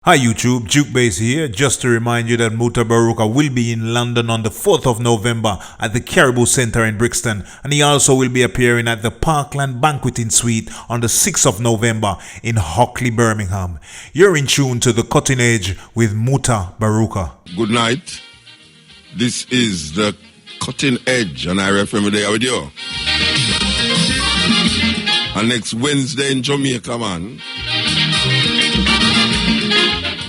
Hi YouTube, Jukebase here. Just to remind you that Muta Baruka will be in London on the 4th of November at the Caribou Centre in Brixton, and he also will be appearing at the Parkland Banqueting Suite on the 6th of November in Hockley, Birmingham. You're in tune to the cutting edge with Muta Baruka. Good night. This is the cutting edge, and I refer there with you. And next Wednesday in Jamaica, man.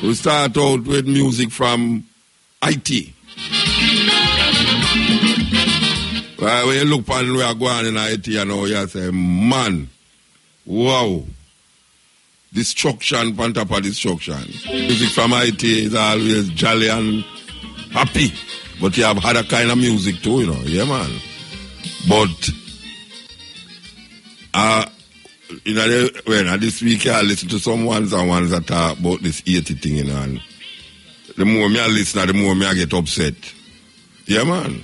We start out with music from Haiti. Well, when you look on where we are going in Haiti, you know, you say, man, wow, destruction on top of destruction. Music from Haiti is always jolly and happy, but you have other kind of music too, you know, yeah, man. But, this week I listen to some ones that talk about this 80 thing, you know, and the more I listen, the more I get upset. Yeah, man.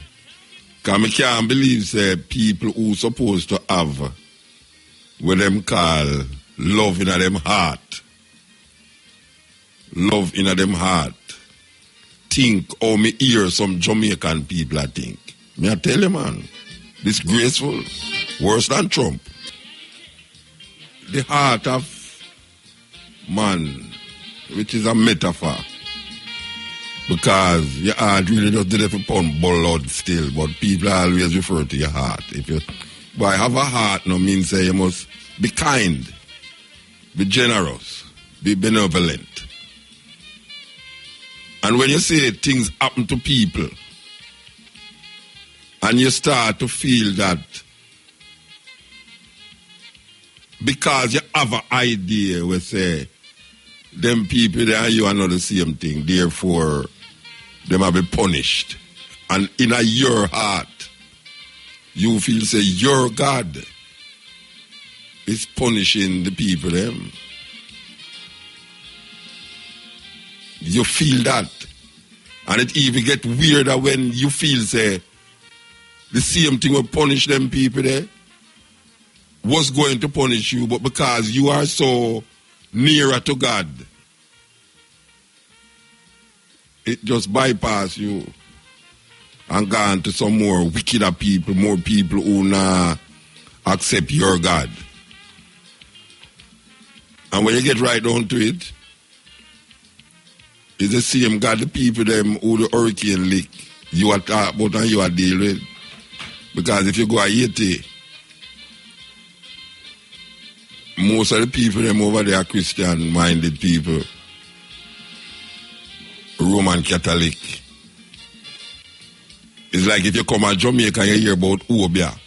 Because I can't believe, people who supposed to have what them call love in them heart. Love in them heart. Think or me hear some Jamaican people, I think. Me I tell you, man, disgraceful, worse than Trump. The heart of man, which is a metaphor, because your heart really just did it for pound blood still, but people always refer to your heart. If you have a heart, no means you must be kind, be generous, be benevolent. And when you say things happen to people, and you start to feel that because you have an idea we say them people there and you are not the same thing, therefore they might be punished. And in your heart you feel say your God is punishing the people them. You feel that. And it even get weirder when you feel say the same thing will punish them people there was going to punish you, but because you are so nearer to God, it just bypass you and gone to some more wickeder people, more people who not accept your God. And when you get right down to it, it's the same God, the people them who the hurricane lick, you are talk about and you are deal with. Because if you go to Haiti, most of the people them over there are Christian-minded people, Roman Catholic. It's like if you come to Jamaica and you hear about Obia,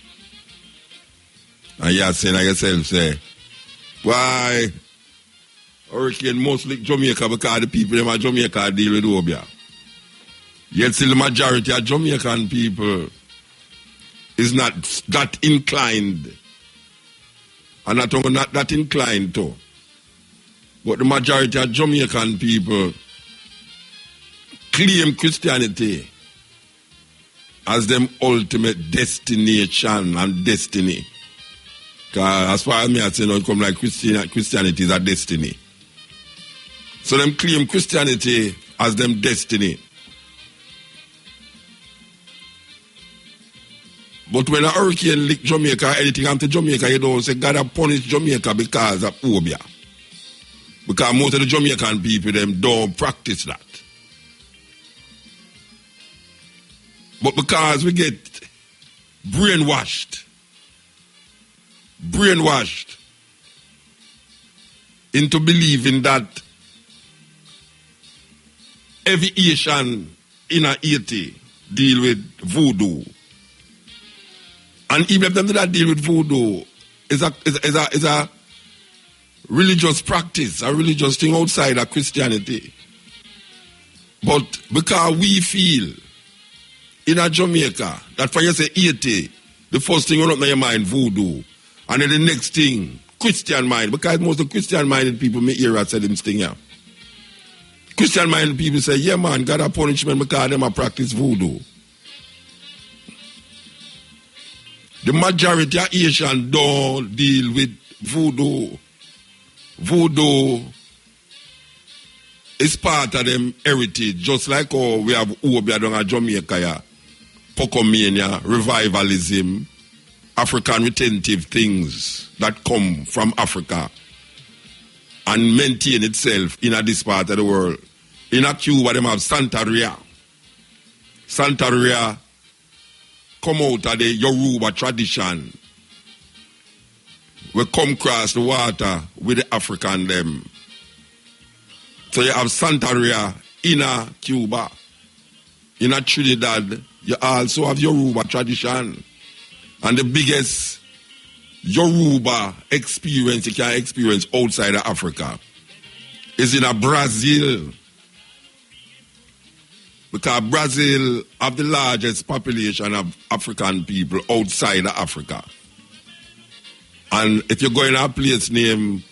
and you're saying to yourself, say, why hurricane must lick Jamaica because the people them at Jamaica deal with Obia. Yet still the majority of Jamaican people is not that inclined. And not that inclined to. But the majority of Jamaican people claim Christianity as them ultimate destination and destiny. Because as far as me I say, it come like Christianity is a destiny. So them claim Christianity as them destiny. But when a hurricane lick Jamaica or anything happen to Jamaica, you don't say God have punished Jamaica because of Obia. Because most of the Jamaican people, them don't practice that. But because we get brainwashed into believing that every Asian in Haiti deal with voodoo. And even if them do not deal with voodoo, is a religious practice, a religious thing outside of Christianity. But because we feel in a Jamaica that when you say 80, the first thing run up in your mind, voodoo. And then the next thing, Christian mind. Because most of the Christian-minded people may hear us say them thing here. Christian-minded people say, yeah man, God a punishment because them a practice voodoo. The majority of Asians don't deal with voodoo. Voodoo It's part of them heritage, just like how we have Obia down at Jamaica, Pocomania, revivalism, African retentive things that come from Africa and maintain itself in this part of the world. In Cuba, them have Santeria. Santeria come out of the Yoruba tradition. We come across the water with the African them. So you have Santeria in Cuba. In Trinidad, you also have Yoruba tradition. And the biggest Yoruba experience you can experience outside of Africa is in Brazil. Because Brazil have the largest population of African people outside of Africa. And if you go in a place named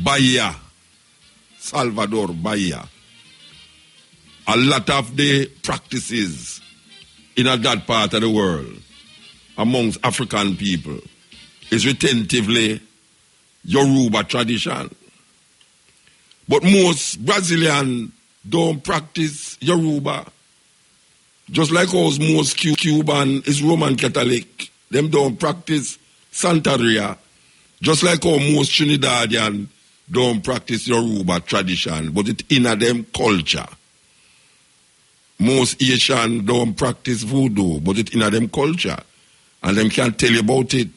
Bahia, Salvador, Bahia, a lot of the practices in that part of the world amongst African people is retentively Yoruba tradition. But most Brazilians don't practice Yoruba. Just like us, most Cuban is Roman Catholic. Them don't practice Santeria. Just like how most Trinidadian don't practice Yoruba tradition, but it's in them culture. Most Asian don't practice voodoo, but it's in them culture. And them can't tell you about it.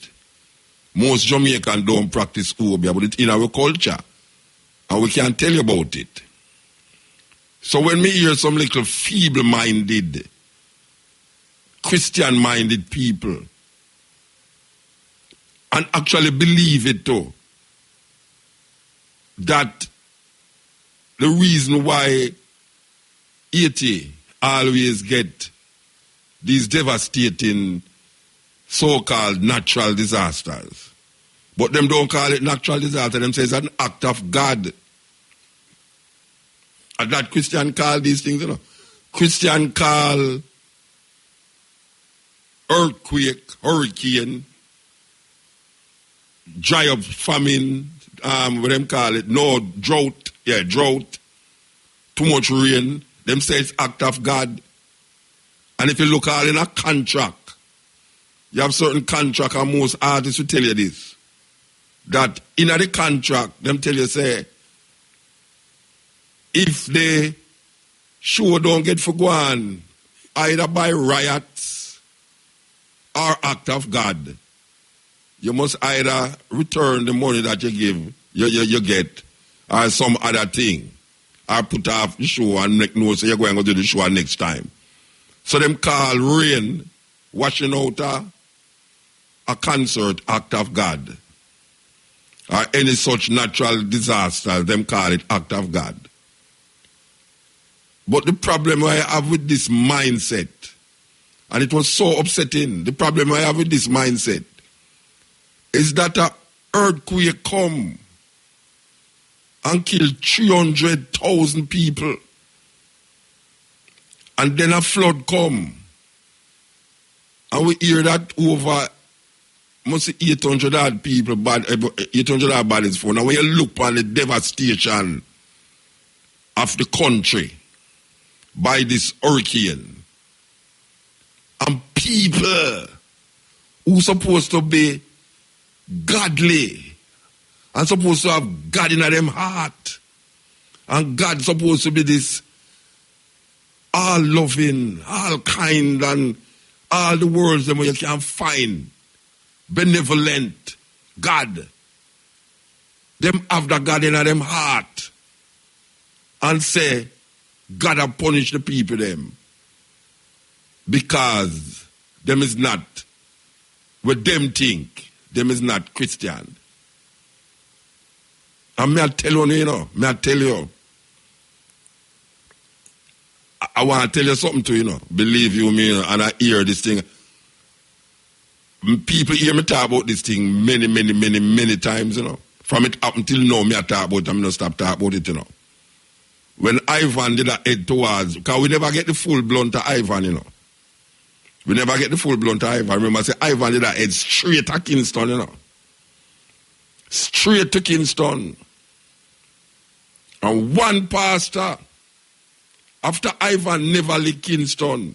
Most Jamaican don't practice Obia, but it's in our culture. And we can't tell you about it. So when we hear some little feeble-minded, Christian-minded people, and actually believe it too, that the reason why Haiti always get these devastating so-called natural disasters. But them don't call it natural disaster, them say it's an act of God. And that Christian call these things, you know. Christian call earthquake, hurricane, dry up, famine, what them call it, no, drought, drought, too much rain, them say it's act of God. And if you look at it in a contract, you have certain contract, and most artists will tell you this, that in the contract, them tell you, say, if the show don't get for gone, either by riots or act of God, you must either return the money that you give, you get, or some other thing, or put off the show and make no say you're going to do the show next time. So them call rain washing out a concert act of God, or any such natural disaster, them call it act of God. But the problem I have with this mindset, and it was so upsetting, the problem I have with this mindset is that an earthquake come and kill 300,000 people, and then a flood come, and we hear that over must 800 odd people, 800 odd bodies for. Now when you look on the devastation of the country by this hurricane, and people who supposed to be godly and supposed to have God in them heart, and God supposed to be this all loving, all kind, and all the words that you can find, benevolent God. Them have the God in them heart and say God have punished the people them because them is not what them think, them is not Christian. And may I tell you, I want to tell you something too, believe you me, and I hear this thing. People hear me talk about this thing many times, From it up until now, me I talk about it, I'm not stop talking about it, When Ivan did that head towards, because we never get the full blunt to Ivan, We never get the full blunt to Ivan. Remember, I say Ivan did that head straight to Kingston, Straight to Kingston. And one pastor, after Ivan never leave Kingston,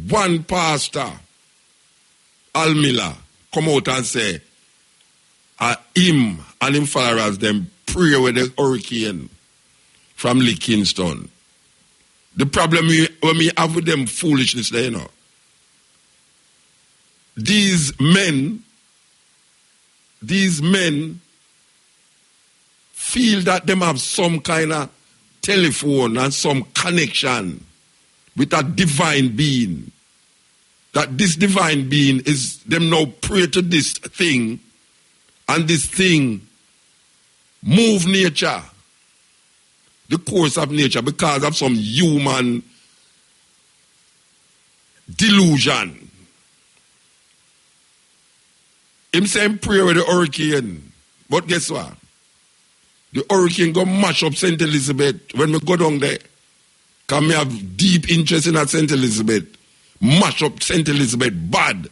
one pastor, Al Miller, come out and say, him and him followers, them pray with the hurricane from Lee Kingston. The problem when we have with them foolishness there, you know. These men feel that them have some kind of telephone and some connection with a divine being. That this divine being is them now pray to this thing, and this thing move nature, the course of nature, because of some human delusion. Him saying pray with the hurricane, but guess what? The hurricane go mash up St. Elizabeth when we go down there. Because me have deep interest in that St. Elizabeth. Mash up St. Elizabeth bad.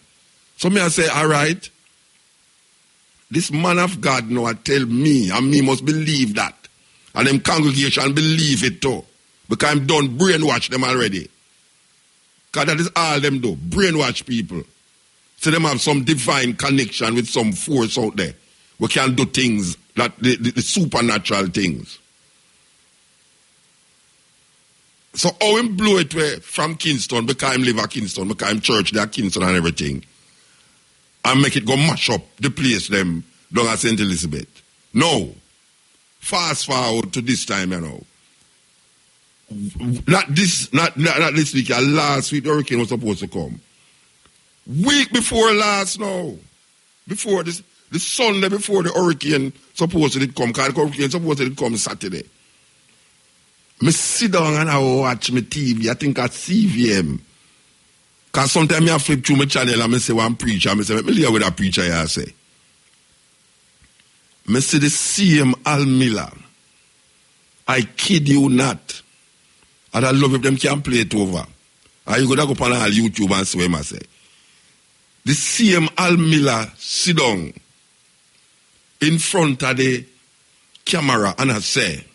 So me I say, all right, this man of God now tell me, and me must believe that. And them congregation believe it too. Because I'm done brainwash them already. Because that is all them do, brainwash people. So them have some divine connection with some force out there. We can do things, that the supernatural things. So how him blow it way from Kingston, because him live at Kingston, because him church there at Kingston and everything, and make it go mash up the place them down at St. Elizabeth. No. Fast forward to this time, you know. Not this week, last week the hurricane was supposed to come. Week before last now. Before this, the Sunday before the hurricane supposed to come, because the hurricane supposed to come Saturday. Me sit down and I watch my TV, I think at CVM. Because sometimes I flip through my channel and I say one preacher, I say, let me hear what that preacher here say. I see the same Al Miller. I kid you not. And I love if them can play it over. And you go to go on YouTube and see what I say. The same Al Miller sit down in front of the camera and I say,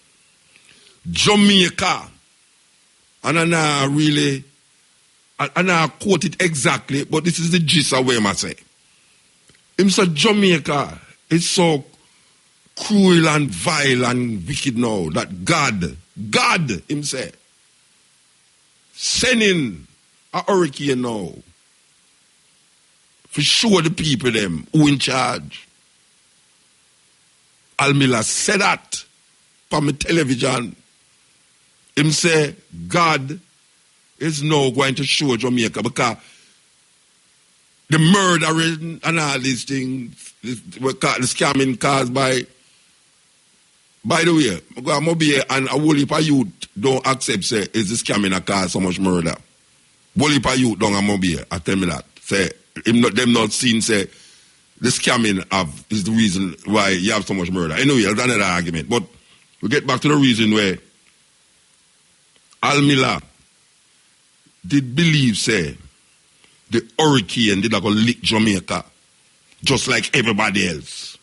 Jamaica, and I really, and I quote it exactly, but this is the gist of what I say. Him say Jamaica is so cruel and vile and wicked now that God, him say, sending a hurricane now for sure the people them who in charge. Al Miller said that from the television. Him say God is now going to show Jamaica because the murdering and all these things, the scamming caused by the way, I'm be and a whole heap of youth don't accept say is the scamming that cause so much murder. Whole heap of youth don't be I tell me that. Say them not seen say the scamming is the reason why you have so much murder. Anyway, that's another argument. But we get back to the reason where Al Miller did believe, say, the hurricane did not go lick Jamaica, just like everybody else.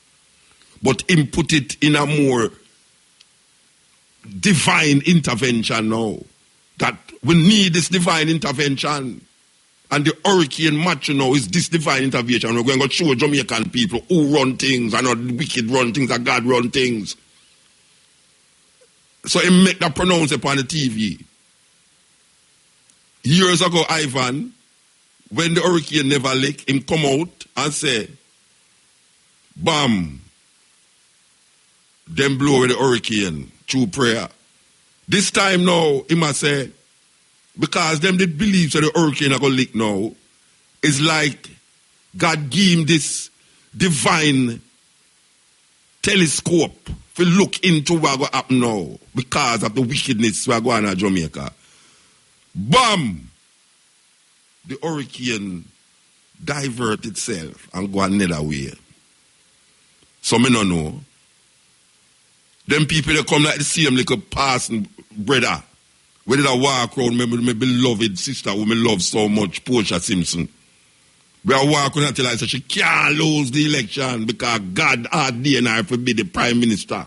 But him put it in a more divine intervention now. That we need this divine intervention. And the hurricane match now is this divine intervention. We're going to show Jamaican people who run things and not wicked run things and God run things. So he make that pronounce upon the TV. Years ago, Ivan, when the hurricane never lick, him come out and say, bam, them blow away the hurricane through prayer. This time now, he must say, because them did believe that the hurricane are going to lick now, it's like God gave him this divine telescope to look into what will happen now because of the wickedness we're going on in Jamaica. Bam! The hurricane divert itself and go another way. So me don't know. Them people that come like the same little passing brother. Where did I walk around my beloved sister who me love so much, Portia Simpson. We are walking until I say she can't lose the election because God ordained her to be the prime minister.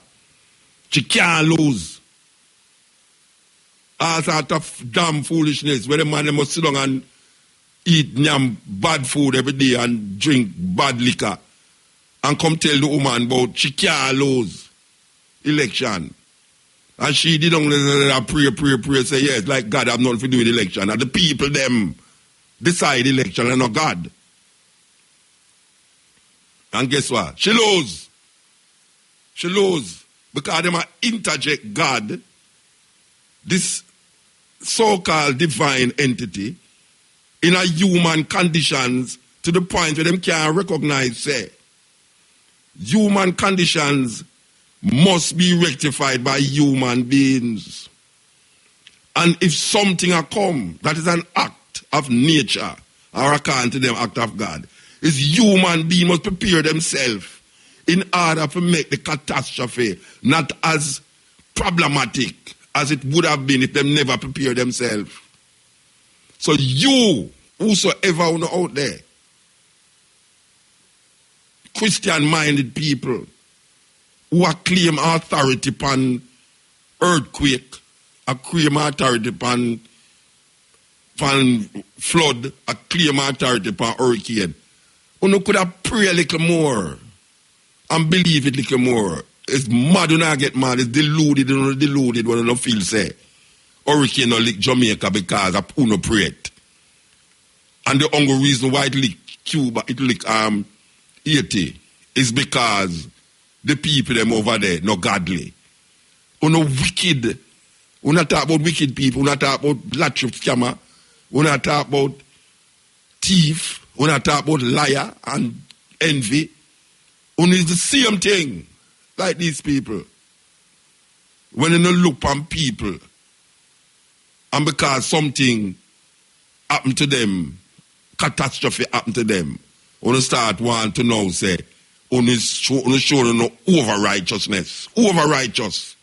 She can't lose. All sort of damn foolishness where the man they must sit down and eat bad food every day and drink bad liquor and come tell the woman about she can't lose election. And she did only pray, say yes, like God have nothing to do with election. And the people them decide election and not God. And guess what? She lose. She lose. Because they might interject God, this so-called divine entity, in a human conditions to the point where them can't recognize, say, human conditions must be rectified by human beings. And if something has come that is an act of nature, or according to them act of God, is human beings must prepare themselves in order to make the catastrophe not as problematic as it would have been if they never prepared themselves. So you, whosoever out there, Christian-minded people who are claim authority upon earthquake, a claim authority upon flood, a claim authority upon hurricane, you could have prayed a little more and believe it a little more. It's mad when I get mad. It's deluded when you feel say hurricane or lick Jamaica because of uno pray it. And the only reason why it lick Cuba, it lick Haiti is because the people them over there no godly. Uno wicked. We not talk about wicked people. We not talk about latch scammer. We not talk about thief. We not talk about liar and envy. Uno is the same thing like these people. When you no look on people and because something happened to them, catastrophe happened to them, uno start want to know say uno show no over righteousness. Over righteous.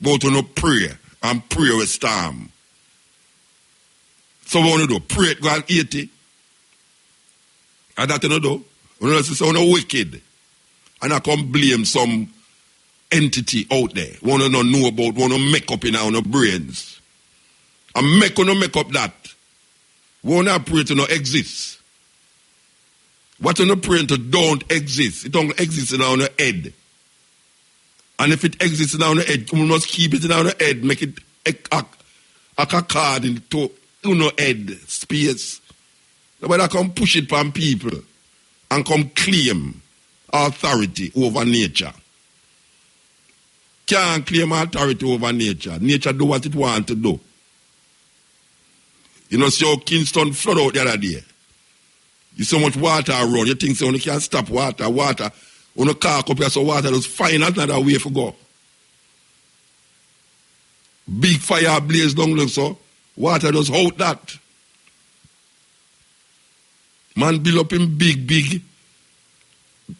But uno pray and pray with storm. So what uno do? Pray it go and eat it. And that uno do. Uno say uno wicked. And I come blame some entity out there. Wanna not know about, wanna make up in our brains. And make up that. Wanna pray to not exist. What you pray to don't exist. It don't exist in our head. And if it exists in our head, we must keep it in our head, make it a card into our head space. But I come push it from people and come claim authority over nature. Can't claim authority over nature. Nature do what it wants to do. You know, see how Kingston flood out the other day. You so much water around, you think so you can't stop water. When you car up here, so water just find another way to go. Big fire blaze down look so, water just out that. Man build up in big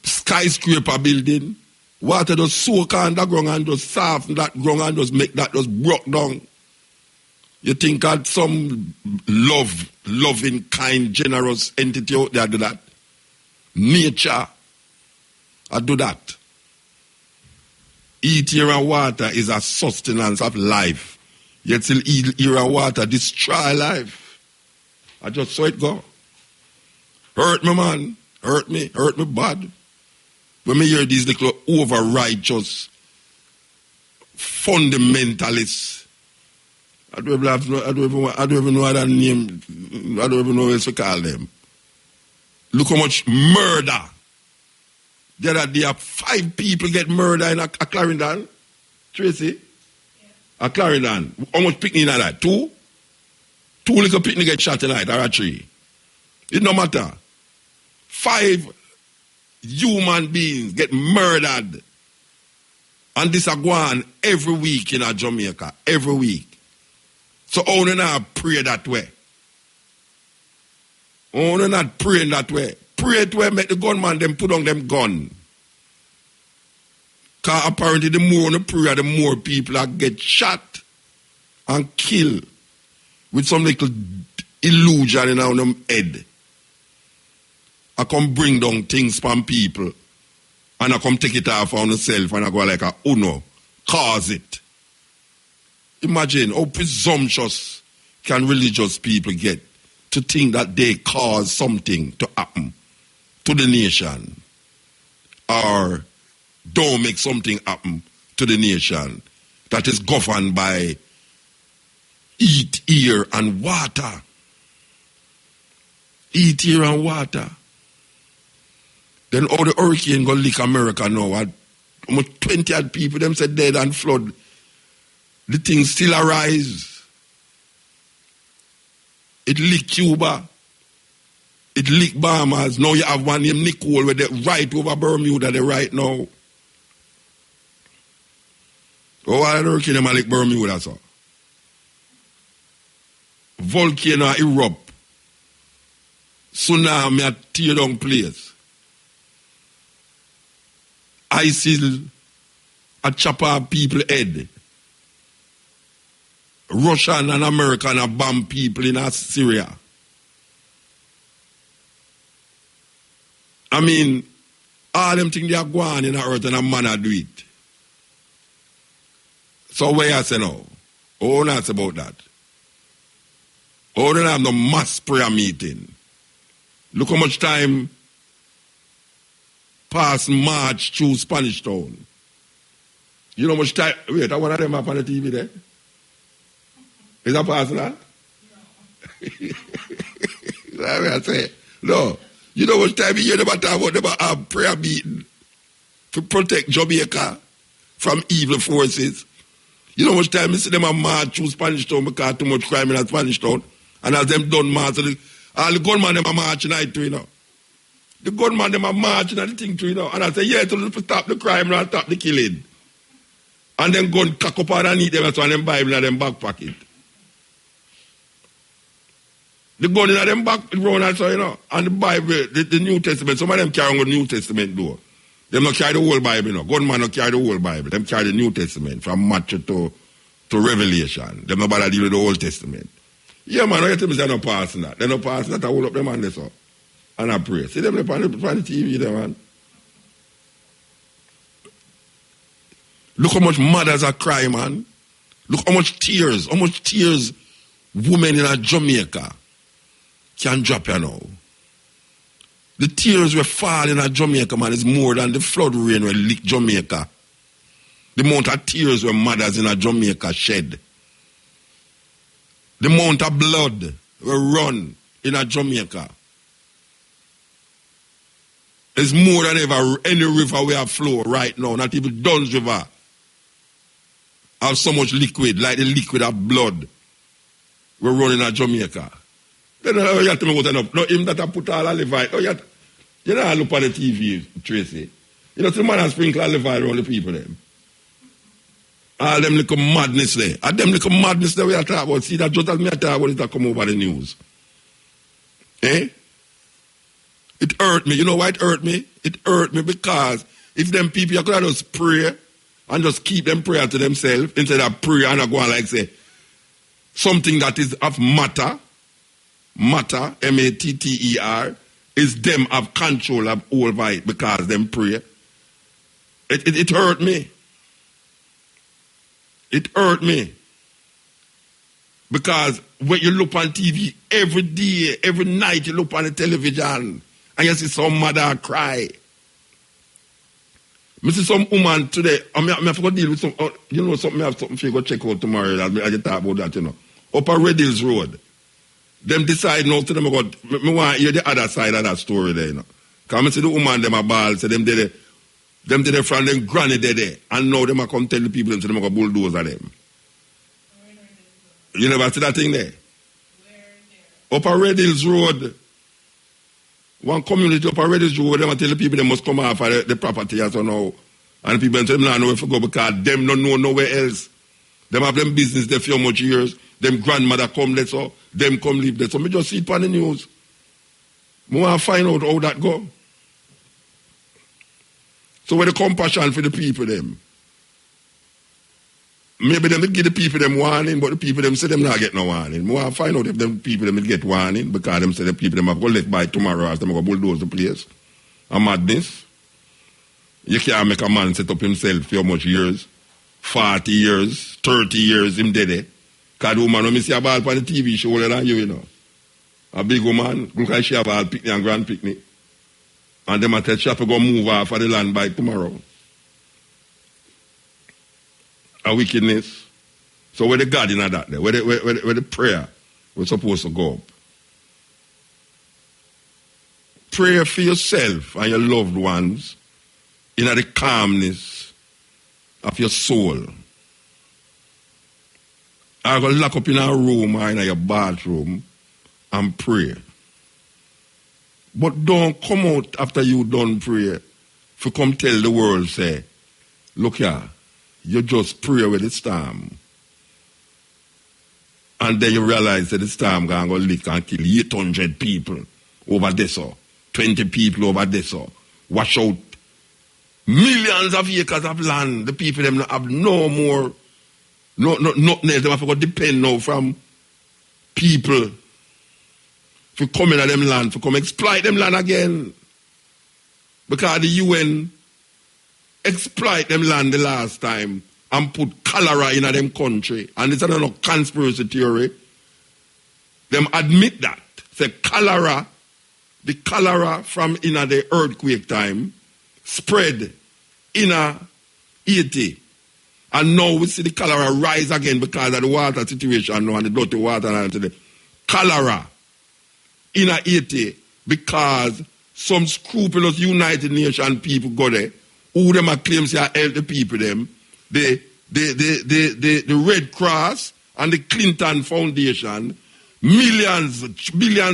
skyscraper building. Water just soak on the ground and just soften that ground and just make that just broke down. You think that some loving, kind, generous entity out there do that? Nature, I do that. Eat air and water is a sustenance of life. Yet still eat air and water destroy life. I just saw it go. Hurt me, man. Hurt me bad. When me hear these little over-righteous fundamentalists, I don't even know that name. I don't even know what else to call them. Look how much murder. The other day, 5 people get murdered in a Clarendon. Tracy? Yeah. A Clarendon. How much picnic in that? 2? 2 little picnic get shot tonight, or a 3. It no matter. 5 human beings get murdered. And this is going on every week in Jamaica. Every week. So only not pray that way. Only not praying that way. Pray to way, make the gunman them put on them gun. Because apparently the more you pray, the more people are get shot and killed with some little illusion in our head. I come bring down things from people and I come take it off on myself and I go like a uno. cause it. Imagine how presumptuous can religious people get to think that they cause something to happen to the nation or don't make something happen to the nation that is governed by heat, air, and water. Heat, air, and water. Then all the hurricane go lick America now. Almost 20 odd people, them said dead and flood. The thing still arise. It lick Cuba. It lick Bahamas. Now you have one named Nicole where they right over Bermuda they right now. Oh, I hurricane them lick Bermuda, so. Volcano erupt. Tsunami a tear down place. ISIL a chop off people head. Russian and American a bomb people in Syria. I mean, all them things they are going in the earth and a man a do it. So where I say now? Oh, not about that. Oh, they have no mass prayer meeting. Look how much time passed March through Spanish Town. You know how much time? Wait, I one of them up on the TV there. Is that passing that? No. I say, no. You know how much time you hear them talk about them a prayer meeting to protect Jamaica from evil forces? You know how much time you see them a march through Spanish Town because too much crime in Spanish Town? And as them done march, all the gunmen them a march tonight too, you know. The gunmen them a march and the thing too, you know. And I say, yeah, to stop the crime and stop the killing. And then gun cock up underneath them and so on them Bible in them back pocket. The gun in them back round and so, you know. And the Bible, the New Testament, some of them carry on the New Testament though. Them not carry the whole Bible, you know. Gunmen not carry the whole Bible. Them carry the New Testament from Matthew to Revelation. Them not bother deal with the Old Testament. Yeah, man, I tell me they're not passing that. They're not passing that. I hold up them and this up. And I pray. See them on the TV there, man. Look how much mothers are crying, man. Look how much tears women in Jamaica can drop you now. The tears were falling in Jamaica, man, is more than the flood rain will lick Jamaica. The amount of tears where mothers in Jamaica shed. The amount of blood will run in Jamaica is more than ever any river we have flow right now, not even Dunn's River have so much liquid, like the liquid of blood we're running in Jamaica. Then you have to know enough. No, him that I put all olive oil. You know, I look at the TV, Tracy. You know, the man has sprinkled olive oil around the people them. All them little madness there. And them little madness there we are talking about. See, that just as me I talk about it that come over the news. Eh? It hurt me. You know why it hurt me? It hurt me because if them people, you could have just pray and just keep them prayer to themselves instead of pray and go on like say something that is of matter, M-A-T-T-E-R, is them have control of over it because them pray. It hurt me. It hurt me. Because when you look on TV every day, every night you look on the television and you see some mother cry. I see some woman today, I have to go deal with some, you know, something I have something for you go check out tomorrow, I just talk about that, you know. Up at Red Hills Road. Them decide now to them about, I want to hear the other side of that story there, you know. Because I see the woman, them a ball, so them did it from them granny there. And now them a come tell the people, them, so them a go bulldozer them. You never see that thing there? Up at Red Hills Road. One community up at Red Hills Road, them a tell the people they must come off of the property as so now. And the people tell them not know where to go because them don't know nowhere else. Them have them business there for much years. Them grandmother come there, so them come live there. So me just see it on the news. I want to find out how that go. So where the compassion for the people them? Maybe them will give the people them warning, but the people them say them not get no warning. I want to find out if them people them will get warning because them say the people them have go left by tomorrow as them go bulldoze the place. A madness. You can't make a man set up himself for how much years 40 years, 30 years, him dead. Because the woman, when I see a ball on the TV show, older than you know. A big woman, look like she have a picnic and grand picnic. And them tell she have to go move off of the land by tomorrow. A wickedness. So where the God in that there? Where the prayer was supposed to go up? Pray for yourself and your loved ones in the calmness of your soul. I'm going to lock up in a room or in your bathroom and pray. But don't come out after you done pray to come tell the world, say, look here, you just pray with the storm. And then you realize that the storm going to lick and kill 800 people over there, so 20 people over there, so wash out millions of acres of land. The people them have no more, nothing else. They have to depend now from people to come into them land, to come exploit them land again. Because the UN exploit them land the last time and put cholera in them country. And it's another conspiracy theory. Them admit that. Say cholera, the cholera from in the earthquake time spread in Haiti. And now we see the cholera rise again because of the water situation now and the dirty water and the cholera in Haiti because some scrupulous United Nations people go there who them claims they help the people them. The Red Cross and the Clinton Foundation billions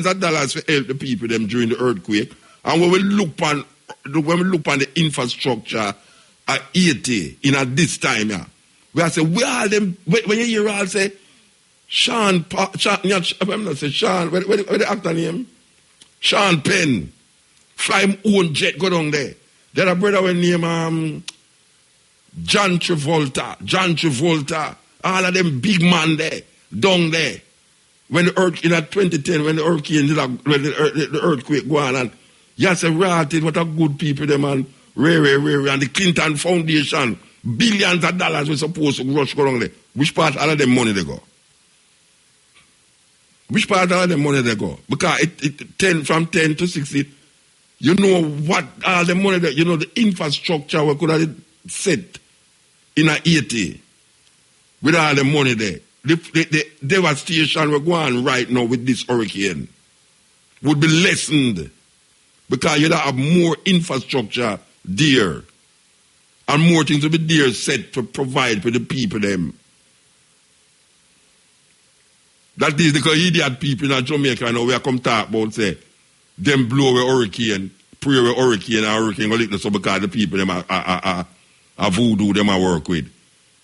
of dollars to help the people them during the earthquake. And when we look on the infrastructure at Haiti in this time, yeah, we are say where are them? When you hear all say I'm not say Sean. Where the actor name? Sean Penn. Fly him own jet go down there. There a brother with name John Travolta. All of them big man there, down there. When the earth in 2010, when the earthquake go on, and yes, what a good people them and rare, and the Clinton Foundation, billions of dollars were supposed to rush go down there. Which part all of them money they go? Which part of the money they go? Because from 10 to 60, you know what all the money that, you know, the infrastructure we could have set in Haiti with all the money there. The devastation we're going right now with this hurricane would be lessened because you'd have more infrastructure there and more things to be there set to provide for the people them. That is the idiot people in Jamaica now we are come talk about say them blow a hurricane, pray a hurricane, and hurricane go little so because the people them are voodoo them I work with.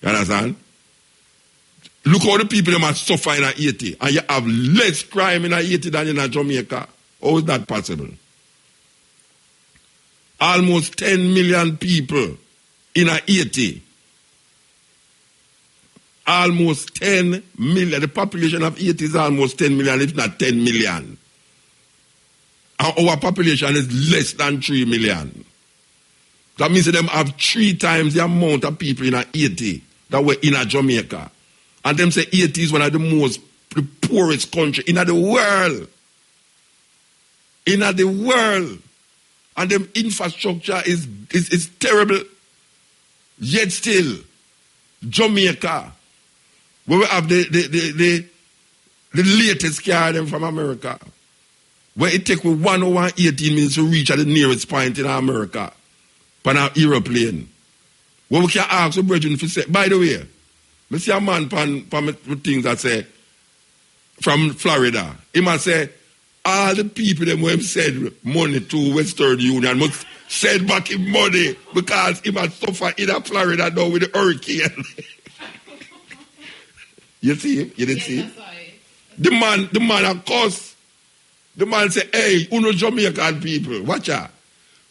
You understand? Look how the people them are suffering in Haiti and you have less crime in Haiti than in Jamaica. How is that possible? Almost 10 million people in Haiti. Almost 10 million. The population of Haiti is almost 10 million, if not 10 million. And our population is less than 3 million. That means that them have 3 times the amount of people in Haiti that were in Jamaica. And them say Haiti is one of the poorest country in the world. In the world. And them infrastructure is terrible. Yet still, Jamaica, where we have the latest car them from America, where it take 1 hour and 18 minutes to reach at the nearest point in America, on an aeroplane. Where we can ask the brethren to say, by the way, I see a man pan things that say, from Florida, he must say, all the people them who have sent money to Western Union must send back him money because he must suffer in Florida now with the hurricane. You see him? You didn't see him? The man of course. The man say, hey, uno Jamaican people, watch out.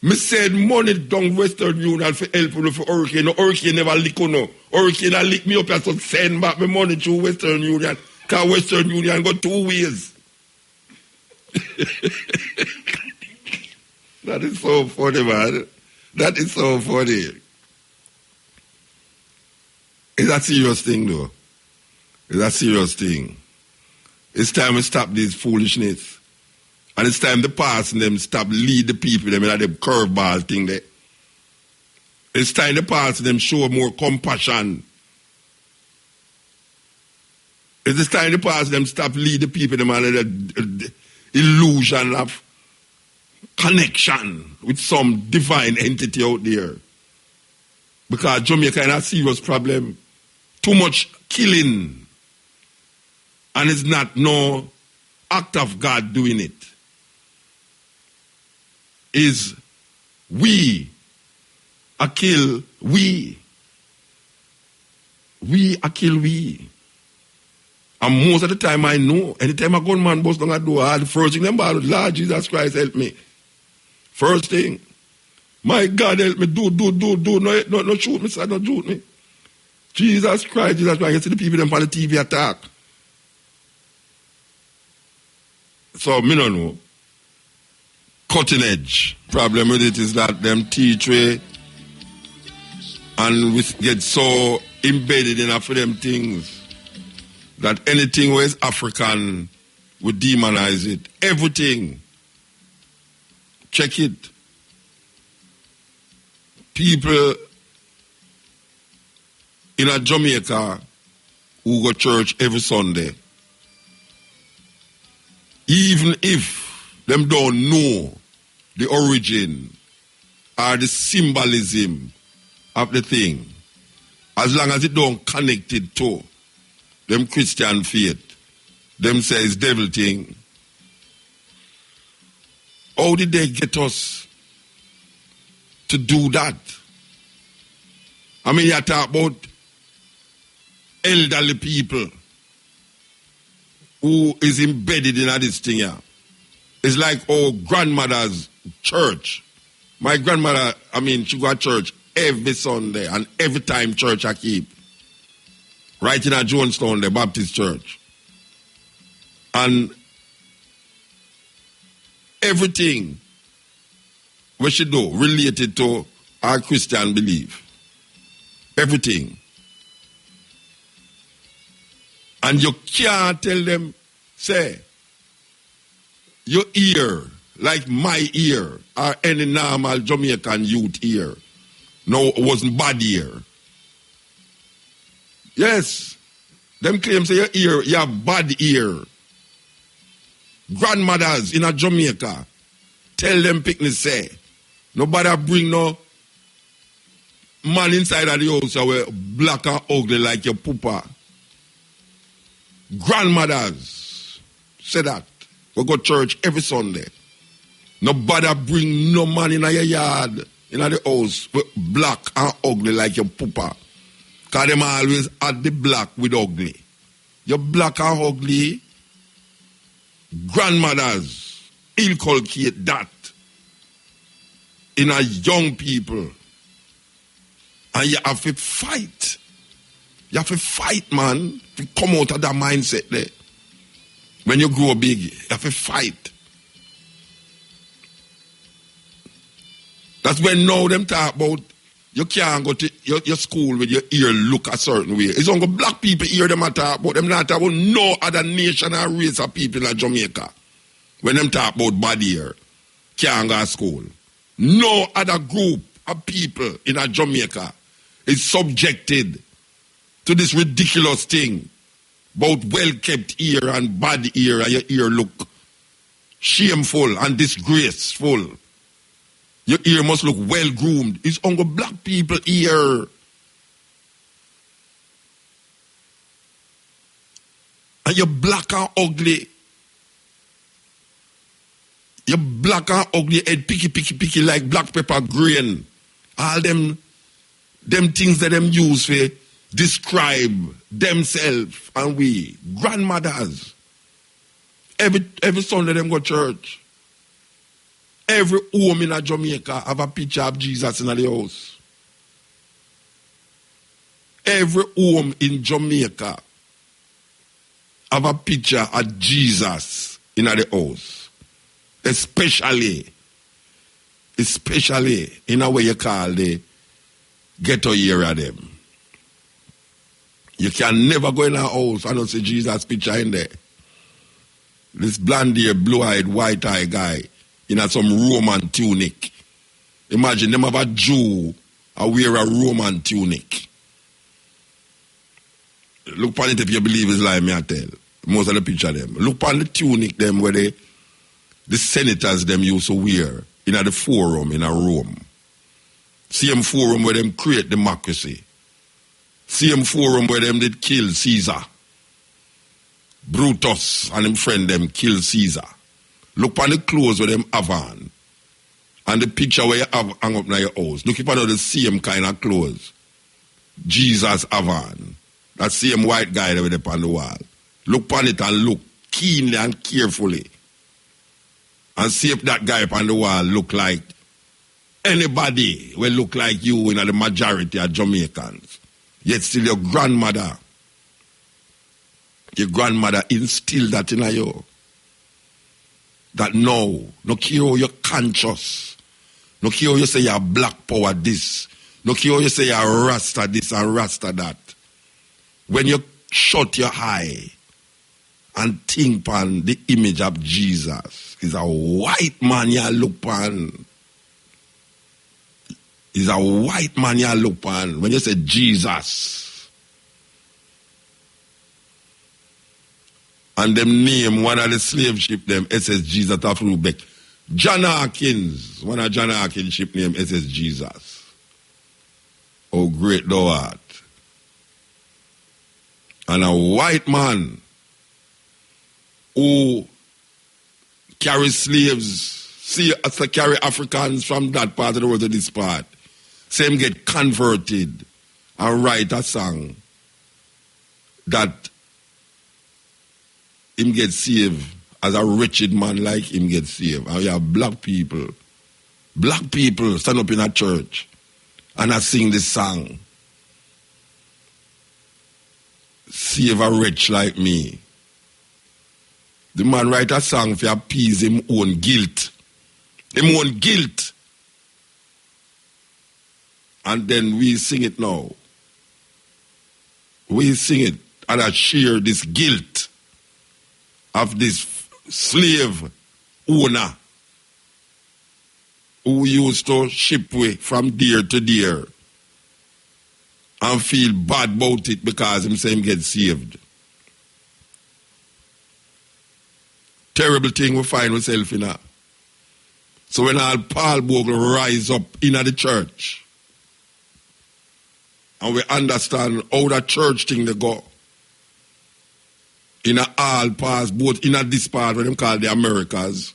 Me send money down Western Union for help you for hurricane. No hurricane never lick you no. Hurricane a lick me up and so send back my money to Western Union. Because Western Union go 2 ways. That is so funny, man. That is so funny. It's a serious thing, though. It's a serious thing. It's time we stop this foolishness. And it's time the past and them stop lead the people them in that curveball thing there. It's time the past and them show more compassion. It's time the past and them stop lead the people them in that illusion of connection with some divine entity out there. Because Jamaica has a serious problem. Too much killing. And it's not no act of God doing it. Is we a kill we. We a kill we. And most of the time I know, anytime a gunman bust down a door, the first thing them about, Lord Jesus Christ help me. First thing. My God help me, do. No shoot me, sir, don't shoot me. Jesus Christ. You see the people them on the TV attack. So, me don't know. Cutting edge. Problem with it is that them teach way and we get so embedded in for them things that anything where is African, we demonize it. Everything. Check it. People in a Jamaica who go to church every Sunday, even if them don't know the origin or the symbolism of the thing, as long as it don't connect it to them Christian faith, them say it's devil thing. How did they get us to do that? I mean, you talk about elderly people who is embedded in this thing here. It's like our grandmother's church. My grandmother, she go to church every Sunday and every time church I keep. Right in a Jonestown, the Baptist church. And everything we should do related to our Christian belief. Everything. And you can't tell them, say, your ear, like my ear, or any normal Jamaican youth ear. No, it wasn't bad ear. Yes. Them claim say your ear, you have bad ear. Grandmothers in a Jamaica, tell them picnic say, nobody bring no man inside of the house who black and ugly like your papa. Grandmothers say that. We go to church every Sunday. Nobody bring no man in your yard, in the house, black and ugly like your papa. Because them always add the black with ugly. You're black and ugly. Grandmothers inculcate that in a young people. And you have to fight. You have to fight, man, to come out of that mindset there. When you grow big, you have to fight. That's when now them talk about you can't go to your school with your ear look a certain way. It's only black people hear them talk about them not talk about no other nation or race of people in Jamaica. When them talk about bad ear, can't go to school. No other group of people in Jamaica is subjected to this ridiculous thing about well-kept ear and bad ear and your ear look shameful and disgraceful. Your ear must look well-groomed. It's only black people ear. And you're black and ugly. You're black and ugly, head picky like black pepper grain. All them things that them use for describe themselves and we. Grandmothers. Every Sunday them go to church. Every home in Jamaica have a picture of Jesus in the house. Every home in Jamaica have a picture of Jesus in the house. Especially in a way you call the ghetto area them. You can never go in a house and not see Jesus' picture in there. This blonde-haired, blue-eyed, white-eyed guy in some Roman tunic. Imagine them have a Jew wear a Roman tunic. Look upon it if you believe it's like me I tell. Most of the picture them. Look upon the tunic them where the senators them used to wear in the forum in a Rome. Same forum where them create democracy. Same forum where them did kill Caesar. Brutus and them friend them kill Caesar. Look upon the clothes where them have on. And the picture where you have hang up in your house. Look upon the same kind of clothes. Jesus have on. That same white guy there with upon the wall. Look upon it and look keenly and carefully. And see if that guy upon the wall look like anybody will look like you in the majority of Jamaicans. Yet still your grandmother instilled that in you. That no care you're conscious. No care you say you're black power this. No care you say you're Rasta this and Rasta that. When you shut your eye and think on the image of Jesus, is a white man you look on. Is a white man you look on. When you say Jesus. And them name one of the slave ship them SS Jesus of Rubeck. John Hawkins, one of John Hawkins ship name SS Jesus. Oh great thou art. And a white man who carries slaves, see as to carry Africans from that part of the world to this part. Same get converted and write a song that him get saved as a wretched man like him get saved. And we have black people stand up in a church and I sing this song. Save a wretch like me. The man write a song to appease him own guilt. Him own guilt. And then we sing it now. We sing it and I share this guilt of this slave owner who used to ship way from there to there and feel bad about it because him say him get saved. Terrible thing we find ourselves in. So when all Paul Bogle rise up in the church and we understand how the church thing they go, in all parts, both in this part where them call the Americas,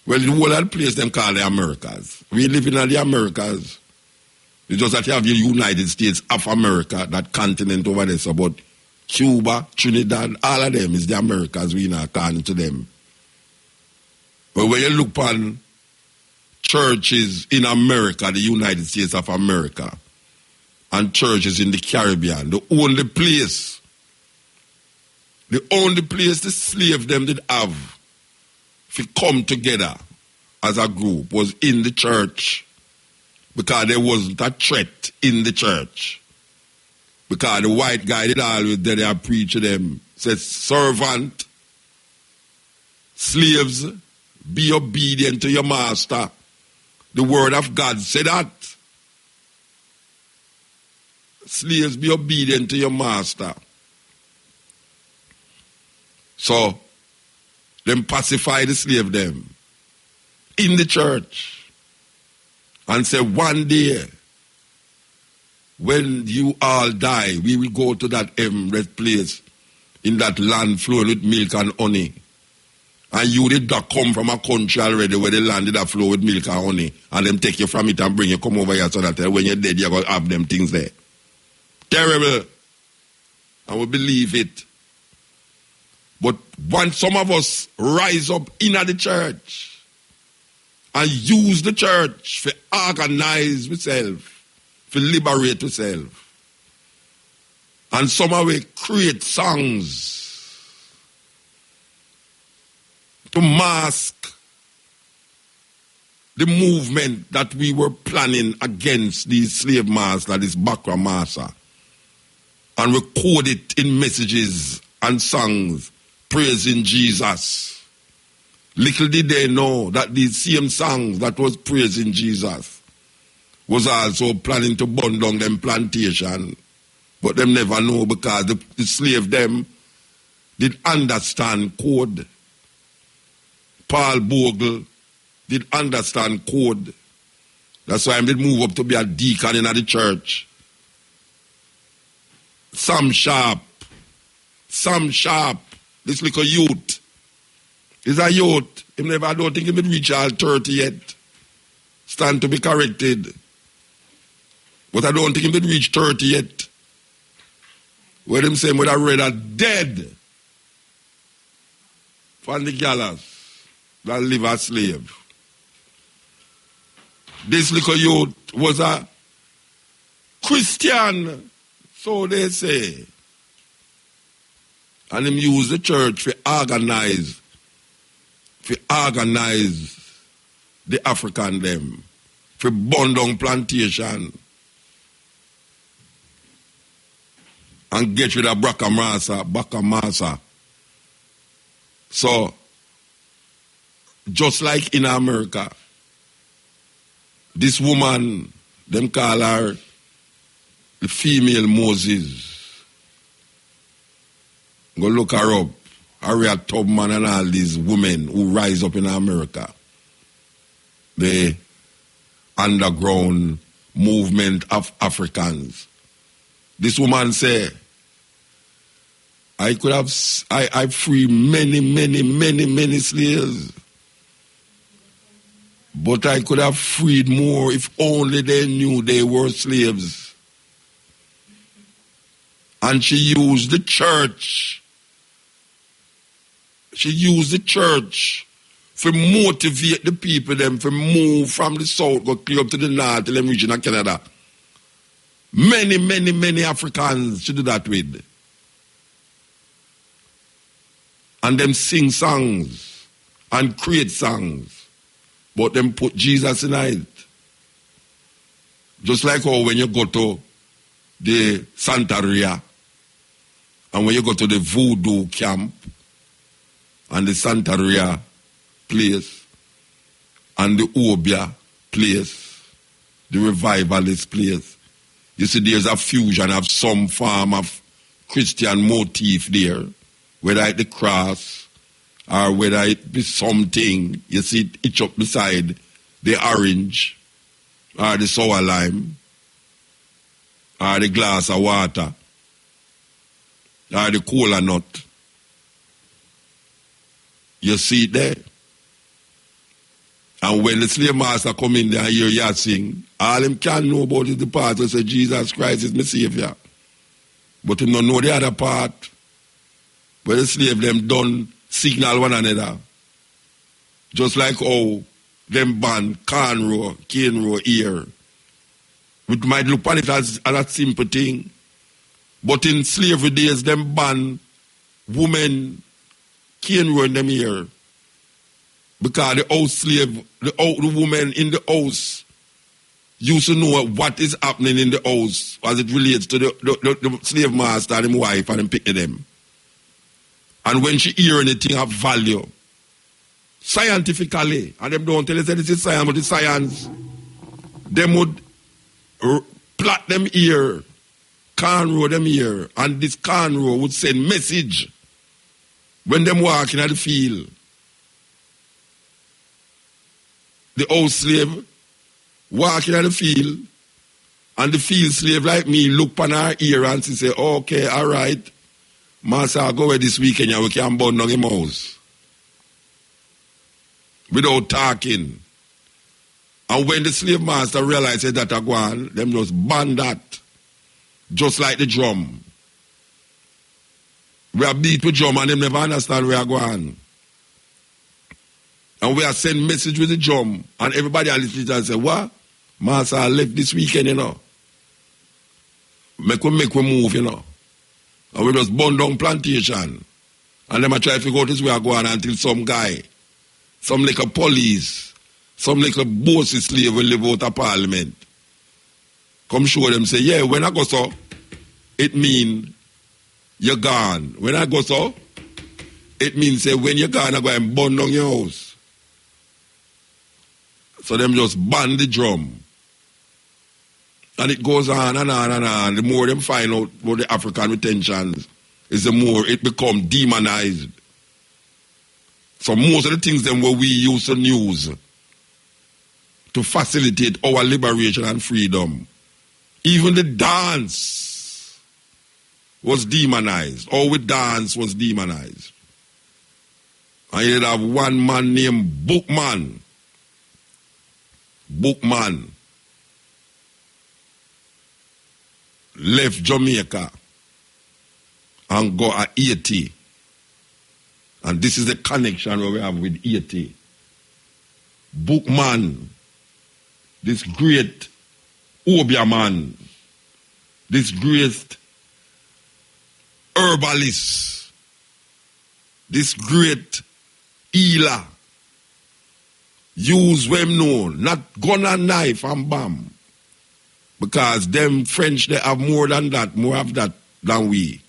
well, the whole of the place them call the Americas. We live in the Americas. It's just that you have the United States of America, that continent over there. So, but Cuba, Trinidad, all of them is the Americas. We not calling to them. But when you look on churches in America, the United States of America, and churches in the Caribbean, the only place the slave them did have to come together as a group was in the church. Because there wasn't a threat in the church. Because the white guy did always there preach to them. Says, servant, slaves, be obedient to your master. The word of God said that. Slaves, be obedient to your master. So, them pacify the slave them in the church. And say, one day, when you all die, we will go to that red place in that land flowing with milk and honey. And you did not come from a country already where the land did not flow with milk and honey. And them take you from it and bring you, come over here so that when you're dead, you're going to have them things there. Terrible. And we believe it. But once some of us rise up in the church, and use the church to organize itself, to liberate itself. And somehow we create songs to mask the movement that we were planning against these slave masters, this Bakra master. and record it in messages and songs praising Jesus. Little did they know that these same songs that was praising Jesus was also planning to burn down them plantation. But them never know because the slave them did understand code. Paul Bogle did understand code. That's why I did move up to be a deacon in the church. Sam Sharp, this little youth. He's a youth. I don't think he will reach all 30 yet. Stand to be corrected. But I don't think he will reach 30 yet. Where them say, with a rather dead from the gallows that live as slave. This little youth was a Christian, so they say. And him use the church to organize the African them, for burn down plantation and get rid of Bacamasa. So, just like in America, this woman, them call her the female Moses. Go look her up. Harriet Tubman and all these women who rise up in America. The underground movement of Africans. This woman say, I free many slaves. But I could have freed more if only they knew they were slaves. And she used the church. She used the church to motivate the people them to move from the south, go clear up to the north, till them region of Canada. Many Africans she do that with. And them sing songs and create songs. But them put Jesus in it. Just like how when you go to the Santeria and when you go to the Voodoo camp and the Santeria place and the Obia place, the revivalist place, you see there's a fusion of some form of Christian motif there, whether it's the cross or whether it be something, you see it each up beside the orange or the sour lime or the glass of water or the cola nut. You see it there. And when the slave master come in there and hear you sing, all him can know about is the part where say Jesus Christ is my Savior. But him don't know the other part where the slave them done signal one another. Just like how them ban cane row here. Which might look upon it as a simple thing. But in slavery days, them ban women cane row in them here. Because the house slave, the woman in the house used to know what is happening in the house as it relates to the slave master and his wife and him picking them. And when she hear anything of value, scientifically, and them don't tell us that this is science, but it's science, them would plot them ear, cornrow them ear, and this cornrow would send message when them walking at the field. The house slave walking at the field, and the field slave like me look on her ear and she say, okay, all right, master, I'll go away this weekend and we can burn down him house. Without talking. And when the slave master realized that I go on, them just ban that. Just like the drum. We are beat with drum and them never understand where I go on. And we are send message with the drum. And everybody are listening and say, what? Master, I left this weekend, you know. Make we move, you know. And we just burn down plantation. And them I try to figure out this way I go on until some guy, some like a police, some like a bossy slave will live out of parliament. Come show them, say, yeah, when I go so, it mean you're gone. When I go so, it means say when you're gone, I go and burn down your house. So them just band the drum. And it goes on and on and on. The more them find out about the African retentions, is the more it become demonized. So most of the things them where we used to use to facilitate our liberation and freedom, even the dance was demonized. All with dance was demonized. And you'd have one man named Bookman. Bookman left Jamaica and go to Haiti. And this is the connection we have with Haiti. Bookman, this great Obia man, this great herbalist, this great healer, use them know, not gun and knife and bomb. Because them French, they have more than that, more of that than we.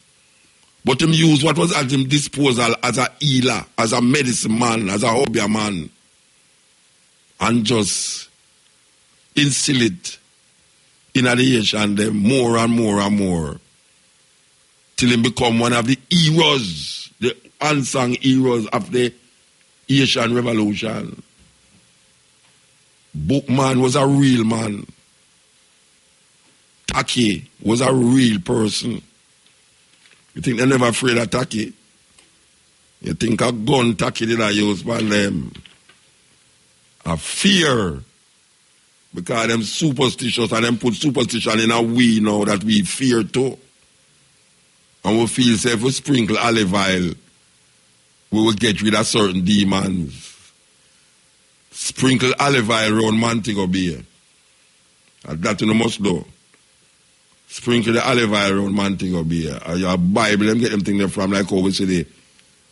But him use what was at him disposal as a healer, as a medicine man, as a hobby man. And just instill it in the Haitian them more and more and more. Till him become one of the heroes, the unsung heroes of the Haitian Revolution. Bookman was a real man. Taki was a real person. You think they're never afraid of Taki? You think a gun Taki did I use by them? A fear. Because them superstitious and them put superstition in a we now that we fear too. And we feel say if we sprinkle olive oil, we will get rid of certain demons. Sprinkle olive oil around Montego Bay. And that you must do. Sprinkle the olive oil around Montego Bay. Your Bible, them get them thing there from like how we say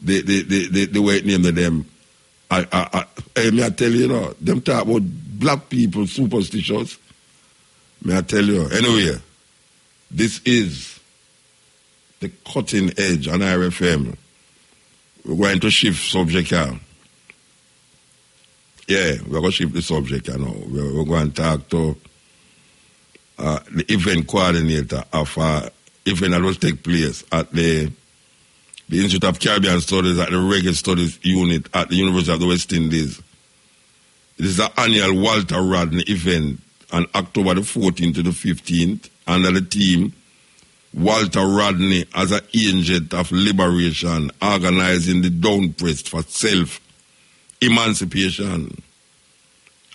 the way it name them. May I tell you, them talk about black people superstitious. May I tell you. Anyway, this is the cutting edge on RFM. We're going to shift subject here. Yeah, we're going to shift the subject now. We're going to talk to the event coordinator of event that will take place at the Institute of Caribbean Studies at the Reggae Studies Unit at the University of the West Indies. It is the annual Walter Rodney event on October the 14th to the 15th under the theme Walter Rodney as an agent of liberation, organizing the downpressed for self-emancipation.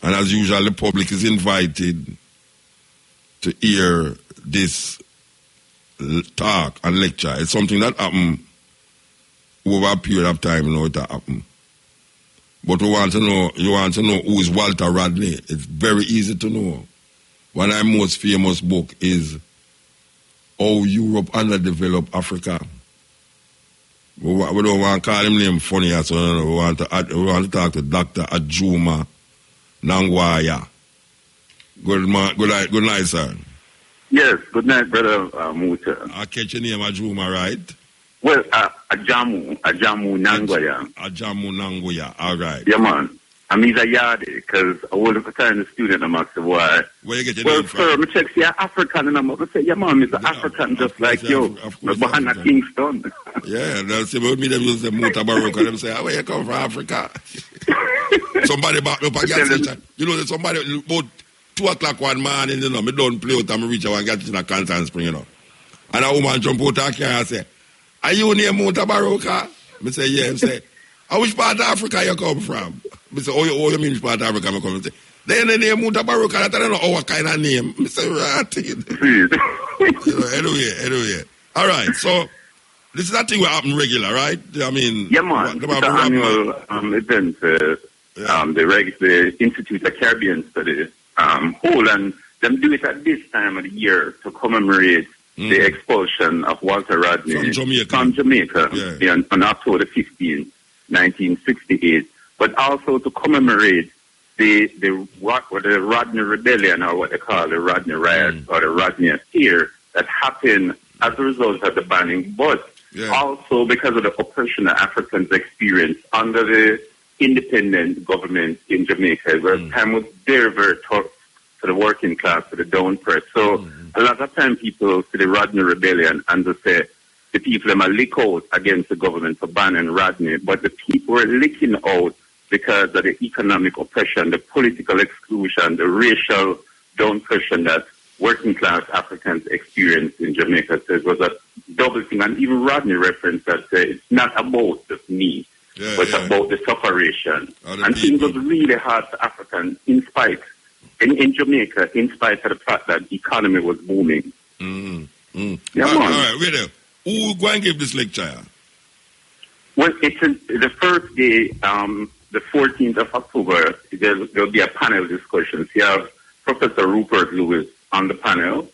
And as usual, the public is invited to hear this talk and lecture. It's something that happened over a period of time, it happened. But you want to know who is Walter Rodney. It's very easy to know. One of my most famous book is How Europe Underdeveloped Africa. We don't want to call him name funny, so we want to talk to Dr. Ajuma Nangwaya. Good night, sir. Yes, good night, brother Muta. I catch your name Ajuma, right? Well, Ajamu Nangwaya. Ajamu Nangwaya, all right. Yeah, man. I'm a yard because I was a time a student. I'm asking why. Where you get your name from? Well, sir, I'm check see African, and I'm going to say, yeah, man, he's African just like you. Behind Kingston. Yeah, that's about me. Them use the Mutabaruka. Them say, where you come from, Africa? Somebody back up a gas station. You know, somebody about 2 o'clock one morning, me don't play out and reach out and get in a Constant Spring, And a woman jump out of car and say, are you near Mutabaruka? I say, yeah. I say, which part of Africa you come from? I say, oh, you mean which part of Africa I come from? Then the name Mutabaruka, I don't know what kind of name. I say, right. Anyway. All right, so this is that thing will happen regular, right? I mean, yeah, man. It's an annual event. The Institute of Caribbean Studies hold, and them do it at this time of the year to commemorate the expulsion of Walter Rodney from Jamaica on October 15, 1968, but also to commemorate the Rodney Rebellion, or what they call the Rodney Riot or the Rodney Affair that happened as a result of the banning, but also because of the oppression that Africans experience under the independent government in Jamaica, where time was very, very tough for the working class, for the down press. So a lot of time people see the Rodney Rebellion and they say the people them are lick out against the government for banning Rodney, but the people were licking out because of the economic oppression, the political exclusion, the racial down pressure that working class Africans experienced in Jamaica. So it was a double thing. And even Rodney referenced that it's not about just me, but about the separation. And things was really hard for Africans in Jamaica, in spite of the fact that the economy was booming. Yeah, all right, wait there. Who go and give this lecture? Well, it's the first day, the 14th of October, there'll be a panel discussion. So you have Professor Rupert Lewis on the panel,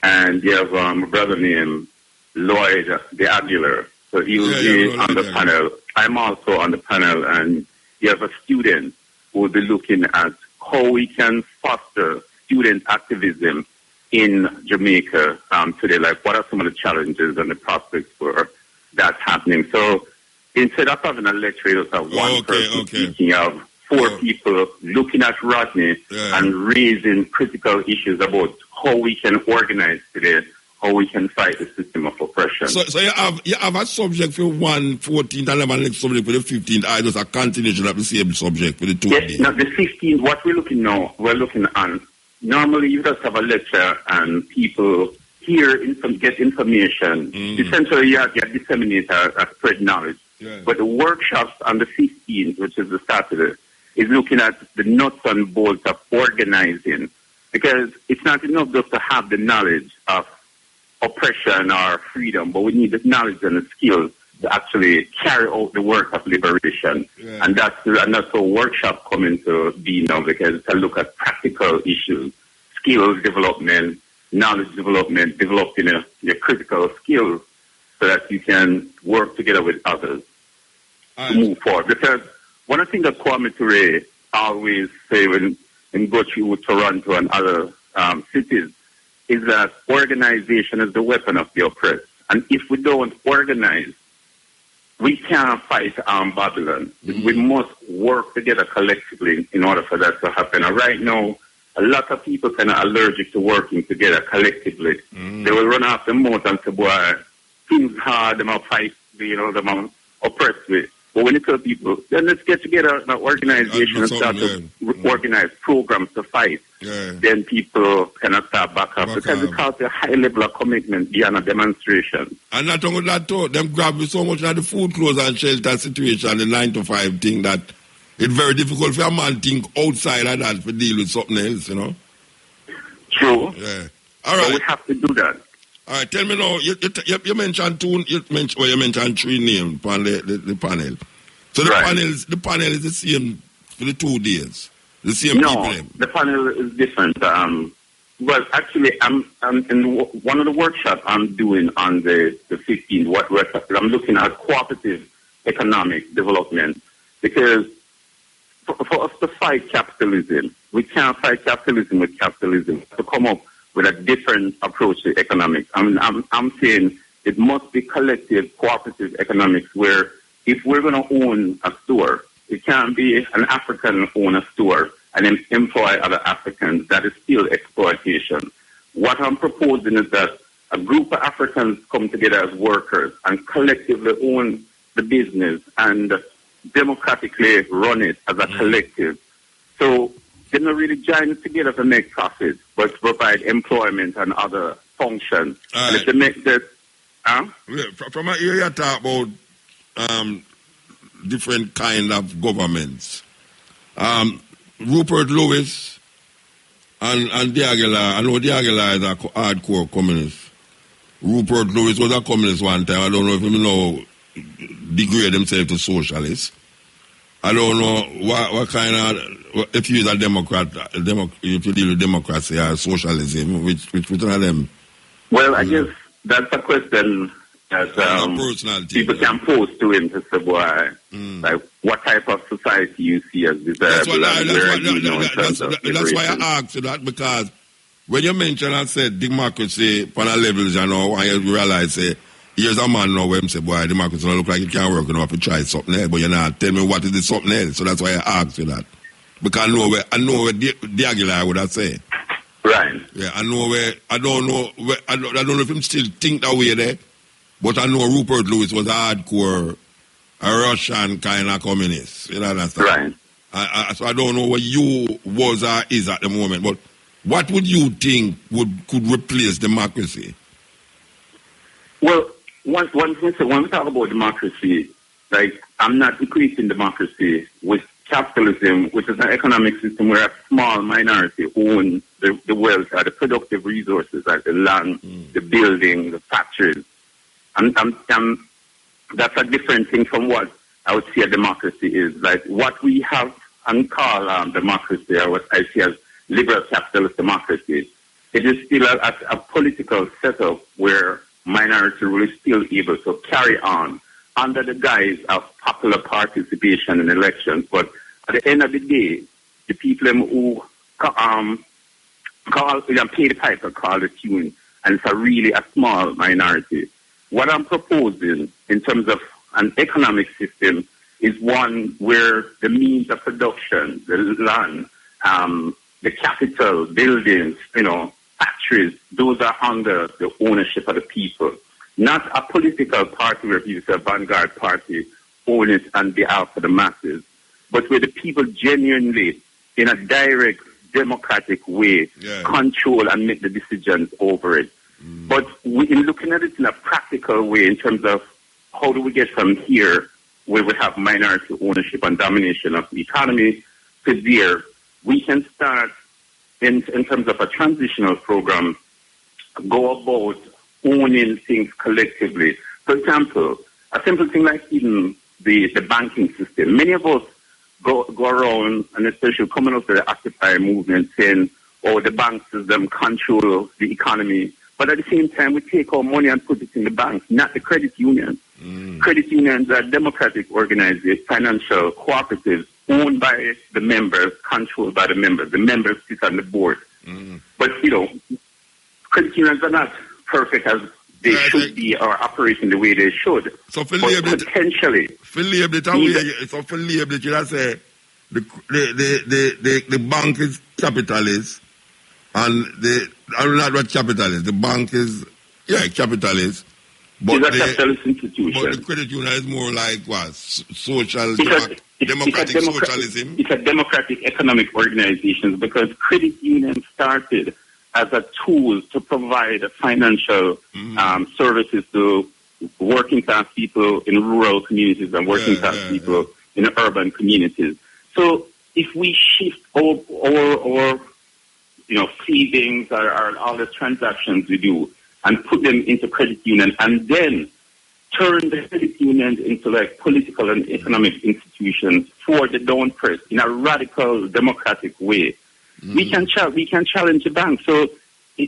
and you have a brother named Lloyd de Aguilar. So he'll be on the panel. I'm also on the panel, and you have a student who will be looking at how we can foster student activism in Jamaica today. Like, what are some of the challenges and the prospects for that happening? So instead of having a lecture, you'll have one person speaking. You have four people looking at Rodney and raising critical issues about how we can organize today, how we can fight the system of oppression. So you have a subject for 14th and a next subject for the 15th. I just a continuation of the same subject for the 2 days. Now the 15th, what we're looking on, normally you just have a lecture and people hear get information. Essentially you disseminate or spread knowledge. But the workshops on the 15th, which is the Saturday, is looking at the nuts and bolts of organizing. Because it's not enough just to have the knowledge of oppression or freedom, but we need the knowledge and the skills to actually carry out the work of liberation. And that's a workshop coming to be now, because it's a look at practical issues, skills development, knowledge development, developing your critical skills so that you can work together with others to move forward. Because one of the things that Kwame Ture always say when go through Toronto and other cities is that organization is the weapon of the oppressed. And if we don't organize, we can't fight Babylon. We must work together collectively in order for that to happen. And right now, a lot of people are kind of allergic to working together collectively. They will run off the mouth and say, boy, things hard, them are fight, them are oppressed with. But when you tell people, then let's get together an organization and start to organize programs to fight. Then people cannot start back up because it calls a high level of commitment beyond a demonstration. And not only that, too, them grab so much of the food, clothes and shelter situation, the 9 to 5 thing, that it's very difficult for a man to think outside of that to deal with something else, True. Yeah. All right. So we have to do that. All right, tell me now, you mentioned you mentioned 3 names on the panel. So the panel is the same for the 2 days. The same people. No, the panel is different. Well, actually, I'm in one of the workshops I'm doing on the 15th. I'm looking at cooperative economic development, because for us to fight capitalism, we can't fight capitalism with capitalism. To come up with a different approach to economics. I'm saying it must be collective, cooperative economics, where if we're going to own a store, it can't be an African own a store and then employ other Africans. That is still exploitation. What I'm proposing is that a group of Africans come together as workers and collectively own the business and democratically run it as a collective. So they're not really joining together to make profit, but to provide employment and other functions. And if they make this... From an area talk about different kind of governments. Rupert Lewis and De Aguilar, I know De Aguilar is a hardcore communist. Rupert Lewis was a communist one time. I don't know if you degrade himself to socialist. I don't know what kind of, if you're a Democrat, if you deal with democracy or socialism, which one of them? Well, I guess that's a question that people can pose to him to say, boy, like, what type of society you see as desirable. That's why I asked you that, because when you mention and said democracy on a levels, you know, and you realize, say, here's a man now where him say, boy, democracy don't look like it can't work, you know, have to try something else, but you know, tell me what is the something else. So that's why I asked you that. Because I know where the Aguilar would have said. Right. Yeah, I know where, I don't know if him still think that way there, but I know Rupert Lewis was a hardcore, a Russian kind of communist. You know, understand? Right. So I don't know what you was or is at the moment, but what would you think could replace democracy? Well, one thing, when we talk about democracy, like, I'm not equating democracy with capitalism, which is an economic system where a small minority own the wealth or the productive resources, like the land, the building, the factories. And that's a different thing from what I would say a democracy is. Like, what we have and call democracy, or what I see as liberal capitalist democracy, it is still a political setup where minority rule is still able to carry on under the guise of popular participation in elections. But at the end of the day, the people who pay the piper call the tune, and it's really a small minority. What I'm proposing in terms of an economic system is one where the means of production, the land, the capital, buildings, factories, those are under the ownership of the people. Not a political party where people say a vanguard party own it on behalf of the masses, but where the people genuinely, in a direct, democratic way, control and make the decisions over it. But in looking at it in a practical way, in terms of how do we get from here, where we have minority ownership and domination of the economy, to there, we can start, in terms of a transitional program, go about owning things collectively. For example, a simple thing like even the banking system. Many of us go around, and especially coming up to the Occupy movement, saying, oh, the bank system control the economy. But at the same time, we take our money and put it in the banks, not the credit unions. Credit unions are democratic organizations, financial cooperatives, owned by the members, controlled by the members. The members sit on the board. But, credit unions are not perfect as they should be, or operating the way they should. So for potentially, the bank is capitalist, and I'm not what capitalist. The bank is capitalist. But it's a capitalist institution. But the credit union is more like what? Democratic socialism? It's a democratic economic organization, because credit unions started as a tool to provide financial services to working class people in rural communities and working class people in urban communities. So if we shift our savings or all the transactions we do and put them into credit union, and then turn the credit unions into like political and economic institutions for the down press in a radical democratic way, we can challenge the bank. So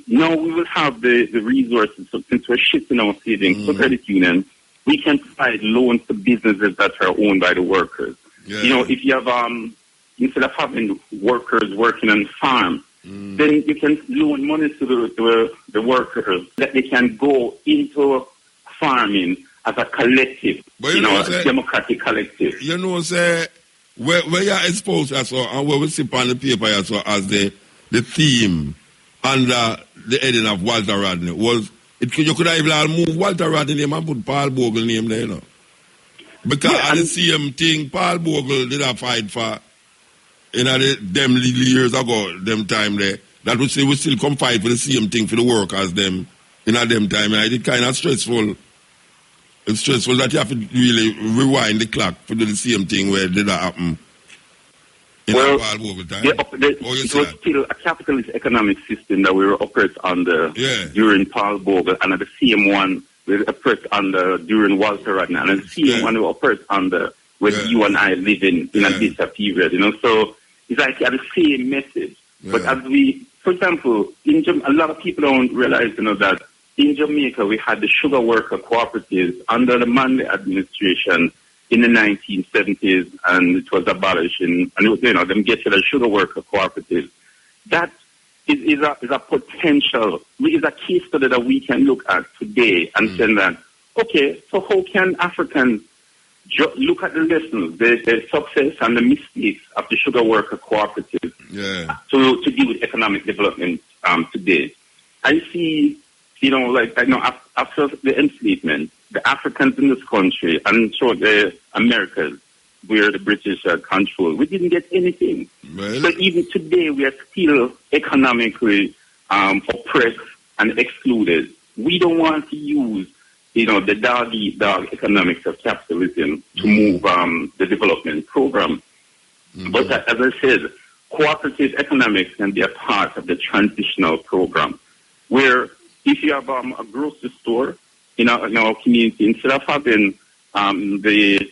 now we will have the resources. So since we're shifting our savings to credit union, we can provide loans to businesses that are owned by the workers. If you have instead of having workers working on farms, then you can loan money to the workers that they can go into farming as a collective, a democratic collective. Where you are exposed as well, and where we see on the paper as well as the theme under the heading of Walter Rodney was, you could have even moved Walter Rodney name and put Paul Bogle name there, Because at the same thing, Paul Bogle did a fight for, them years ago, them time there, that we still come fight for the same thing for the workers, them, them time. And it's kind of stressful. It's stressful that you have to really rewind the clock for the same thing where did that happen. It was still a capitalist economic system that we were operating under during Paul Bogle, and the same one we operated under during Walter Rodney, and the same one we operated under with you and I living in a later period. So it's like the same message. But as for example, a lot of people don't realize, that in Jamaica we had the sugar worker cooperatives under the Manley administration in the 1970s, and it was abolished, and them get to the sugar worker cooperatives. That is a potential, is a case study that we can look at today and say that, okay, so how can Africans look at the lessons, the success and the mistakes of the sugar worker cooperative to deal with economic development today? I see, after the enslavement, the Africans in this country and throughout the Americas, where the British control, we didn't get anything. Well, so even today, we are still economically oppressed and excluded. We don't want to use, the dog-eat-dog economics of capitalism to move the development program. But as I said, cooperative economics can be a part of the transitional program, where if you have a grocery store in our community, instead of having the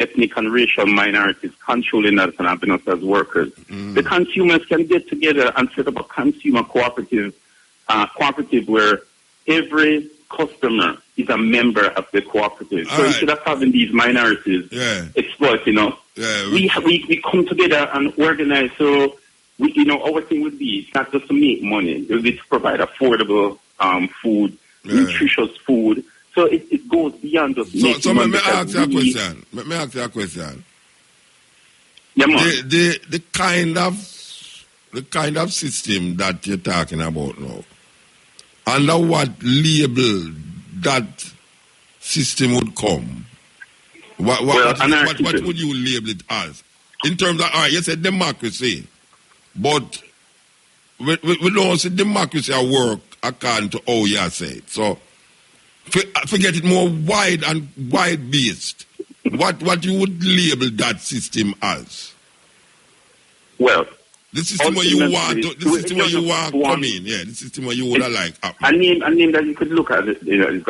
ethnic and racial minorities controlling us and having us as workers, the consumers can get together and set up a consumer cooperative where every customer is a member of the cooperative. So instead of having these minorities exploiting us, we come together and organize. So our thing would be, it's not just to make money, it would be to provide affordable food, nutritious food. So it goes beyond just making so money. Let me ask you a question. Yeah, man. The kind of system that you're talking about now, under what label that system would come? What would you label it as? In terms of, all right, you said democracy, but we don't see democracy at work according to how you say it. So, forget it more wide-based. What you would label that system as? Well, the system where you want come in, the system where you would like. A name that you could look at it, is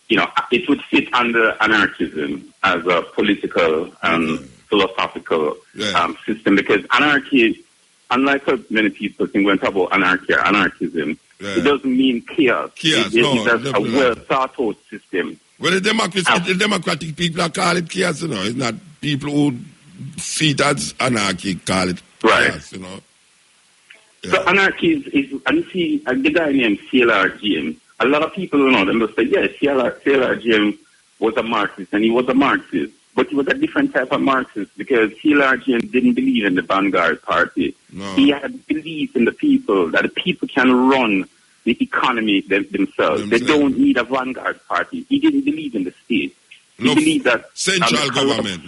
it would fit under anarchism as a political and philosophical system, because anarchy, unlike what many people think when talk about anarchy or anarchism, it doesn't mean chaos. It's a well thought out system. Well, the democratic people are call it chaos, It's not people who see it as anarchy call it chaos, So anarchy is and you see the guy named C.L.R. James. A lot of people don't know them. They say, yes, C.L.R. James was a Marxist, and he was a Marxist. But he was a different type of Marxist, because C.L.R. James didn't believe in the vanguard party. No. He had belief in the people, that the people can run the economy themselves. They don't need a vanguard party. He didn't believe in the state. He believed that central government.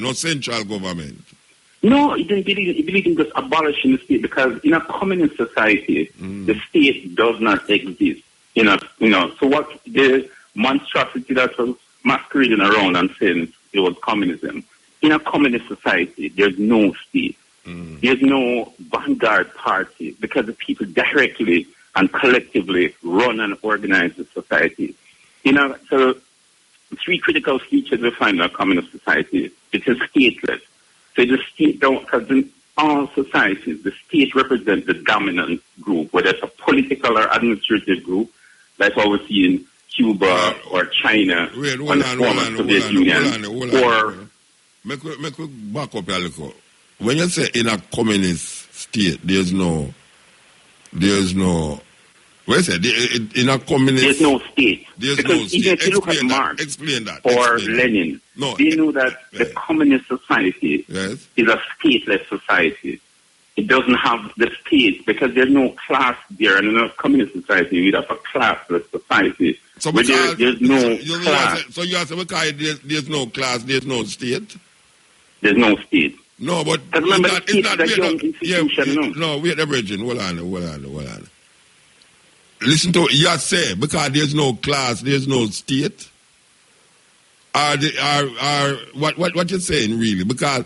No, he didn't believe. He believed in just abolishing the state, because in a communist society, the state does not exist. So what the monstrosity that was masquerading around and saying it was communism. In a communist society, there's no state. There's no vanguard party, because the people directly and collectively run and organize the society. So 3 critical features we find in a communist society. It is stateless. So the state don't, because in all societies, the state represents the dominant group, whether it's a political or administrative group, like what we see in Cuba or China, or the former Soviet Union, or... Make we back up a little. When you say in a communist state, there's no... What is it? In a communist... There's no state. There's because no state. even if you look at Marx or Lenin, they knew that the communist society is a stateless society. It doesn't have the state, because there's no class there. And in a communist society, you'd have a classless society. So there's no class. So you have to because there's no class, there's no state? There's no state. No, but remember, it's not wait a virgin. Hold on. Listen to what you say, because there's no class, there's no state. What you're saying really? Because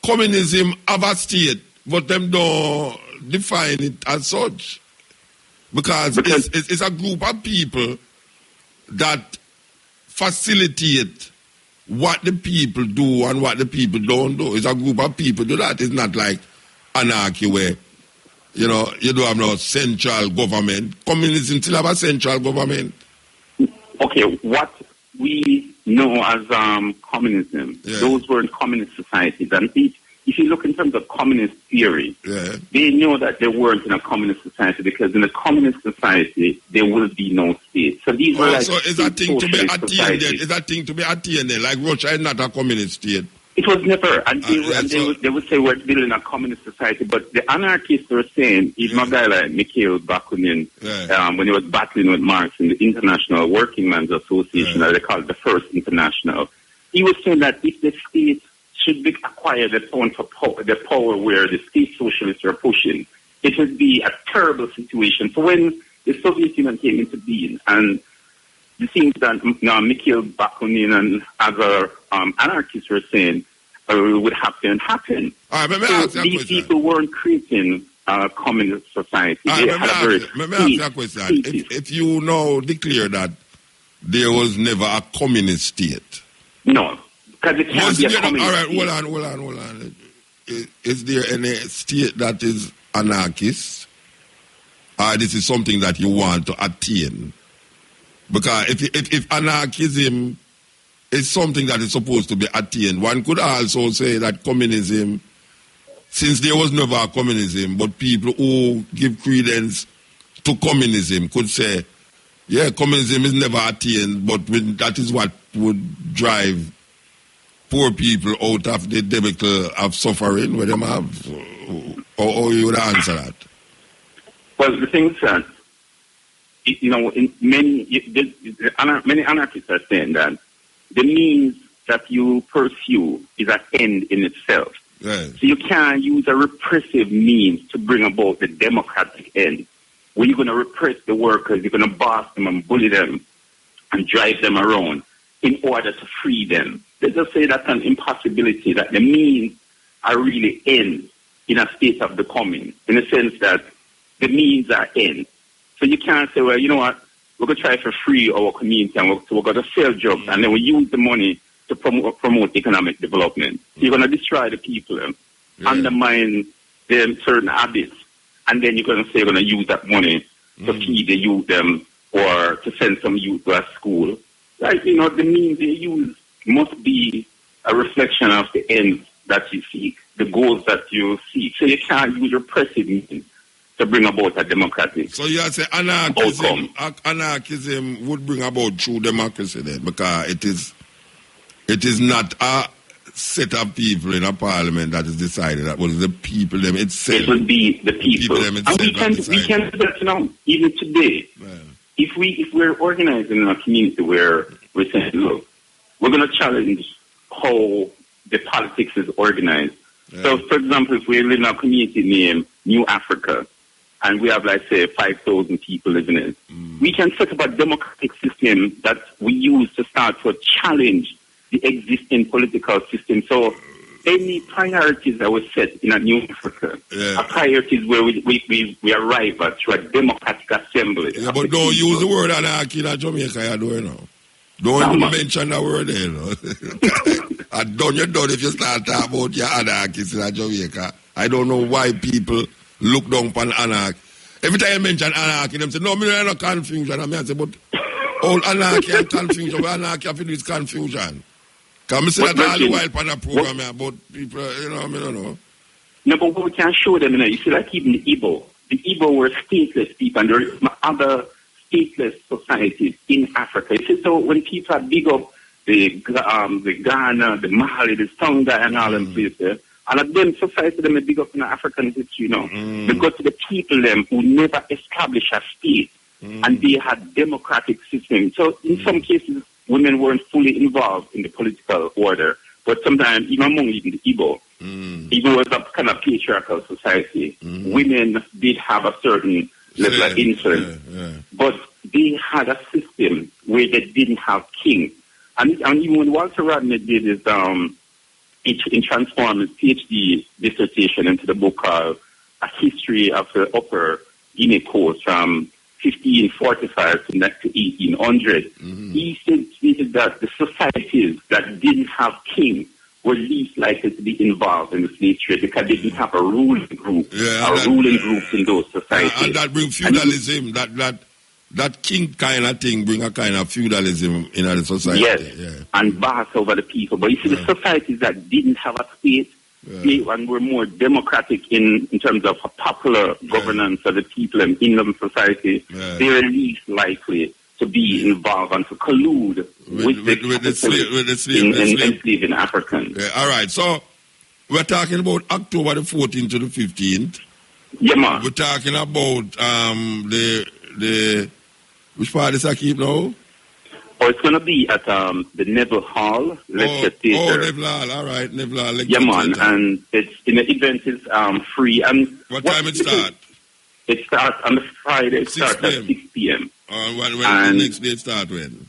communism have a state, but them don't define it as such. Because it's a group of people that facilitate what the people do and what the people don't do. It's a group of people do that. It's not like anarchy where, you don't have no central government. Communism still have a central government. Okay, what we know as communism, those were in communist societies. And if you look in terms of communist theory, they know that they weren't in a communist society because in a communist society there will be no state. So these were like so is that thing to be attained then? Is that thing to be attained then? Like Russia is not a communist state. It was never, and they would say we're building a communist society, but the anarchists were saying, even a guy like Mikhail Bakunin, when he was battling with Marx in the International Working Men's Association, as they call it the First International, he was saying that if the state should acquire the power where the state socialists are pushing, it would be a terrible situation. So when the Soviet Union came into being, and the things that Mikhail Bakunin and other anarchists were saying would have to happen. All right, so these people weren't creating a communist society. Let me ask you a question. If you now declare that there was never a communist state. No, because it can't be a communist state. All right, hold on. Is there any state that is anarchist? Or this is something that you want to attain? Because if anarchism is something that is supposed to be attained, one could also say that communism, since there was never a communism, but people who give credence to communism could say, yeah, communism is never attained, but that is what would drive poor people out of the debacle of suffering where they have. Or you would answer that? Well, the thing is that, in many anarchists are saying that the means that you pursue is an end in itself. Right. So you can't use a repressive means to bring about the democratic end. When you're going to repress the workers, you're going to boss them and bully them and drive them around in order to free them. They just say that's an impossibility, that the means are really ends in a state of becoming, in the sense that the means are ends. So you can't say, well, you know what, we're going to try to free our community and we're going to sell drugs and then we use the money to promote economic development. So you're going to destroy the people, undermine their certain habits, and then you're going to say you're going to use that money to feed the youth or to send some youth to a school. Like, the means they use must be a reflection of the ends that you seek, the goals that you seek. So you can't use repressive means to bring about a democratic. So you say anarchism would bring about true democracy then, because it is not a set of people in a parliament that is decided. That was the people them itself. It would be the people. And we can do that even today. Well, If we're organizing a community where we're saying, look, we're going to challenge how the politics is organized. Yeah. So, for example, if we live in a community named New Africa, and we have, like, say, 5,000 people living in it, we can set up a democratic system that we use to start to challenge the existing political system. So any priorities that were set in a New Africa are priorities where we arrive at through a democratic assembly. Yeah, but don't use the word anarchy in Jamaica, you know. Don't even mention the word there, you know. And done if you start talking about your anarchists in Jamaica. I don't know why people look down upon anarchy. Every time you mention anarchy, them say, no, me no confusion. I say, but all anarchy and confusion, but anarchy have to do with confusion. Because I say that all the while on a program about people, I don't know. No, but what we can show them, you see, like even the Igbo were stateless people, and there are other stateless societies in Africa. You see, so when people are big up the Ghana, the Mali, the Tonga, and all them places, all of them societies them are big up in African history, because the people them who never established a state, and they had democratic systems. So in some cases, women weren't fully involved in the political order, but sometimes even among even the Igbo, even was a kind of patriarchal society, women did have a certain level of influence, but they had a system where they didn't have kings. And even when Walter Rodney did his, in transformed his PhD dissertation into the book called A History of the Upper Guinea Coast from 1545 to 1800, he stated that the societies that didn't have kings were least likely to be involved in the slave trade because they didn't have a ruling group, ruling groups in those societies. And that brings feudalism, that king kind of thing bring a kind of feudalism in the society. Yes, and boss over the people. But you see, the societies that didn't have a state, and were more democratic in terms of popular governance of the people in the society, they're least likely to be involved and to collude with the enslaving Africans. Yeah, all right, so we're talking about October the 14th to the 15th. Yeah, man. We're talking about the which part is I keep now? Oh, it's going to be at the Neville Hall Lecture Theatre. Neville Hall, all right, Neville Hall Lecture Yeah, man, Theatre. and the event is free. And what time it start? It starts on the Friday. It starts at 6 p.m. When the next day start when?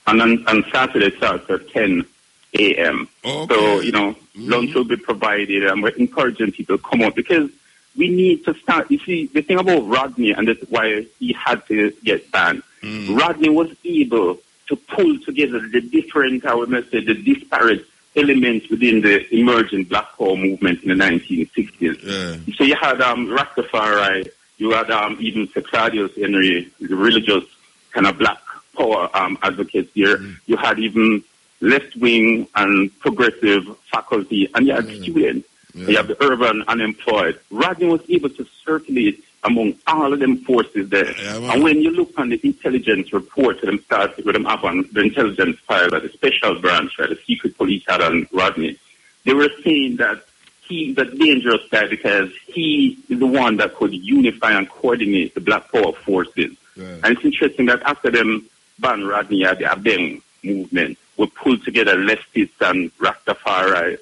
And on Saturday it starts at 10 a.m. Okay. So, lunch will be provided, and we're encouraging people to come out because we need to start. You see, the thing about Rodney, and that's why he had to get banned, Rodney was able to pull together the different, I would say, the disparate elements within the emerging Black Power movement in the 1960s. Yeah. So you had Rastafari, you had even Sir Claudius Henry, the religious kind of Black Power advocates here. You had even left-wing and progressive faculty, and you had students. You have the urban unemployed. Rodney was able to circulate among all of them forces there. And when you look on the intelligence report, them start with them up on the intelligence file, the special branch, the secret police had on Rodney, they were saying that he's a dangerous guy because he is the one that could unify and coordinate the Black Power forces. And it's interesting that after them ban Rodney at the Abeng movement, we pull together leftists and Rastafari,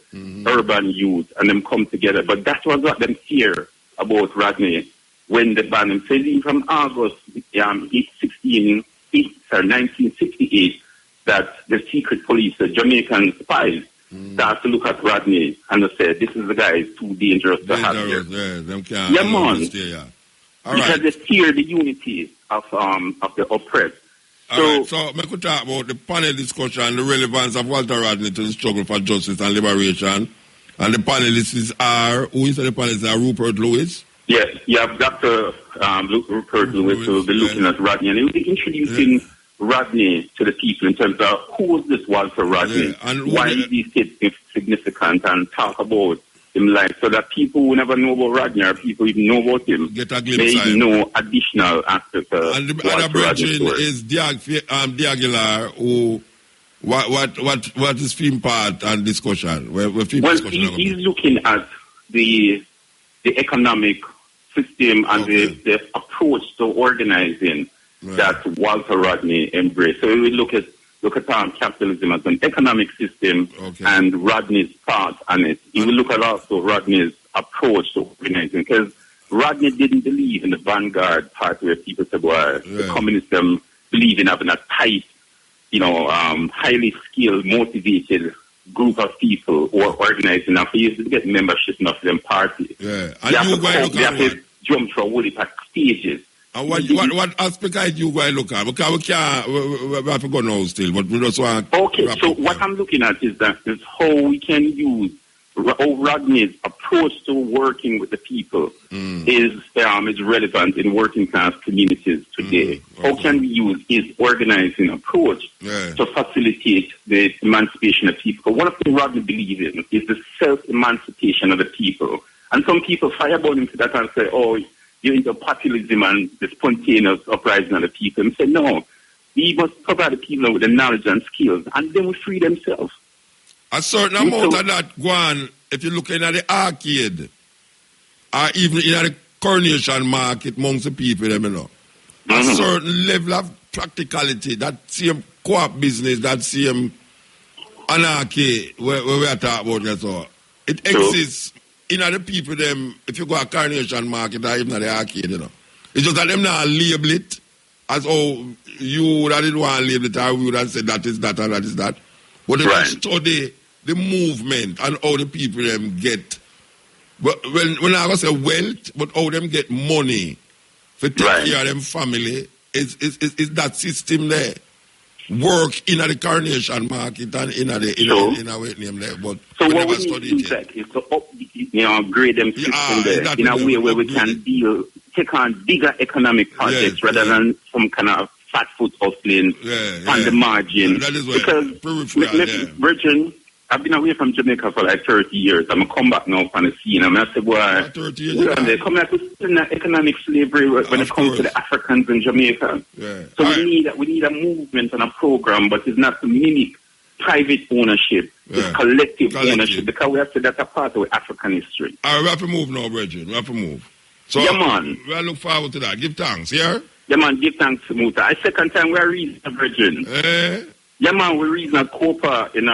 urban youth, and them come together. But that's what got them fear about Rodney when they banned him. So even from August 1968, that the secret police, the Jamaican spies, start to look at Rodney and they say, this is the guy who's too dangerous to have here. Yeah, man. All because right. they fear the unity of the oppressed. So I could talk about the panel discussion and the relevance of Walter Rodney to the struggle for justice and liberation. And the panelists are, who is the panelists? Are Rupert Lewis? Yes, you have Dr. Rupert Lewis who will be looking at Rodney, and he will be introducing Rodney to the people in terms of who is this Walter Rodney, and why is he significant, and talk about him life so that people who never know about Rodney or people even know about him get a glimpse may know additional aspects of and the Walter other Rodney's brethren story. is Diaguilar, who what is film part and discussion? He's looking at the economic system and the approach to organizing that Walter Rodney embraced. So we look at capitalism as an economic system and Rodney's part on it. He will look at also Rodney's approach to organizing, because Rodney didn't believe in the vanguard part where people said, well, the communists believe in having a tight, highly skilled, motivated group of people who are organizing enough. He used to get membership enough to them party. Yeah. And they have to jump through a whole heap of stages. And what aspect are you going to look at? Because we have to go now still, but we just want what I'm looking at is how we can use Rodney's approach to working with the people is relevant in working class communities today. How can we use his organizing approach to facilitate the emancipation of people? One of the things Rodney believes in is the self-emancipation of the people. And some people fireball him to that and say, oh, you're into populism and the spontaneous uprising of the people. And say, no, we must provide the people with the knowledge and skills, and then we free themselves. A certain amount of that go on, if you're looking at the arcade, or even in the coronation market amongst the people, a certain level of practicality, that same co-op business, that same anarchy where we are talking about, that's all. It exists in the people, if you go to coronation market or even at the arcade, It's just that them not label it as, you that didn't want to label it, or we would have said that is that and that is that. But if you study the movement and how the people them get, but when I say wealth, but how them get money for take care of them family, is that system there. Work in the coronation market and in a way name there, but so what we need to do is to upgrade them system there in a way where we can take on bigger economic projects rather than some kind of fat foot hustling on the margin. That is because Virgin, I've been away from Jamaica for like 30 years. I'm going to come back now on the scene. I said, boy, 30 years they come like in economic slavery when it comes to the Africans in Jamaica. Yeah. So we need a movement and a program, but it's not to mimic private ownership. It's collective ownership, because we have to, that's a part of African history. All right, we have to move now, Bridget. We have to move. So, yeah, man. I look forward to that. Give thanks, yeah? Yeah, man, give thanks to Muta. I second time we're reading a virgin. Yeah, man, we're reading a Copa in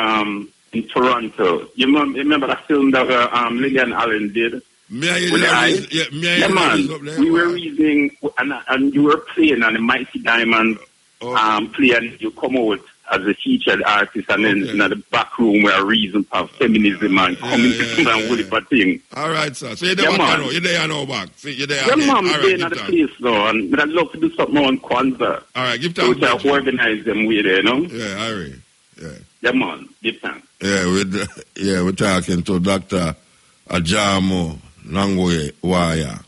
Toronto. You remember that film that Lillian Allen did? With the eyes? Yeah, man. We were reading, and you were playing on the Mighty Diamond play, and you come out as a featured artist, and then in the back room we're reason for feminism and communism and whatever thing. All right, sir. So you're there now. You're there now back. See, you're there again. Man, I'm there at the place now, and I'd love to do something on Kwanzaa. All right, give thanks. So we organize them with there, you know? Yeah, all right. Yeah, man. Give thanks. Yeah, we're talking to Dr. Ajamo Langwe Waya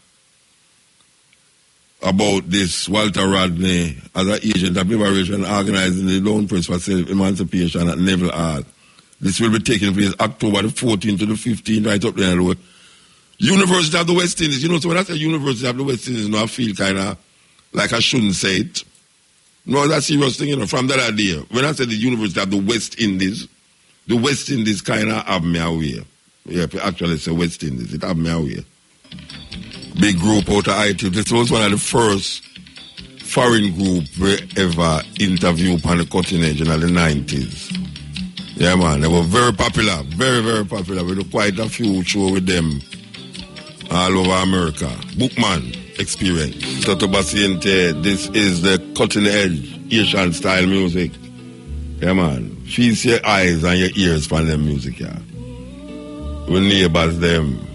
about this Walter Rodney as an agent of liberation organizing the Loan Press for Self-Emancipation at Neville Hall. This will be taking place October the 14th to the 15th, right up there. University of the West Indies. You know, so when I say University of the West Indies, I feel kind of like I shouldn't say it. No, that's a serious thing, you know, from that idea. When I say the University of the West Indies kind of have me away. Yeah, actually it's the West Indies. It have me away. Big group out of Haiti. This was one of the first foreign group we ever interviewed on the cutting edge in the 90s. Yeah, man. They were very popular. Very, very popular. We did quite a few shows with them all over America. Bookman experience. Toto Basiente, this is the cutting edge Asian style music. Yeah, man. Feast your eyes and your ears for them music, yeah. We neighbors them.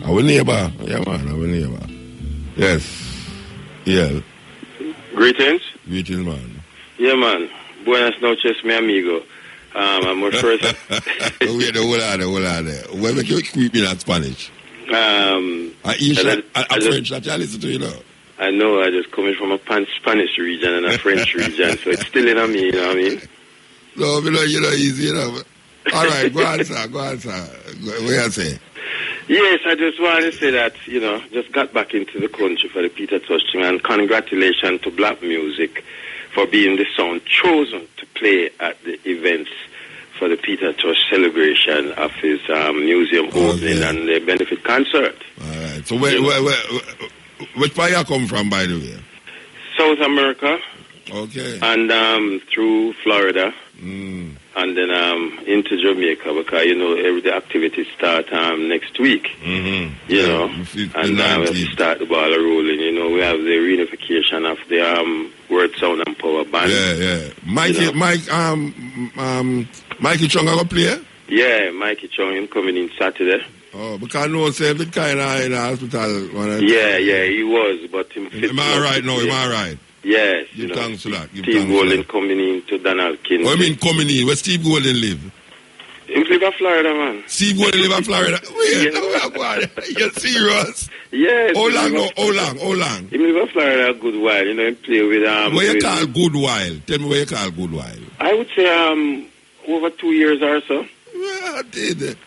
Our neighbor. Yeah, man, our neighbor. Yes. Yeah. Greetings. Greetings, man. Yeah, man. Buenas noches, mi amigo. I'm my first. Wait, hold on. Why make you speak in Spanish? French that you listen to, you know. I know, I just coming from a Spanish region and a French region, so it's still in me, you know what I mean? No, you know, easy, you know. All right, go on, sir. What you say? Yes, I just wanted to say that, you know, just got back into the country for the Peter Tosh thing, and congratulations to black music for being the sound chosen to play at the events for the Peter Tosh celebration of his museum opening and the benefit concert. All right. So which part you come from, by the way? South America. Okay. And through Florida. And then into Jamaica, because, you know, the activities start next week. You know, and we have to start the ball rolling. You know, we have the reunification of the Word Sound and Power Band. Yeah. Mikey Chung going to play? Yeah, Mikey Chung is coming in Saturday. Oh, because I know Sam the kind of in the hospital. Yeah, he was, but him fit. Am I right now? Am I right? Yes. Give thanks to that. Steve Golden coming in to Donald King. What do you mean coming in? Where Steve Golden live? He live in Florida, man. Steve Golden live in Florida? Wait, you're serious? Yes. How long? He live in Florida a good while. You know, he play with... What you call good while? Tell me what you call good while. I would say over 2 years or so. Yeah, I did.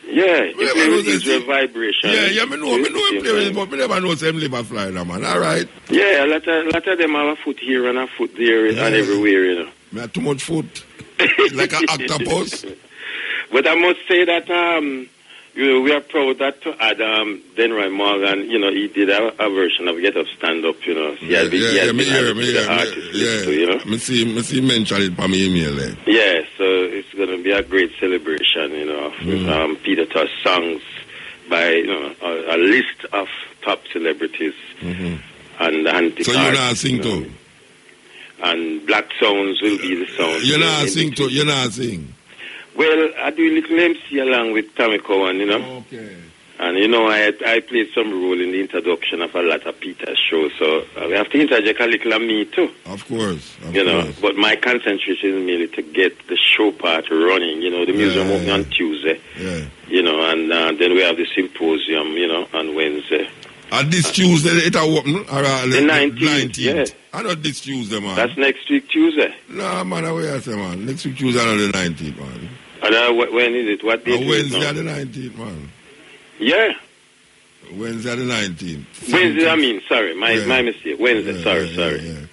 Yeah, he play with Israel Vibration. Yeah, I know him play with him, but I never know him live in Florida, man. All right. Yeah, a lot of them have a foot here and a foot there and everywhere, you know. I have too much foot. Like an octopus. But I must say that you know, we are proud that to add Denroy Morgan, you know, he did a version of Get Up Stand Up, you know. Me hear. You know? Me see mention it by my email there. Yeah, so it's going to be a great celebration, you know, with Peter Tosh songs by, you know, a list of top celebrities. And so you're not sing too? And Black Sounds will be the sound. You're not sing too? You're not sing? Well, I do a little MC along with Tommy Cowan, you know. Okay. And, you know, I played some role in the introduction of a lot of Peter's shows, so we have to interject a little of me, too. Of course. You know, but my concentration is merely to get the show part running, you know, the museum opening on Tuesday. Yeah. You know, and then we have the symposium, you know, on Wednesday. And this Tuesday, it will open? The 19th, yeah. I know this Tuesday, man. That's next week, Tuesday. No, man, I say, man. Next week, Tuesday, on the 19th, man. When is it? What date? Wednesday the 19th, man. Yeah. Wednesday the 19th. Wednesday, sorry. My mistake. Wednesday, sorry.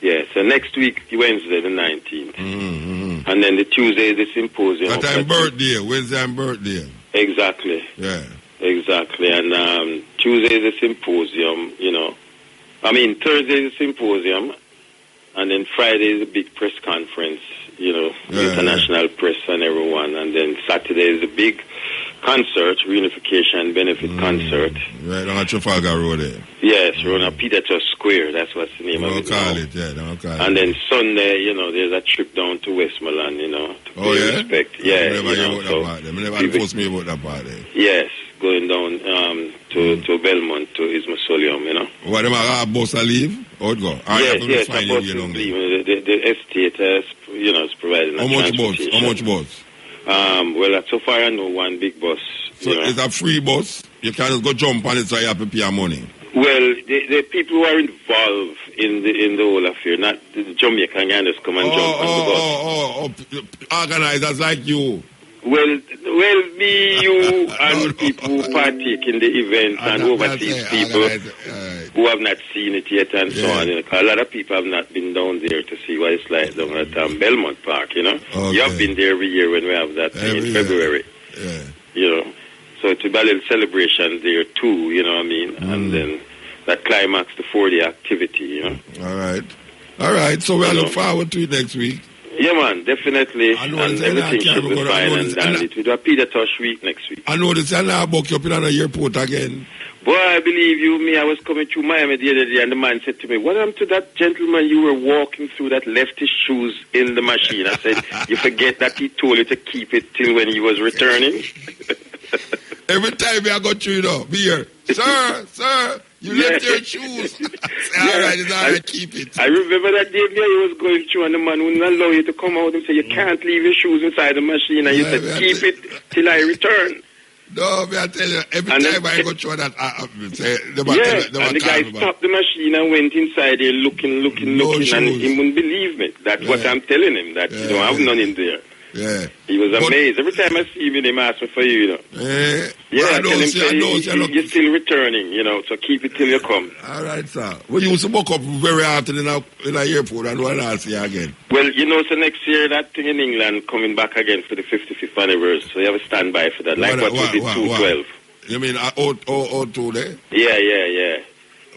Yeah, so next week, Wednesday the 19th. Mm-hmm. And then the Tuesday is the symposium. That time birthday. Wednesday and birthday. Exactly. Yeah. Exactly. And Tuesday is the symposium, Thursday is the symposium. And then Friday is a big press conference, international press and everyone. And then Saturday is a big concert, reunification benefit concert. Right on Trafalgar Road there. Yes, around Peter Trust Square. That's what's the name of it. And then Sunday, there's a trip down to Westmoreland, to pay respect. Yeah. I never hear about that part. They never post me about that part there. Yes, going down to Belmont to his mausoleum, What, them a bus a leave? How it go? Yes, a bus is leaving. The estate is providing How much bus? Well, so far I know one big bus. So it's a free bus? You can't just go jump on it so you have to pay money? Well, the people who are involved in the whole affair, not the Jamaican guys just come and jump on the bus. Organizers like you. Well, me, you, and people who partake in the event and overseas people who have not seen it yet and so on. A lot of people have not been down there to see what it's like down at Belmont Park, Okay. You have been there every year when we have that thing in February. Yeah. So it's a little celebration there too, and then that climax the 4-day activity, All right. So we'll look forward to it next week. Yeah, man, definitely. And everything should be fine and dandy. We do a Peter Tosh week next week. I know this, and I'll book you up in an airport again. Boy, I believe you, I was coming through Miami the other day, and the man said to me, what happened to that gentleman you were walking through that left his shoes in the machine? I said, you forget that he told you to keep it till when he was returning? Every time I go through, be here. Sir, you left your shoes. All right, keep it. I remember that day he was going through, and the man wouldn't allow you to come out and say, you can't leave your shoes inside the machine, and you said, keep it till I return. No, I tell you, every time I go through that, the guy stopped the machine and went inside there looking, and he wouldn't believe me. That's what I'm telling him, that I have none in there. Yeah. He was amazed. Every time I see him, he asks me for you, I tell him, you're still returning, so keep it till you come. All right, sir. We used to walk up very often in the airport, and what I'll see again. Well, so next year, that thing in England coming back again for the 55th anniversary, so you have a standby for that, like what we did 212. You mean 02 there? Yeah.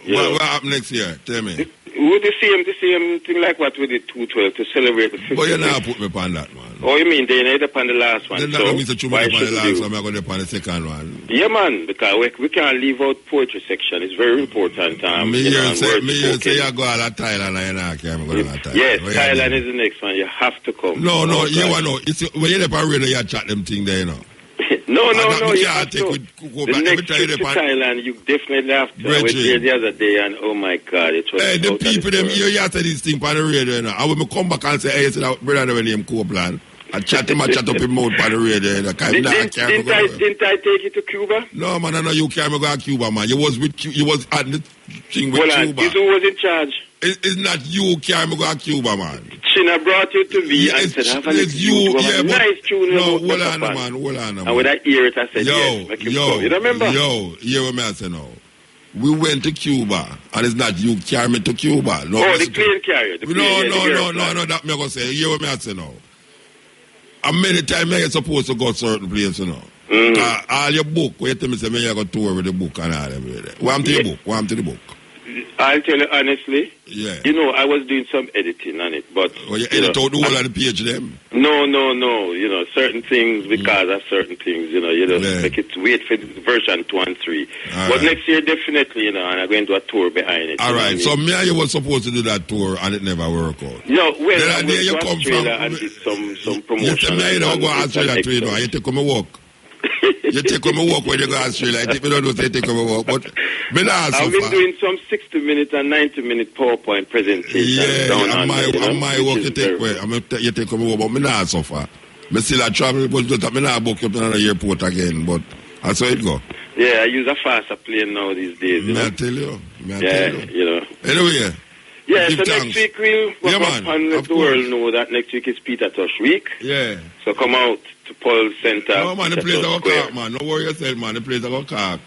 What happened next year? Tell me. With the same thing like what we did 212 to celebrate the 50th. But you never put me upon that, man. Oh, you mean they ended up on the last one? Then that means that you put me upon the last one, I'm going to upon the second one. Yeah, man, because we can't leave out poetry section. It's very important. Me say you go all at Thailand and you're not going to Thailand. Yes, Thailand is the next one. You have to come. No, you know. When you're on radio, you chat them thing there, No, you have to. The next trip to Thailand, you definitely have to. I was there the other day, and oh my God, it was the people, them here, you say this thing on the radio, I will come back and say, hey, you see that brother when name Copeland, I chat him, chat up his mouth on the radio. Didn't I take you to Cuba? No, man, I know you can't go to Cuba, man. You was at the thing with Cuba. Who was in charge? It's not you can't go to Cuba, man. China brought you to me and said, have a nice tune. No, hold on, man. And when I hear it, I said, you remember? Hear what I say now. We went to Cuba, and it's not you carry me to Cuba. No, the plane carrier. No, that me going to say. Hear what I say now. And many times you're supposed to go to certain places, all your book, where you tell me, say, you go tour with the book and all that. What to the book? I'll tell you honestly. Yeah. I was doing some editing on it, but... Well, you edit out the whole of the page, them? No. Certain things, because of certain things, you just make it, wait for version 2 and 3. But next year, definitely, and I'm going to do a tour behind it. All right, so me and you were supposed to do that tour, and it never worked out. No, well, I went to Australia and did some promotion. You tell me you don't go to Australia to you take come and walk. You take come and walk when you go to Australia. I think we don't know say take come and walk, but I've been doing some 60-minute and 90-minute PowerPoint presentations. Yeah, my work you take away. You take come and walk, but me not so far. Me still a travel, but just me not book up in an airport again, but that's how it go. Yeah, I use a faster plane now these days. I tell you. Anyway. Yeah, Give so thanks. next week we'll walk up and let the world know that next week is Peter Tosh week. Yeah. So come out to Paul Center. No, man, the Peter place Tosh I go Square. cock, man. Don't worry yourself, man. The place I go cock.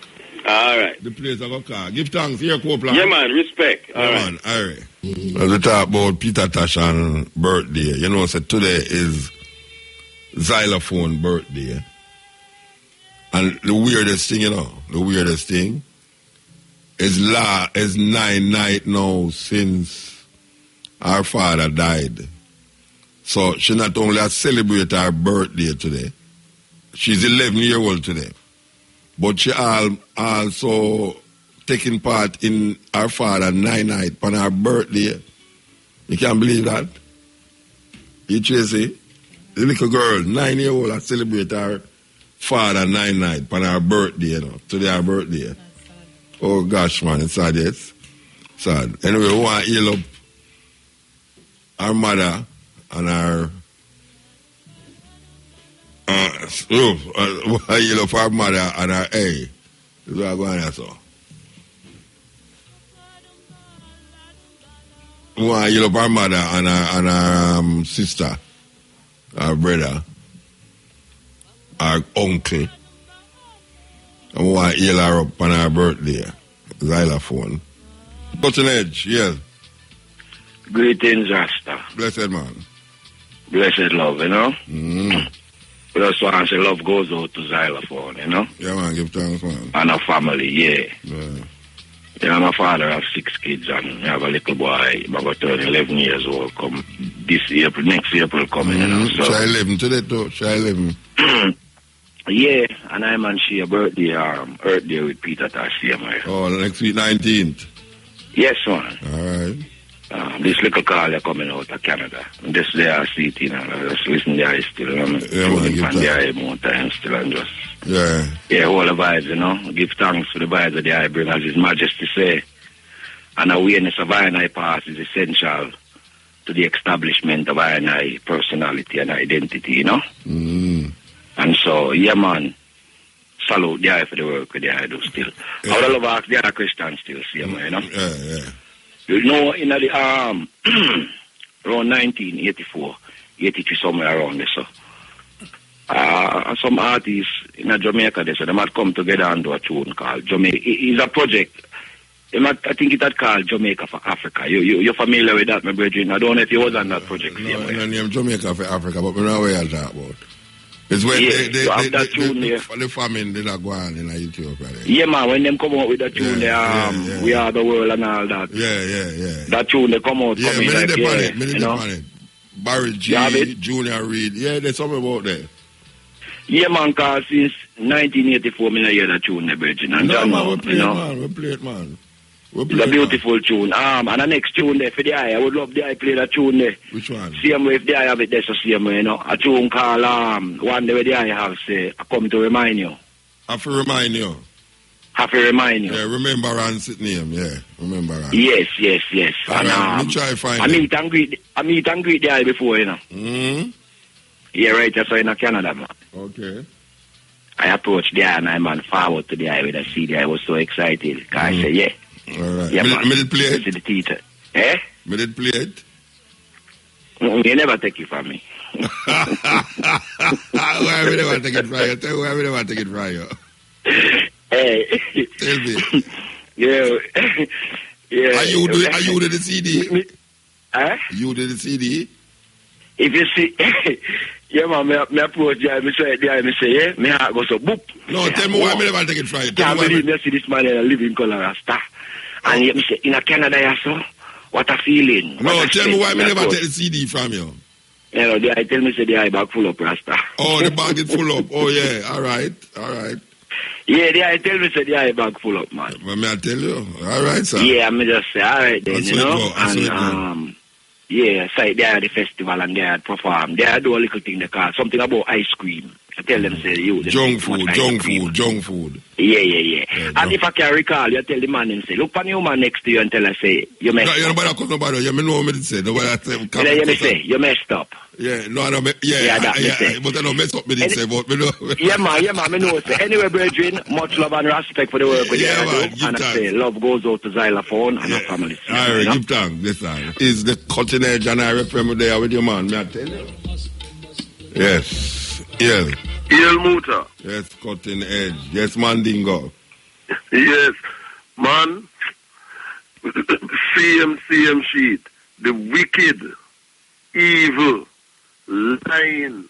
All right. The place I go cock. Give thanks. Here, Copeland. Yeah, man. Respect. All right. Man, all right. As we talk about Peter Tosh and birthday, you know, so today is Xylophone birthday. And the weirdest thing, is is 9 nights now since our father died. So she not only has celebrated her birthday today, she's 11 years old today, but she also taking part in our father 9 nights on her birthday. You can't believe that? You Tracy, the little girl, 9 years old, has celebrated her father 9 nights on her birthday, you know, today our birthday. Oh gosh, man, it's sad, yes. Sad. Anyway, we want to heal up our mother and our heal up our mother and our This is what I'm going to say. We want to heal up our mother and our sister, our brother, our uncle. And we want to heal her up on her birthday. Xylophone. Button Edge, yes. Greetings, Rasta. Blessed man. Blessed love, you know? Mm-hmm. We just want to say love goes out to Xylophone, you know? Yeah, man, give thanks, man. And a family, yeah. Yeah. Yeah, my father has 6 kids and I have a little boy, about 11 years old, come this April, next April coming, you know? So. Shall 11 today, too? Shall 11? Yeah, and I'm on she a birthday, Earth Day with Peter Tosh, right? Oh, next week, 19th. Yes, man. All right. This little call they're coming out of Canada. And this day I see it, you know, I just listen there still, you know, Yeah, man, give there more time still and just... Yeah. Yeah, all the vibes, you know. Give thanks for the vibes that I bring, as His Majesty say. And awareness of I pass is essential to the establishment of I personality and identity, you know. Mm. And so, yeah, man, salute the eye for the work that I do still. Yeah. I would love to ask the other Christians still, see, man, you know. Yeah, yeah. You know, in the around 1984, 83, somewhere around there, so. Some artists in Jamaica, they said they might come together and do a tune called Jamaica. It's a project. I think it's called Jamaica for Africa. You're familiar with that, my brethren? I don't know if you was on that project. No, I name Jamaica for Africa, but we know where you're talking about. It's when the famine did not go on in Ethiopia. Yeah, man, when them come out with that tune, We Are the World and all that. Yeah. That tune, they come out coming like, Barry G, Junior Reid. Yeah, there's something about that. Yeah, man, because since 1984, I hear that tune, the Virgin. And no, man, we play it, man. It's a beautiful tune. And the next tune there for the eye, I would love the eye play that tune there. Which one? Same way if the eye have it there, so same way, you know. A tune called, one day where the eye have, say, I come to remind you. Have to remind you. Have to remind you. Yeah, remembrance name, yeah. Remembrance. Yes. And I try find meet and greet the eye before, you know. Mm-hmm. Yeah, right, that's why in Canada, man. Okay. I approached the eye and I man forward to the eye with a CD. I was so excited. Because I said, yeah. All right. Yeah, me did play it? The teacher. Eh? Me did play it? You never take it from me. Why we never take it from you? Tell me why we never take it from you. Hey. Tell me. Yeah. Are you did the CD? Huh? You did the CD? If you see, yeah, man, me approach the eye, me say, yeah, me heart go so boop. No, tell me why me never take it from you. Can't believe me see this man in a living color and star. And yet me say, in Canada, yeah, so, what a feeling. No, tell me why me never take the CD from you. You know, the eye tell me say the eye bag full up, Rasta. Oh, the bag is full up. Oh, yeah, all right. Yeah, the eye tell me say the eye bag full up, man. Well, may I tell you? All right, sir. Yeah, me just say, all right then, That's you know. And, yeah, so they had the festival and they had perform. They had do a little thing they call something about ice cream. I tell them, say, you. Junk food. Yeah. And if I can recall, you tell the man and say, look on your man next to you and tell her, say, you messed up. Nobody, you know what I say. You say, you messed up. Yeah, but I don't mess up with this, but me know. Yeah, man, me know. So anyway, brethren, much love and respect for the work we do. And I say, love goes out to Xylophone and our family. All right, give thanks, listen. Is the cutting edge and I remember there with your man, may I tell you? Yes, El Muta. Yes, cutting edge. Yes, Mandingo. Yes, man. CM sheet. The wicked, evil, lying,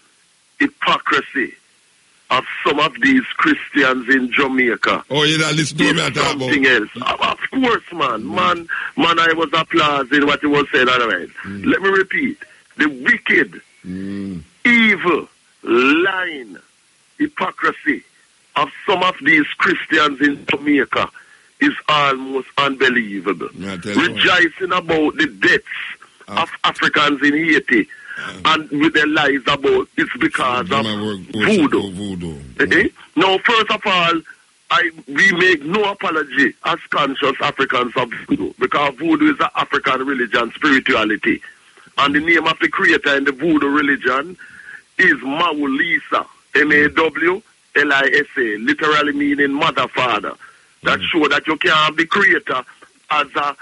hypocrisy of some of these Christians in Jamaica. Oh, you don't listen to me at all. Something else. Of course, man. Man, I was applauding what you was saying. All right. Let me repeat. The wicked, evil, lying, hypocrisy of some of these Christians in Jamaica is almost unbelievable. Rejoicing about the deaths of Africans in Haiti and with their lies about it's because of voodoo. Now, first of all, we make no apology as conscious Africans of voodoo, because voodoo is an African religion, spirituality. And the name of the creator in the voodoo religion is Mawulisa, Mawlisa, literally meaning mother, father. That show that you can't have the creator as a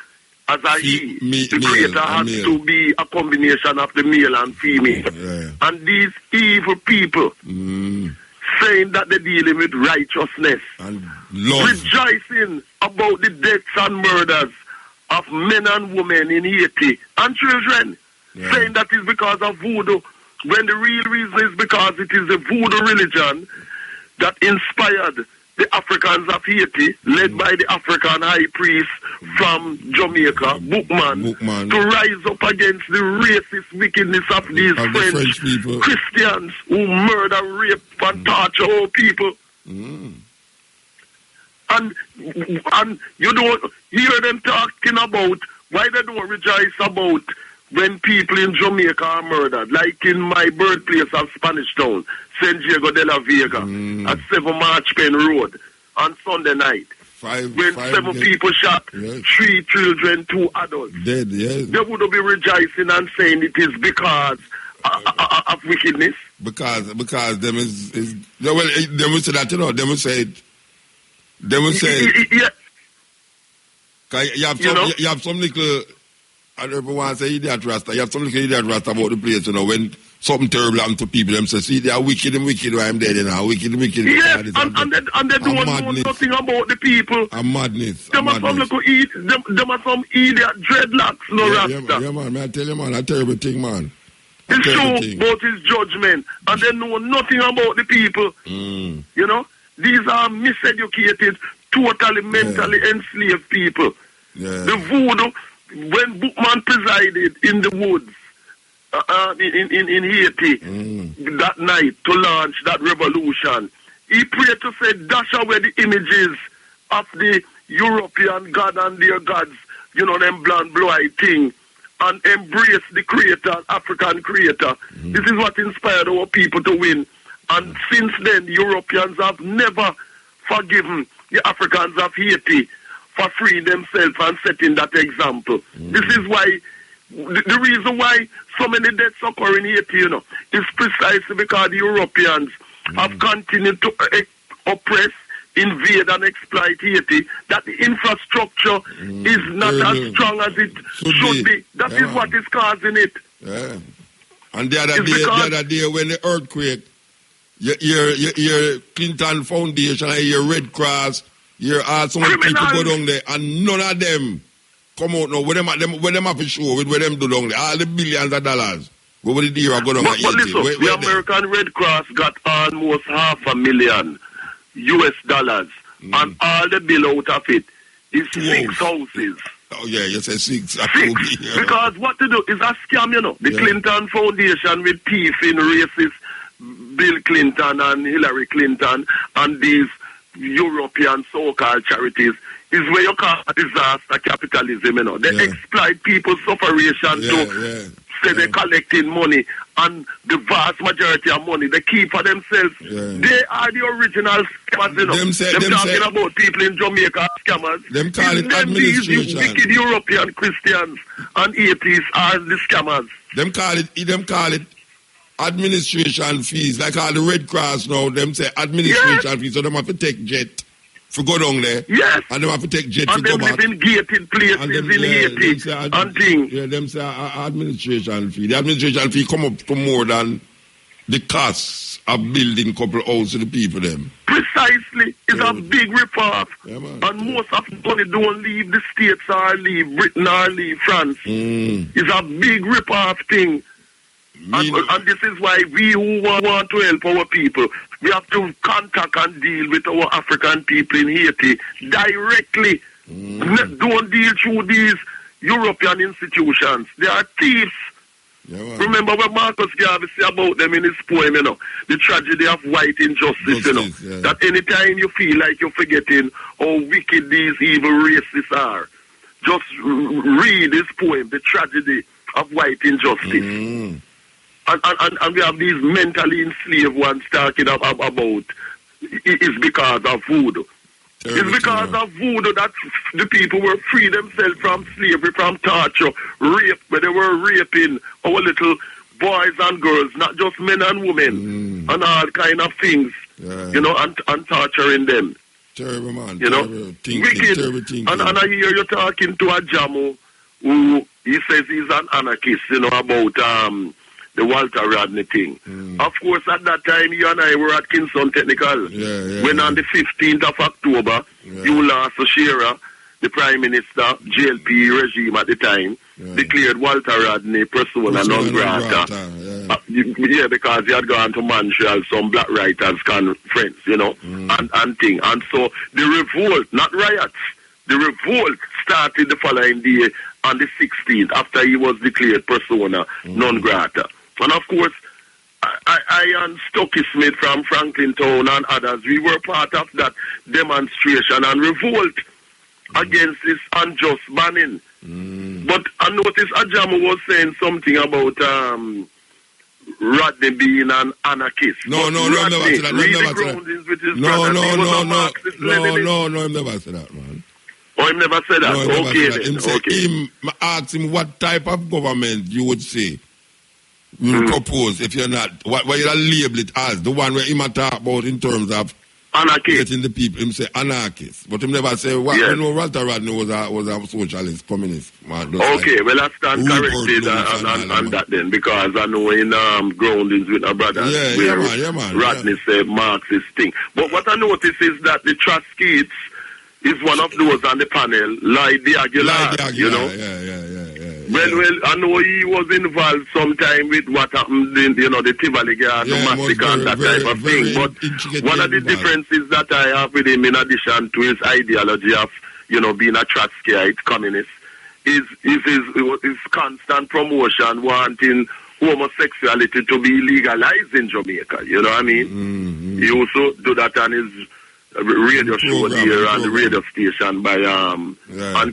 he. The creator has to be a combination of the male and female. Yeah. And these evil people saying that they're dealing with righteousness and love, rejoicing about the deaths and murders of men and women in Haiti and children, saying that is because of voodoo, when the real reason is because it is the voodoo religion that inspired the Africans of Haiti, led by the African high priest from Jamaica, Bookman, to rise up against the racist wickedness of these French people, Christians who murder, rape, and torture our people. And you don't hear them talking about why they don't rejoice about when people in Jamaica are murdered, like in my birthplace of Spanish Town, San Diego de la Vega, at 7 March Pen Road on Sunday night. When 7 people shot, 3 children, 2 adults. Dead, yes. They would be rejoicing and saying it is because of wickedness. Because them is well, them will say that, you know, them will say yeah. You have some little, I don't know want to say idiot rasta. You have some little idiot rasta about the place, you know, when something terrible happens to people, them say, see, they are wicked and wicked, why I'm dead, you know, wicked. Yes, and they don't know nothing about the people. A madness. Them are some little them are some idiot dreadlocks, no rasta. Yeah, man, I tell you, man, a terrible thing, man. It's true about his judgment, and they know nothing about the people. You know, these are miseducated, totally mentally enslaved people. The voodoo, when Bookman presided in the woods in Haiti that night to launch that revolution, he prayed to say, dash away the images of the European god and their gods, you know, them blonde-blue-eyed thing, and embrace the creator, African creator. This is what inspired our people to win. And since then, the Europeans have never forgiven the Africans of Haiti for freeing themselves and setting that example. This is why, the reason why so many deaths occur in Haiti, you know, is precisely because the Europeans have continued to oppress, invade and exploit Haiti, that the infrastructure is not as strong as it should be. That is what is causing it. Yeah. And the other day when the earthquake, your Clinton Foundation and your Red Cross, your so many people go down there, and none of them come out now. When them have to show with what them do down there, all the billions of dollars. What would the year go down? But listen, the American Red Cross got almost $500,000 US, and all the bill out of it is 6 houses. Oh yeah, you say 6. Because what to do is a scam, you know. The Clinton Foundation with thief in racist Bill Clinton and Hillary Clinton and these European so-called charities is where you call disaster capitalism, you know. They exploit people's sufferation to say they're collecting money, and the vast majority of money they keep for themselves. They are the original scammers, you know. Them talking about people in Jamaica scammers. Them call it administration. These wicked European Christians and atheists are the scammers. Them call it administration fees, like all the Red Cross now, them say administration fees, so them have to take jet for go down there. Yes. And them have to take jet and to go back. And them live in gated places in Haiti and things. Yeah, them say administration fee. The administration fee come up to more than the costs of building couple houses to the people them. Precisely. It's a big rip-off. Yeah, and most of the money don't leave the States or leave Britain or leave France. It's a big rip-off thing. And this is why we who want to help our people, we have to contact and deal with our African people in Haiti directly. Don't deal through these European institutions. They are thieves. Yeah, remember what Marcus Garvey said about them in his poem, the tragedy of white injustice, that anytime you feel like you're forgetting how wicked these evil racists are, just read his poem, The Tragedy of White Injustice. And we have these mentally enslaved ones talking about it's because of voodoo. It's because of voodoo that the people were free themselves from slavery, from torture, rape, where they were raping our little boys and girls, not just men and women, and all kind of things, and torturing them. Terrible, man. Wicked. And I hear you talking to a Jamo who he says he's an anarchist, about the Walter Rodney thing. Of course, at that time, you and I were at Kingston Technical. When on the 15th of October, Julius Shearer, the Prime Minister, JLP regime at the time, declared Walter Rodney persona non grata. Because he had gone to Montreal, some black writers conference, and thing. And so the revolt, not riots, the revolt started the following day on the 16th after he was declared persona non grata. And of course, I and Stokey Smith from Franklin Town and others, we were part of that demonstration and revolt against this unjust banning. But I noticed Ajama was saying something about Rodney being an anarchist. No, Rodney, never said that. No, he never said that, man. Oh, he never said that? No, okay, then. Asked him what type of government you would say you propose if you're not, what you label it as, the one where he might talk about in terms of anarchist. Getting the people, him say anarchist, but him never say what. You know, Walter Rodney was a socialist, communist man. Okay, well I stand corrected on that then, because I know in groundings with my brother, Rodney said Marxist thing. But what I notice is that the Trotskyits is one of those on the panel, like the Aguilar, you know. Well, I know he was involved sometime with what happened in, the Tivoli gas, massacre and that type of thing. But one of the differences that I have with him, in addition to his ideology of, being a Trotskyite communist, is his constant promotion, wanting homosexuality to be legalized in Jamaica. You know what I mean? He also do that on his radio show here on the radio station by on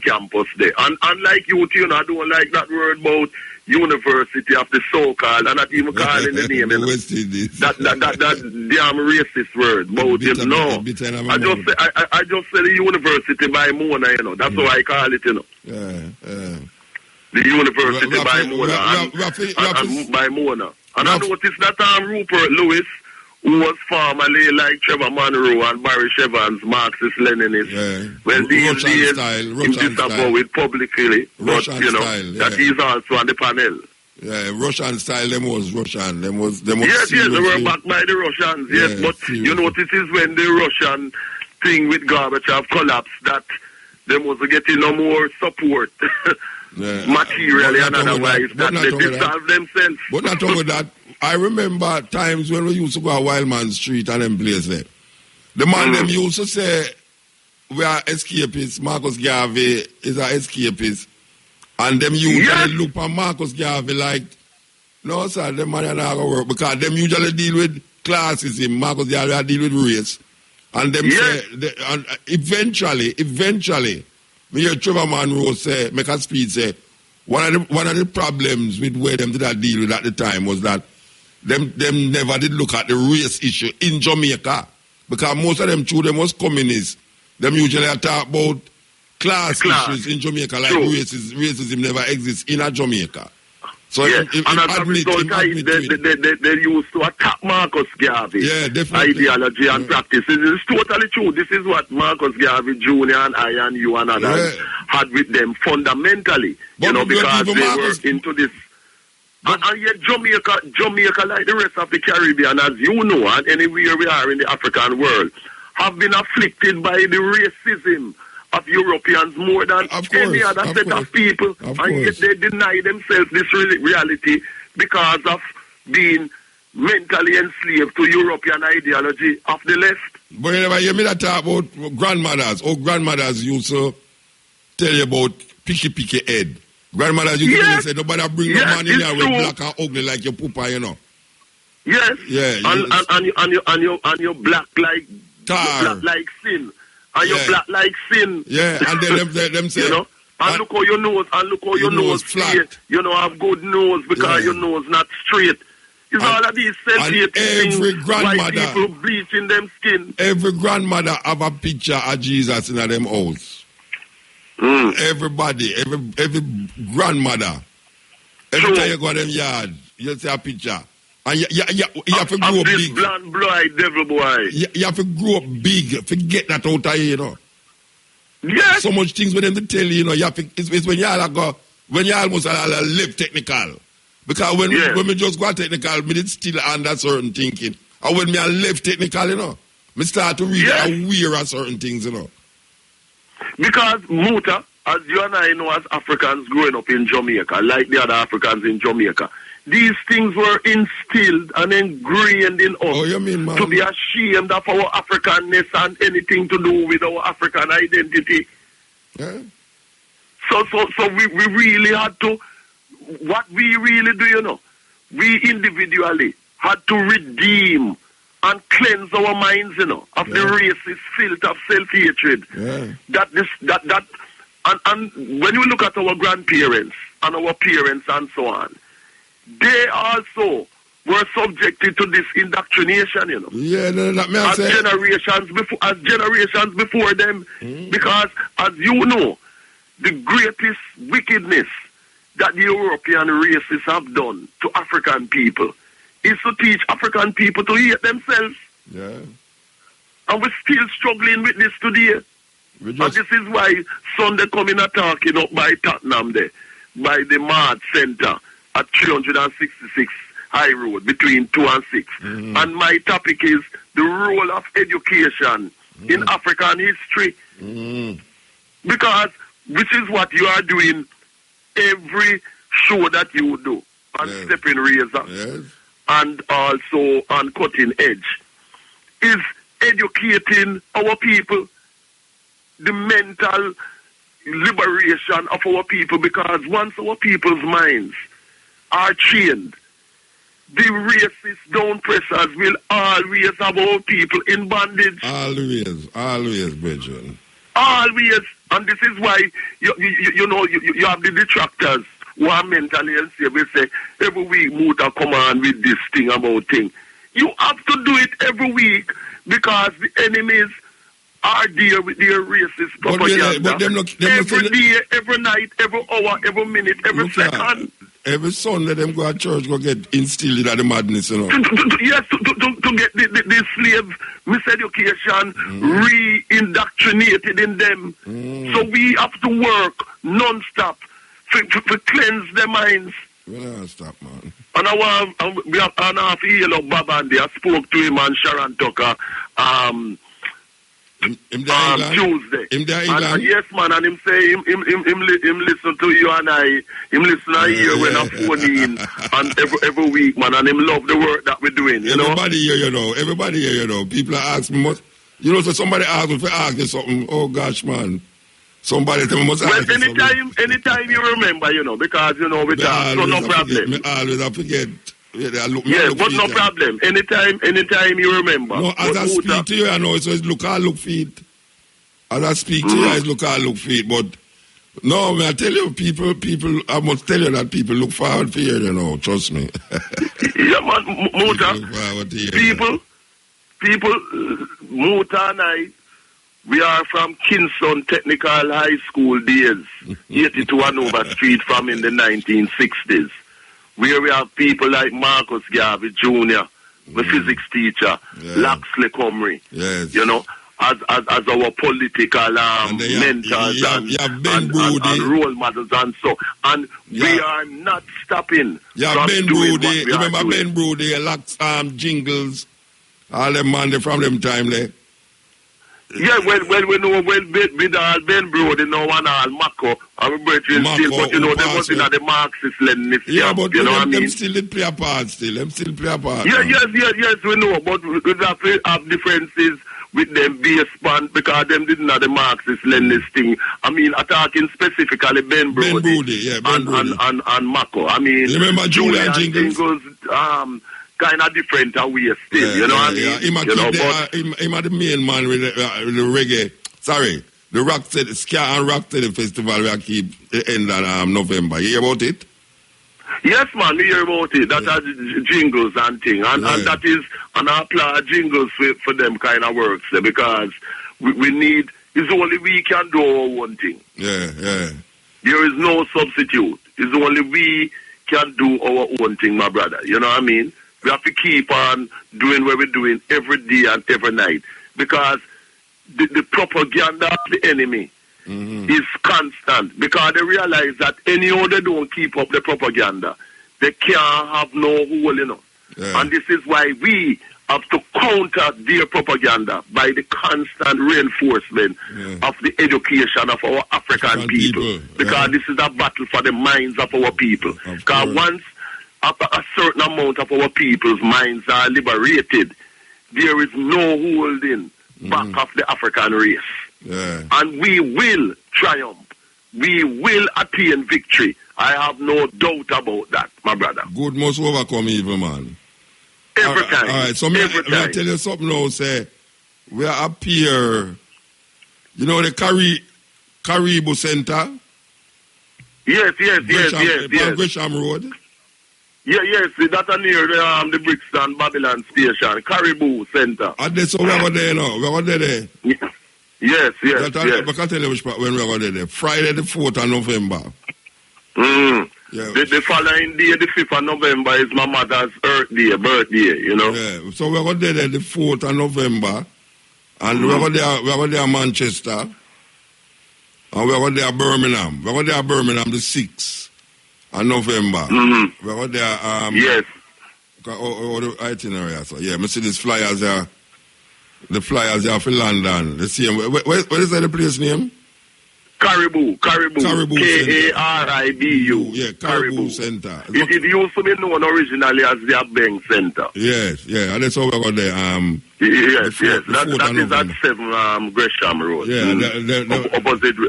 campus there. And like you, I don't like that word about University of the so-called, and not even calling the name. That damn racist word about I just say the University by Mona, that's how I call it, The University by Mona and by Mona. And I noticed that Rupert Lewis, who was formerly like Trevor Monroe and Barry Shevans, Marxist-Leninist. Well, these days, he disavow it publicly, but, that he's also on the panel. Yeah, Russian style, them was Russian. Yes, they were backed by the Russians, yes, but this is when the Russian thing with Gorbachev collapsed, that they was getting no more support, materially and otherwise, that they dissolved themselves. But not only that, I remember times when we used to go to Wildman Street and them places there. The man them used to say, we are escapists, Marcus Garvey is an escapist. And them usually look at Marcus Garvey like, no sir, them man are not going to work, because them usually deal with classism, Marcus Garvey deal with race. And them say, and eventually, me hear Trevor Monroe say, make a speech say, one of the problems with where them did that deal with at the time was that them never did look at the race issue in Jamaica, because most of them children was communists. Them usually talk about class issues in Jamaica, like racism never exists in a Jamaica. So and as a result, they used to attack Marcus Garvey. Yeah, definitely. Ideology and practices. It's totally true. This is what Marcus Garvey Jr. and I and you and others had with them fundamentally. But because they were into this. And yet Jamaica, like the rest of the Caribbean, as you know, and anywhere we are in the African world, have been afflicted by the racism of Europeans more than any other set of people. And yet they deny themselves this reality because of being mentally enslaved to European ideology of the left. But you never hear me that talk about grandmothers. Oh, grandmothers used to tell you about picky head. Grandmothers used to say, nobody bring no man in here with black and ugly like your poopa, you know. Yes. Yeah. And you're black like tar. Black like sin. And you're black like sin. Yeah, and then them say, and look how your nose, flat. You know, have good nose because your nose not straight. It's all of these self-hating things. White people bleaching them skin. Every grandmother have a picture of Jesus in them house. Everybody, every grandmother. Every time you go to them yard, you see a picture. And you have to grow up big. Blonde, blue-eyed devil boy. You have to grow up big. Forget that out of here, you know. Yes. So much things with them to tell you, you know. It's when you almost live technical. Because when we just go technical, me did still under certain thinking. And when me I live technical, you know, me start to read aware of certain things, you know. Because Muta, as you and I know as Africans growing up in Jamaica, like the other Africans in Jamaica, these things were instilled and ingrained in us to be ashamed of our Africanness and anything to do with our African identity. Yeah. So we really had to, what we really do, you know, we individually had to redeem and cleanse our minds, you know, of the racist filth of self-hatred. Yeah. And when you look at our grandparents and our parents and so on, they also were subjected to this indoctrination, you know. Yeah, that may as generations before them, because as you know, the greatest wickedness that the European races have done to African people is to teach African people to hate themselves. Yeah. And we're still struggling with this today. And this is why Sunday coming and talking up by Tottenham there, by the Mad Center at 366 High Road between 2 and 6. And my topic is the role of education in African history. Because which is what you are doing every show that you do on Stepping Razor and also on Cutting Edge, is educating our people, the mental liberation of our people, because once our people's minds are chained, the racist down pressers will always have our people in bondage. Always, Bridget. Always. And this is why, you have the detractors who are mentally unstable. We say, every week, Muta come on with this thing about thing. You have to do it every week because the enemies are there with their racist propaganda. Every day, every night, every hour, every minute, every second. Every Sunday, them go to church, go get instilled in the madness, you know. Yes, to get the slave miseducation re-indoctrinated in them. So we have to work non-stop to cleanse their minds. Well, stop, man. And we have an half year of Babandi. I spoke to him and Sharon Tucker Tuesday. And yes, man, and him say him listen to you and I. Him listen to you when I phone in and every week, man, and him love the work that we're doing. You everybody here, you know. Everybody here, you know. People ask me, so somebody ask me if I ask you something. Oh gosh, man. Somebody tell me must ask you something. Anytime you remember, you know, because you know with that, so no problem. I forget. But no problem. Anytime you remember. No, as I speak to you, I know it's look feet. As I speak to you, it's look feet. But no, man, I tell you, people, I must tell you that people look forward to hear, you know, trust me. Yeah, man, Muta. People, Muta and I, we are from Kingston Technical High School days, 82 Hanover Street from in the 1960s. where we have people like Marcus Garvey Jr., the physics teacher, Laxley Comrie, you know, as our political mentors and role models and so. And we are not stopping. Yeah, Ben Brody. Remember Ben Brody, Lax Jingles, all them man from them time there. Yeah, well, we know with all Ben Brody, no one all Mako, I'm brethren still, but you know, they wasn't at the Marxist Leninist. Yeah, but you know what I mean? Them still did play a part still. Them still play a part. Yes, we know, but we have differences with them based on, because them didn't have the Marxist Leninist thing. I mean, attacking specifically Ben Brody, and Mako. I mean, you remember Julian Jingles? Kind of different way still, you know what I mean? Him the main man with the reggae. Sorry, the Rocksteady, Ska and Rocksteady Festival we keep end on November. You hear about it? Yes, man, we hear about it. That are jingles and thing. And that is, and I applaud jingles for them kind of works because we need, it's only we can do our own thing. Yeah. There is no substitute. It's only we can do our own thing, my brother. You know what I mean? We have to keep on doing what we're doing every day and every night because the propaganda of the enemy is constant because they realize that anyhow they don't keep up the propaganda, they can't have no hole, you know. Yeah. And this is why we have to counter their propaganda by the constant reinforcement of the education of our African people. Because this is a battle for the minds of our people. Because once a certain amount of our people's minds are liberated, there is no holding back of the African race. Yeah. And we will triumph. We will attain victory. I have no doubt about that, my brother. Good must overcome evil, man. Every time. All right, so me I tell you something now, say, we are up here, you know the Caribou Center? Yes. Gresham Road? Yes, that's near the Brixton Babylon Station, Caribou Center. And that's so we are there now, we are there. Yes. I can tell you which part when we are there. Friday the 4th of November. Yeah. The following day, the 5th of November, is my mother's birthday, you know. Yeah. So we are there the 4th of November, and we are there Manchester, and we are there Birmingham. We are there Birmingham the 6th of November. We are there. Yes. The itinerary. So yeah, I see these flyers there. The flyers there for London. The same. What is that the place name? Caribou K-A-R-I-B-U. Yeah, Caribou Center. It used to be known originally as the Abeng Center. Yes, and that's how we got there. Yes. That is at 7 Gresham Road. Yeah,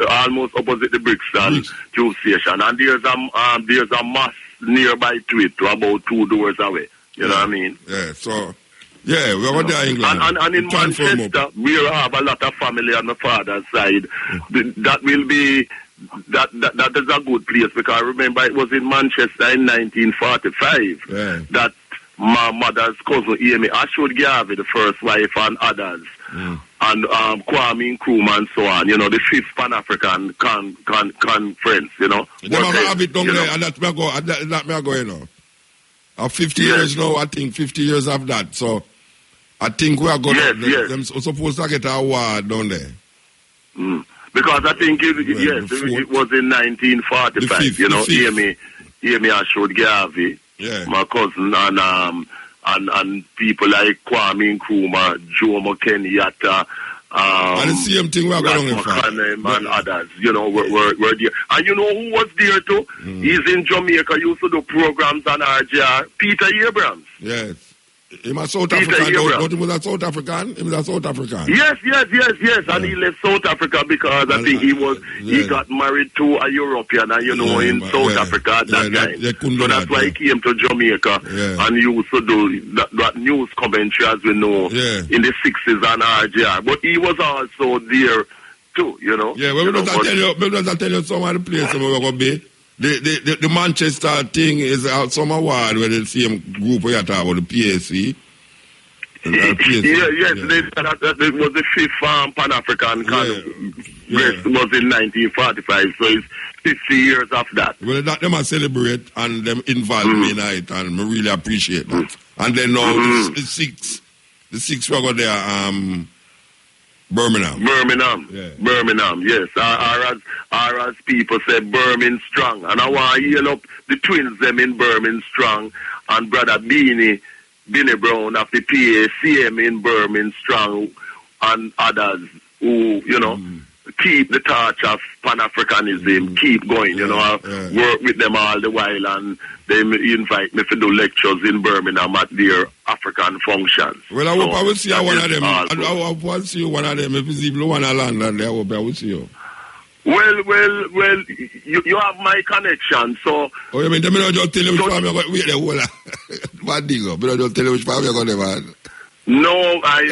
almost opposite the Brixton Tube Station. And there's a mass nearby to it, about 2 doors away. You know what I mean? Yeah, so... Yeah, we are there in England. And in Manchester, we have a lot of family on the father's side. That will be, that is a good place because I remember it was in Manchester in 1945 that my mother's cousin Amy Ashwood Garvey, the first wife, and others, and Kwame Nkrumah and so on, you know, the 5th Pan-African conference, you know. They have it down there, and that may go, you know. 50 years now, I think 50 years of that, so... I think we are going to supposed to get an award down there. Because I think it was in 1945, you know, Amy Ashwood Garvey, my cousin, and people like Kwame Nkrumah, Jomo Kenyatta, and the same thing we are going for. And others, you know, were there. And you know who was there too? He's in Jamaica, used to do programs on RJR, Peter Abrams. Yes. He was South African. He was a South African. He was a South African. Yes. And he left South Africa because I think he got married to a European, and you know, in South Africa at that time. So that's why he came to Jamaica and used to do that news commentary, as we know, in the 60s on RJR. But he was also there too, you know. Yeah, well, I tell you some of the places where we're going to be. The Manchester thing is some award where the same group we are talking about, the PSC. Yes, that was the 5th Pan-African Congress was in 1945, so it's 50 years of that. Well, that them celebrate and them involve me in it, and I really appreciate that. And then now the 6th we got there, Birmingham. Yeah. Birmingham, yes. Or as people say, Birmingham strong. And I want to yell up the twins them in Birmingham strong, and brother Billy Brown of the PACM in Birmingham strong, and others who, keep the torch of Pan-Africanism, keep going, I work with them all the while, and they invite me to do lectures in Birmingham at their African functions. Well, I hope I will see one of them. I hope I will see one of them. If it's even one of London, I hope I will see you. Well, you have my connection, so... Oh, you mean, they don't just tell you which farm you're going to... Wait, the whole... Bad thing, they don't just tell you which farm you're going to have. No, I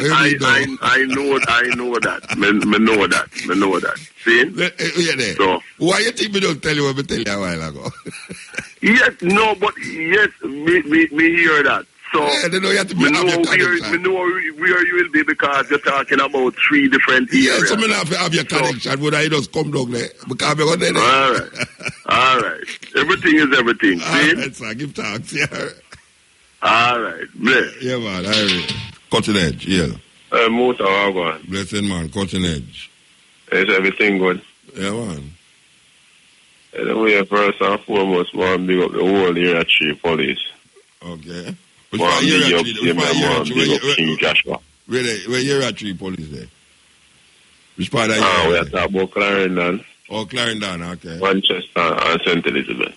know that. I know that. See? So, why you think me don't tell you what I tell you a while ago? Yes, me hear that. So, they know you have to be me know where you will be, because you're talking about 3 different areas. Yeah, so me not have your connection, but I just come down there, because I'm going there. All right. Everything is everything. See? All right, sir, give thanks, yeah. All right, bless. Yeah, man, all right. Cutting edge, yeah. Motor, how going? Blessing, man, cutting edge. Is everything good? Yeah, man. Anyway, first and foremost, man, big up the whole area 3 police. Okay. Which part of area 3? Where area 3 police there? Which part of area? We are talking about Clarendon. Oh, Clarendon, okay. Manchester and St. Elizabeth.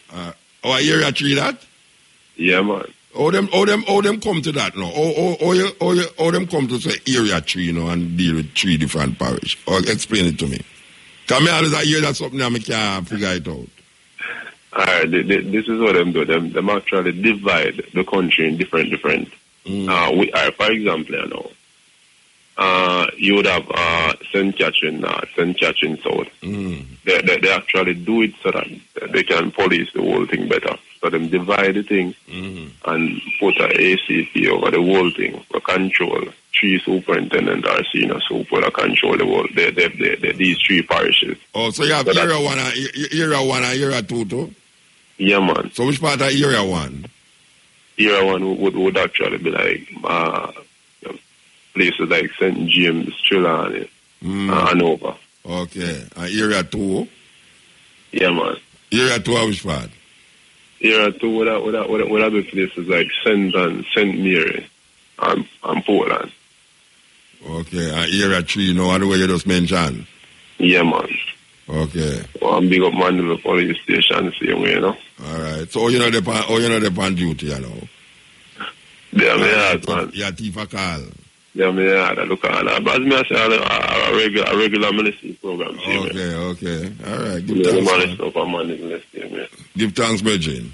Area 3 that? Yeah, man. How them come to that now? How them come to say area 3, and deal with 3 different parishes? Or explain it to me. Because I always hear that something and I can't figure it out. Alright, this is what them do. Them actually divide the country in different. For example, you would have St. Catherine North, St. Catherine South. They actually do it so that they can police the whole thing better. So them divide the thing and put an ACP over the whole thing for control. 3 superintendents are senior super to control the whole. These 3 parishes. Oh, so you have area 1 and area 2 too? Yeah, man. So which part of area 1? Area 1 would actually be like places like St. James, Trelawney, Hanover. Okay. And area 2? Yeah, man. Area 2 which part? Area 2 would have be places like St. Mary and Portland. Okay. And area 3, the way you just mentioned? Yeah, man. Okay. Well, I'm big up Mandela police station the same way, Alright. So you're not on duty, Yeah, man. You're a thief a call. Yeah, man, I look at that. But as me I say, a regular ministry program. Okay. Alright. Give thanks, Virgin.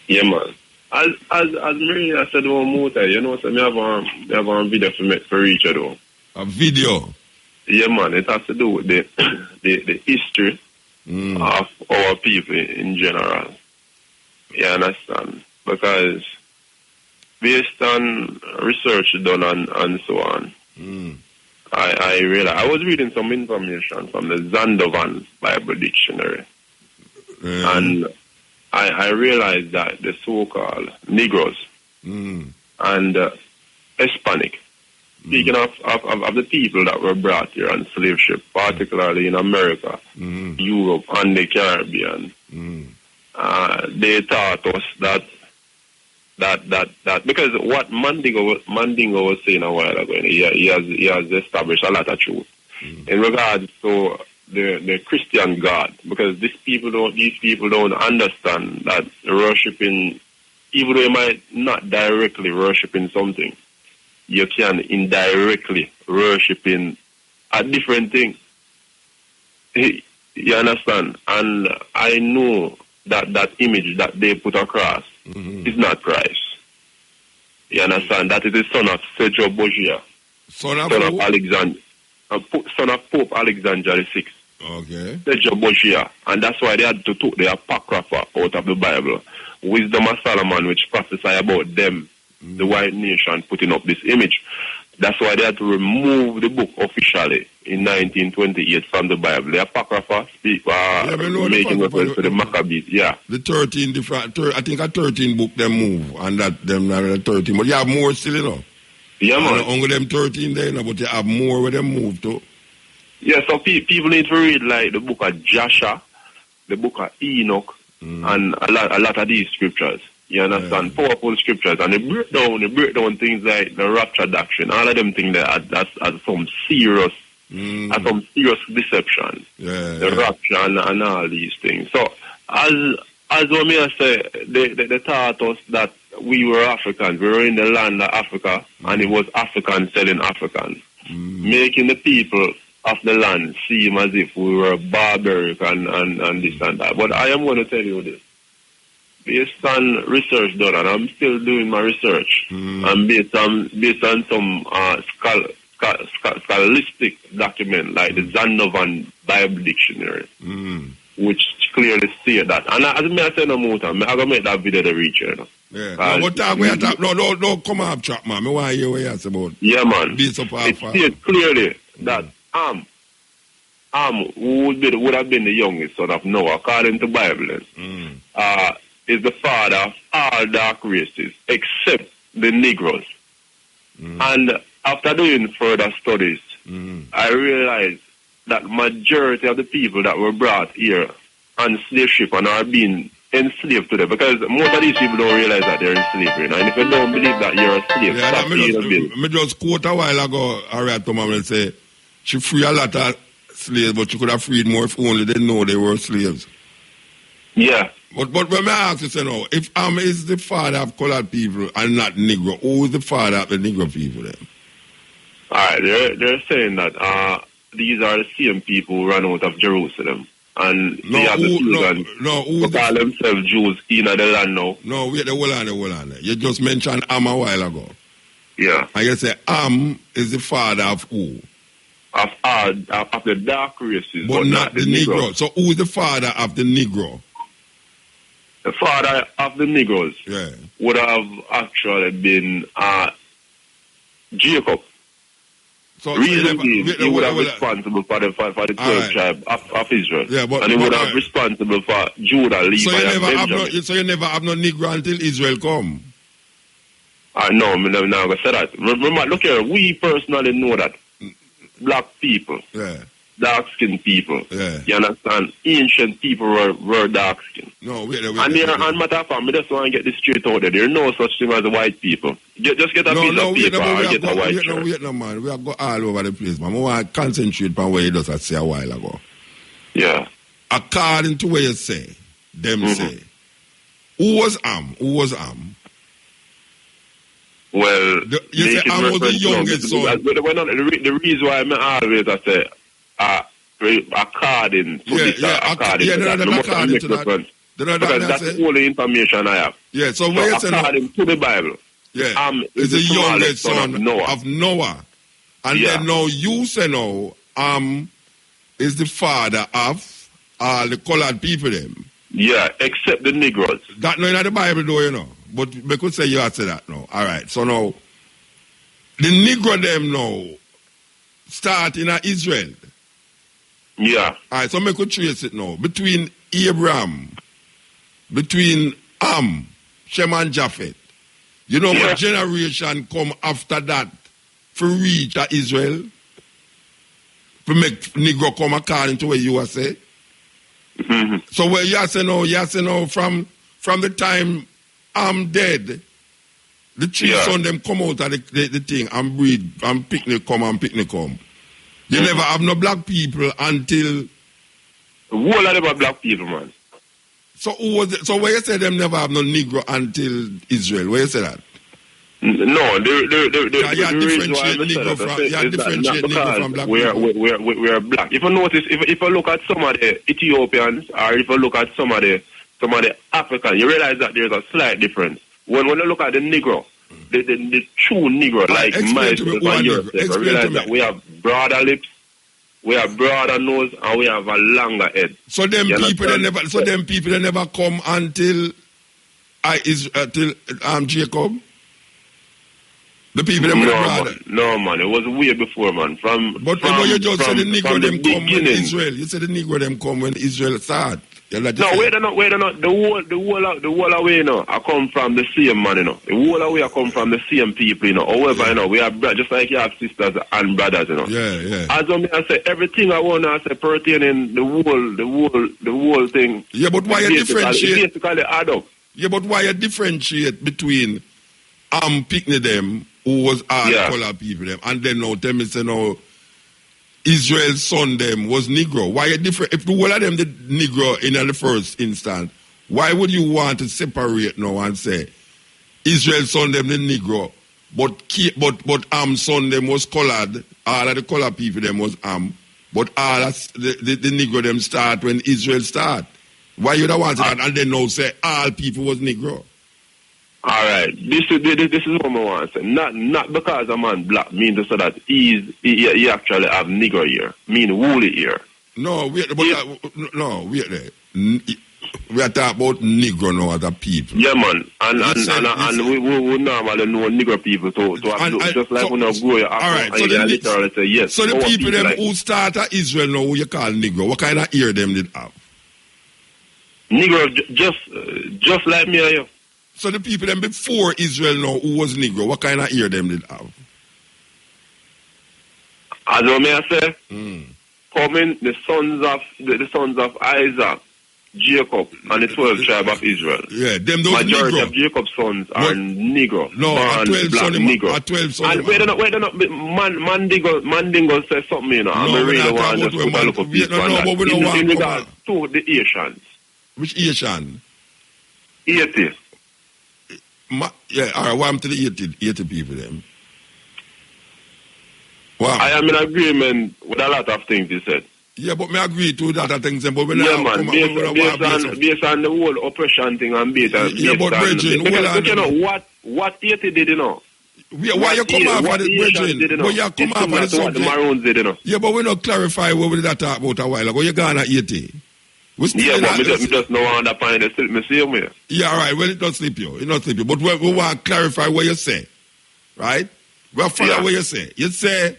Yeah, man. As Mary I said one more time, so me have a video for each other. A video? Yeah, man. It has to do with the history of our people in general. You understand? Because based on research done and so on, I realized I was reading some information from the Zandovan Bible Dictionary, and I realized that the so-called Negroes and Hispanic, speaking of the people that were brought here on slave ship, particularly in America, Europe, and the Caribbean, they taught us that because what Mandingo was saying a while ago, he has established a lot of truth in regards to the Christian God, because these people don't understand that worshiping, even though you might not directly worshiping something, you can indirectly worshiping a different thing. You understand? And I know that image that they put across is not Christ. You understand? That is the son of Sergio Borgia, son of Alexander, son of Pope Alexander VI. Okay. Sergio Borgia, and that's why they had to take the Apocrypha out of the Bible. Wisdom of Solomon, which prophesy about them, the white nation, putting up this image. That's why they had to remove the book officially in 1928 from the Bible. The Apocrypha making reference to the Maccabees. Yeah. The 13 different, I think a 13 book them move, and that them are 13. But you have more still, you know. Yeah, man. Only them 13 there, you know, but you have more where them move to. Yeah, so people need to read like the book of Joshua, the book of Enoch, and a lot of these scriptures. You understand? Yeah. Powerful scriptures. And they break down things like the rapture doctrine. All of them things that's some serious deception. Yeah, the rapture and all these things. So as what me I say, they taught us that we were Africans. We were in the land of Africa, and it was Africans selling Africans. Making the people of the land seem as if we were barbaric and this and that. But I am going to tell you this. Based on research done, and I'm still doing my research, and based on some scholastic document like the Xylophone Bible Dictionary, which clearly say that. And as I say no more time, I'm going to make that video to reach you. Yeah. No, come up, chat, man. I want to hear what you say about. Yeah, man. It states clearly that who would have been the youngest son of Noah, according to the Bible, is the father of all dark races, except the Negroes. And after doing further studies, I realized that majority of the people that were brought here on slave ship and are being enslaved today, because most of these people don't realize that they're enslaved, you know? And if you don't believe that you're a slave, stop paying a bill. I just quote a while ago, Harriet Thomas and say, she freed a lot of slaves, but she could have freed more if only they know they were slaves. Yeah. But when I ask you, say no, if is the father of colored people and not Negro, who is the father of the Negro people then? Alright, they're saying that these are the same people who ran out of Jerusalem. And they have who call themselves Jews in the land now. No, wait, hold on. You just mentioned a while ago. Yeah. And you say is the father of who? Of the dark races. But not the Negro. So who is the father of the Negro? The father of the Negroes would have actually been Jacob. So reasonably, he would have responsible for the 12 tribe of Israel. Yeah, and he would have responsible for Judah, Levi, and Benjamin. So you never have no Negro until Israel come? No, I'm not going to say that. Remember, look here, we personally know that black people, dark-skinned people, you understand, ancient people were dark-skinned. No, wait. And matter of fact, I just want to get this straight out there. There are no such thing as white people. Just get a piece of paper and get a white shirt. Wait, man. We have got all over the place, man. I want to concentrate on what you just say a while ago. Yeah. According to what you say, them say, who was Am? Well, you say Am was the youngest son. The reason why I always say, according to this, according to that. Because that's all the information I have. Yeah, so according to the Bible, is the youngest son of Noah. And then now you say now, is the father of all the colored people them. Yeah, except the Negroes. That not in the Bible though, you know. But we could say you have to say that now. All right, so now, the Negro them now start in Israel. Yeah. All right, so we could trace it now. Between Abraham, between Shem and Japheth. You know what generation come after that for reach Israel? To make Negro come according to what you are saying? So where you say now, from the time I'm dead, the three son them come out of the thing and breed and picnic come. You never have no black people until... Who are never black people, man? So who was it? So where you say them never have no Negro until Israel? Where you say that? No, you differentiate Negro from black people. We're black. If you notice, if you look at some of the Ethiopians or if you look at some of the Africans, you realize that there's a slight difference. When you look at the Negro, the true Negro, like myself and yourself, I realize that we have broader lips, we have broader nose, and we have a longer head. So them people never come until Jacob. The people them No, man. It was way before, man. But you just said the Negro them come when Israel. You said the Negro them come when Israel start. No, wait a minute. The whole away, I come from the same man, The whole away I come from the same people, However, we are just like you have sisters and brothers, Yeah. As I say, everything I want to say pertaining the whole thing. Yeah, but why you differentiate? Basically add up. Yeah, but why you differentiate between Picnic them who was all color people them, and then now tell me say no. Israel's son them was Negro. Why a different? If the whole of them the Negro in the first instance, why would you want to separate now and say Israel's son them the Negro, but son them was colored. All of the colored people them was but all of the Negro them start when Israel start. Why you don't want that and then now say all people was Negro? All right, this is what I want to say. Not because a man black means to say that he actually have Negro here, mean woolly here. No, wait there. We are talking about Negro now as a people. Yeah, man, and we normally know Negro people to just like when I grow your all right, so literally say yes. So the people them who start at Israel now, who you call Negro, what kind of ear them did have? Negro, just like me and you. So the people them before Israel now who was Negro, what kind of ear them did have? As I say, coming the sons of Isaac, Jacob, and the 12 tribe of Israel. Yeah, them those majority Negro. Of Jacob's sons are Negro. No, a 12 son Negro. A 12 son. And wait a minute, Mandingo says something, I really want to put a look of people in regards to the Asians. Which Asian? Haiti. Yeah, all right, what happened to the 80 people then? Wow. I am in agreement with a lot of things you said. Yeah, but me agree to that things, but based on the whole oppression thing and based on what Haiti did, why you come off of the Bridging? Why you come off of the subject? The Maroons did, Yeah, but we not clarify what we that talk about a while ago. You gone at 80. Yeah, but me just know on that point, still me same way. Yeah, all right. Well, it don't slip you. It don't slip you. But we want to clarify what you say. Right? We'll follow what you say. You say,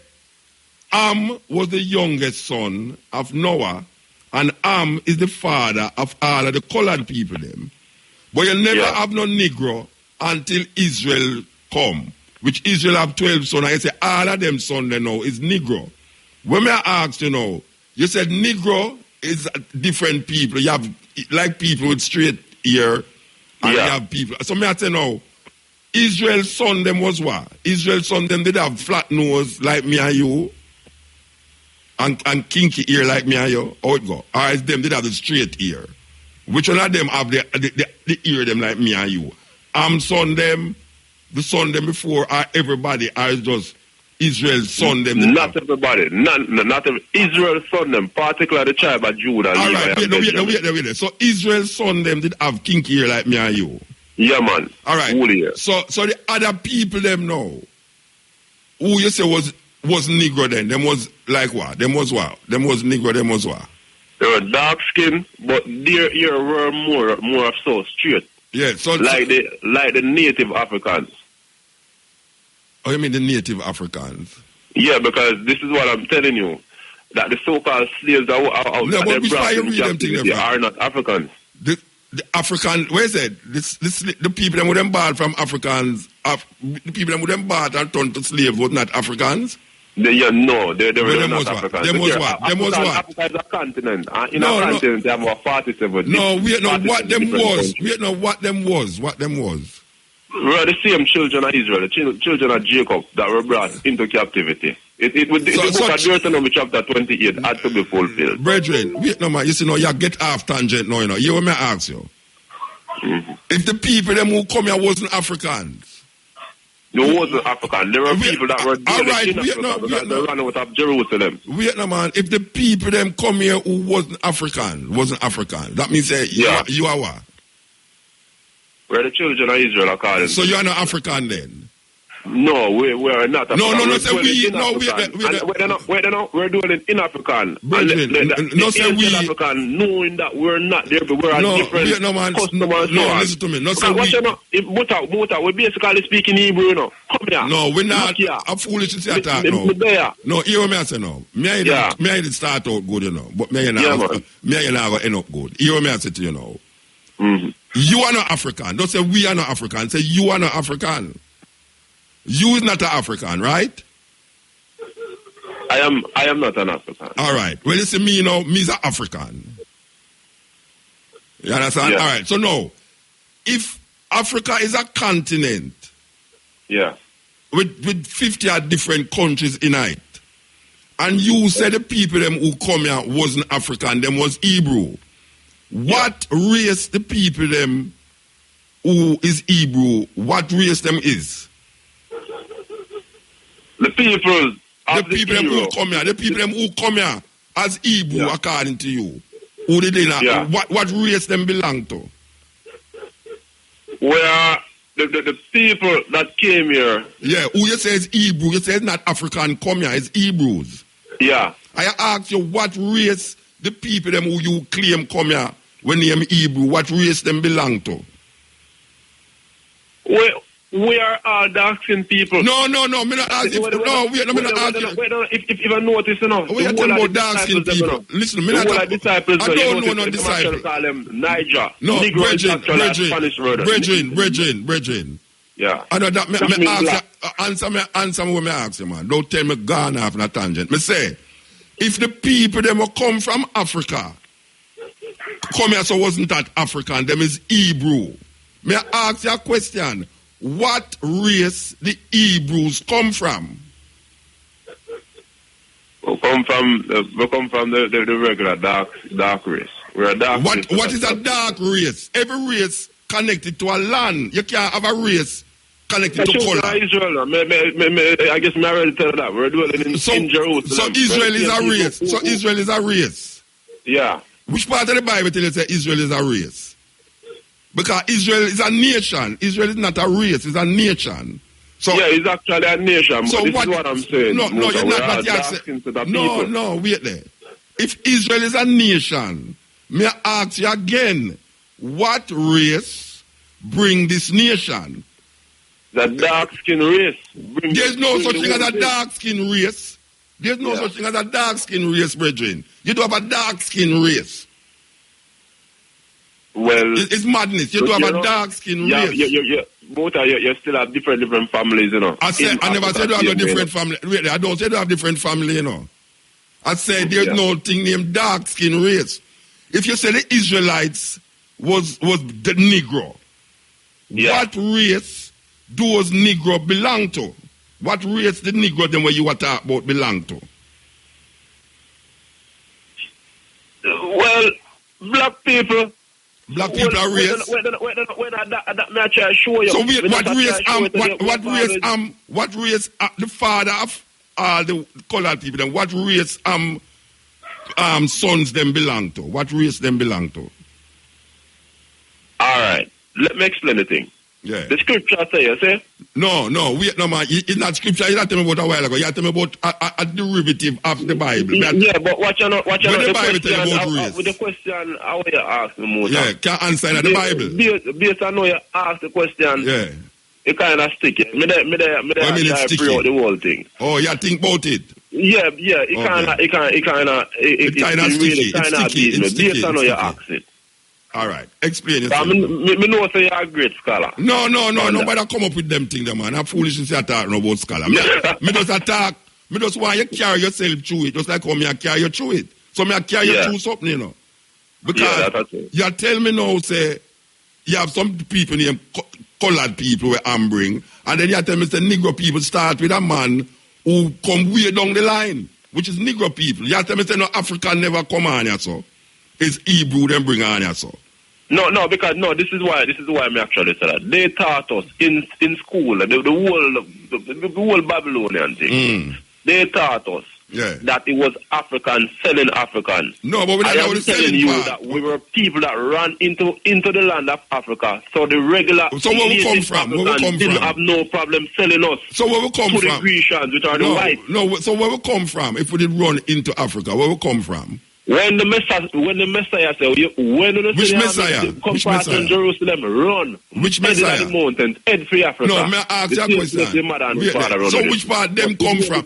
was the youngest son of Noah, and is the father of all of the colored people them. But you never have no Negro until Israel come, which Israel have 12 sons, and you say all of them sons they know is Negro. When I asked, you said Negro is different people. You have like people with straight ear, and you have people. So me I say now, Israel's son them was what? Israel's son them did have flat nose like me and you, and kinky ear like me and you. How it go? Or is them did have the straight ear? Which one of them have the ear them like me and you? Son them, the son them before, or everybody, or is just Israel's son them? Not everybody. Not Israel's son them, particularly the tribe of Judah. All right, wait. So Israel's son them did have kinky ear like me and you? Yeah, man. All right. So the other people them now, who you say was Negro then? Them was like what? Them was what? Them was Negro, them was what? They were dark skin, but their ear were more of so straight. Yeah, so like the native Africans. Oh, you mean the native Africans? Yeah, because this is what I'm telling you. That the so-called slaves are out no, but which why you read them things they are not Africans. The African, where is it? The people that would them bought from Africans, the people that would them bought and turned to slaves was not Africans? They were not Africans. Them was what? Africa is a continent. In a continent, they have about 47. No, wait, no, what them was. Wait, no, what them was. What them was. We are the same children of Israel, the children of Jacob that were brought into captivity. The book of Deuteronomy chapter 28 had to be fulfilled. Brethren, wait no man, you see, you get off tangent now, You want me to ask you? Mm-hmm. If the people them who come here wasn't Africans. They wasn't African. There were people that were they ran out of Jerusalem. Wait no man, if the people them come here who wasn't African, that means you are what? We're the children of Israel according. So you are not African then? No, we are not African. No, we're say we. No, we're doing it in African. Brethren, no, say we. African, knowing that we're not there, but we're different customers. No, listen to me. No, say we. Muta, we basically speaking Hebrew, you know. Come here. No, we're not. I'm foolish to say that now. No, hear me I say now. Me I did start out good, you know, but me I not end up good. Hear me I say to you now. Mm-hmm. You are not African. Don't say we are not African. Say you are not African. You is not an African, right? I am not an African. All right. Well, you see me, you know, me's an African. You understand? Yeah. All right. So now, if Africa is a continent, yeah, with 50 different countries in it, and you said the people them who come here wasn't African, them was Hebrew. What race the people them who is Hebrew? What race them is? The people them who come here, the people them who come here as Hebrew, according to you, who they what race them belong to? Where the people that came here. Yeah, who you say is Hebrew? You say it's not African. Come here, it's Hebrews. Yeah. I asked you what race the people them who you claim come here when they are Hebrew. What race them belong to? We are all dark-skinned people. No. Me not asking. No, me not asking. If I notice, you know. We are talking about dark-skinned people. Listen, me not. I don't know no disciple. Call them Niger. No, Brethren. Yeah. I know that. Me ask you. Answer me when me ask you, man. Don't tell me gone off on a tangent. Me say, if the people them will come from Africa, come here, so wasn't that African? Them is Hebrew. May I ask you a question? What race the Hebrews come from? We come from the regular dark race. We're a dark race. What is a dark race? Every race connected to a land. You can't have a race connected to color. Israel, I guess I already tell that. We're dwelling in Jerusalem. So Israel is a race. So Israel is a race. Yeah. Which part of the Bible tell you say Israel is a race? Because Israel is a nation. Israel is not a race, it's a nation. So yeah, it's actually a nation, so but this is what I'm saying. No, you're not No, wait there. If Israel is a nation, may I ask you again, what race bring this nation? The dark-skinned race. There's no such thing as a dark-skinned race. There's no such thing as a dark-skinned race, brethren. You don't have a dark-skinned race. Well, it's madness. You don't have a dark-skinned race. You still have different families, you know. I never said you have a different family. Really, I don't say you have different family, you know. I said there's no thing named dark-skinned race. If you say the Israelites was the Negro, what race those Negro belong to? What race the Negro them where you were talking about belong to? Well, black people. Black people are race. I try to show you. So wait, what race the father of all the colored people then what race sons them belong to? What race them belong to? Alright. Let me explain the thing. Yeah. The scripture say, you say? No, wait, no man. It's not scripture. You not tell me about a while ago. You tell me about a derivative of the Bible. Yeah, but watch out the Bible tell you about race. With the question, how you ask me more. Yeah, can't answer in the Bible. Based on how you ask the question, yeah, it kind of sticky. Me try to free out the whole thing. Oh, you think about it? Yeah, it kind of sticky. It's sticky. Based on how you ask it. All right, explain yourself. Me know say you're a great scholar. No. Nobody come up with them things, man. I'm foolish to say I talk about scholar. Me just attack. Me just want you carry yourself through it, just like how me I carry you through it. So me I carry you through something, you know. Because you tell me now, say, you have some people named colored people where I'm bring, and then you tell me, say, Negro people start with a man who come way down the line, which is Negro people. You tell me, say, no, African never come on here, so. It's Hebrew them bring on here, so. No, because this is why me actually said that. They taught us in school, the whole Babylonian thing. They taught us that it was African selling African. No, but I am telling you that we were people that ran into the land of Africa. So the regular where we come from? Didn't have no problem selling us. So where we come from? To the Grecians, which are the whites. No, so where we come from? If we did run into Africa, where we come from? When the Messiah said, which Messiah? Come past in Jerusalem, run. Which Messiah? Head the mountains, head free Africa. No, may I ask you a question? So which part them come from?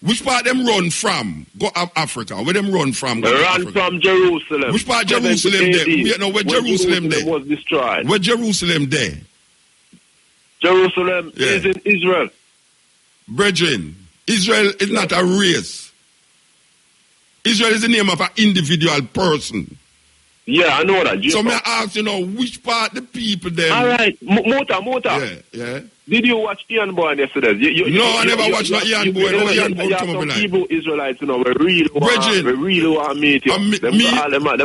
Which part them run from? Go up Africa. Where them run from? Run from Jerusalem. Which part Jerusalem there? Where Jerusalem there? Was destroyed. Where Jerusalem there? Jerusalem is in Israel. Brethren, Israel is not a race. Israel is the name of an individual person. Yeah, I know that. So may I ask, which part the people there? All right, Mota. Yeah. Did you watch Ian Boy yesterday? I never watched Ian Boy. Ian Boy come up like. Hebrew Israelites, we really want to meet you. Them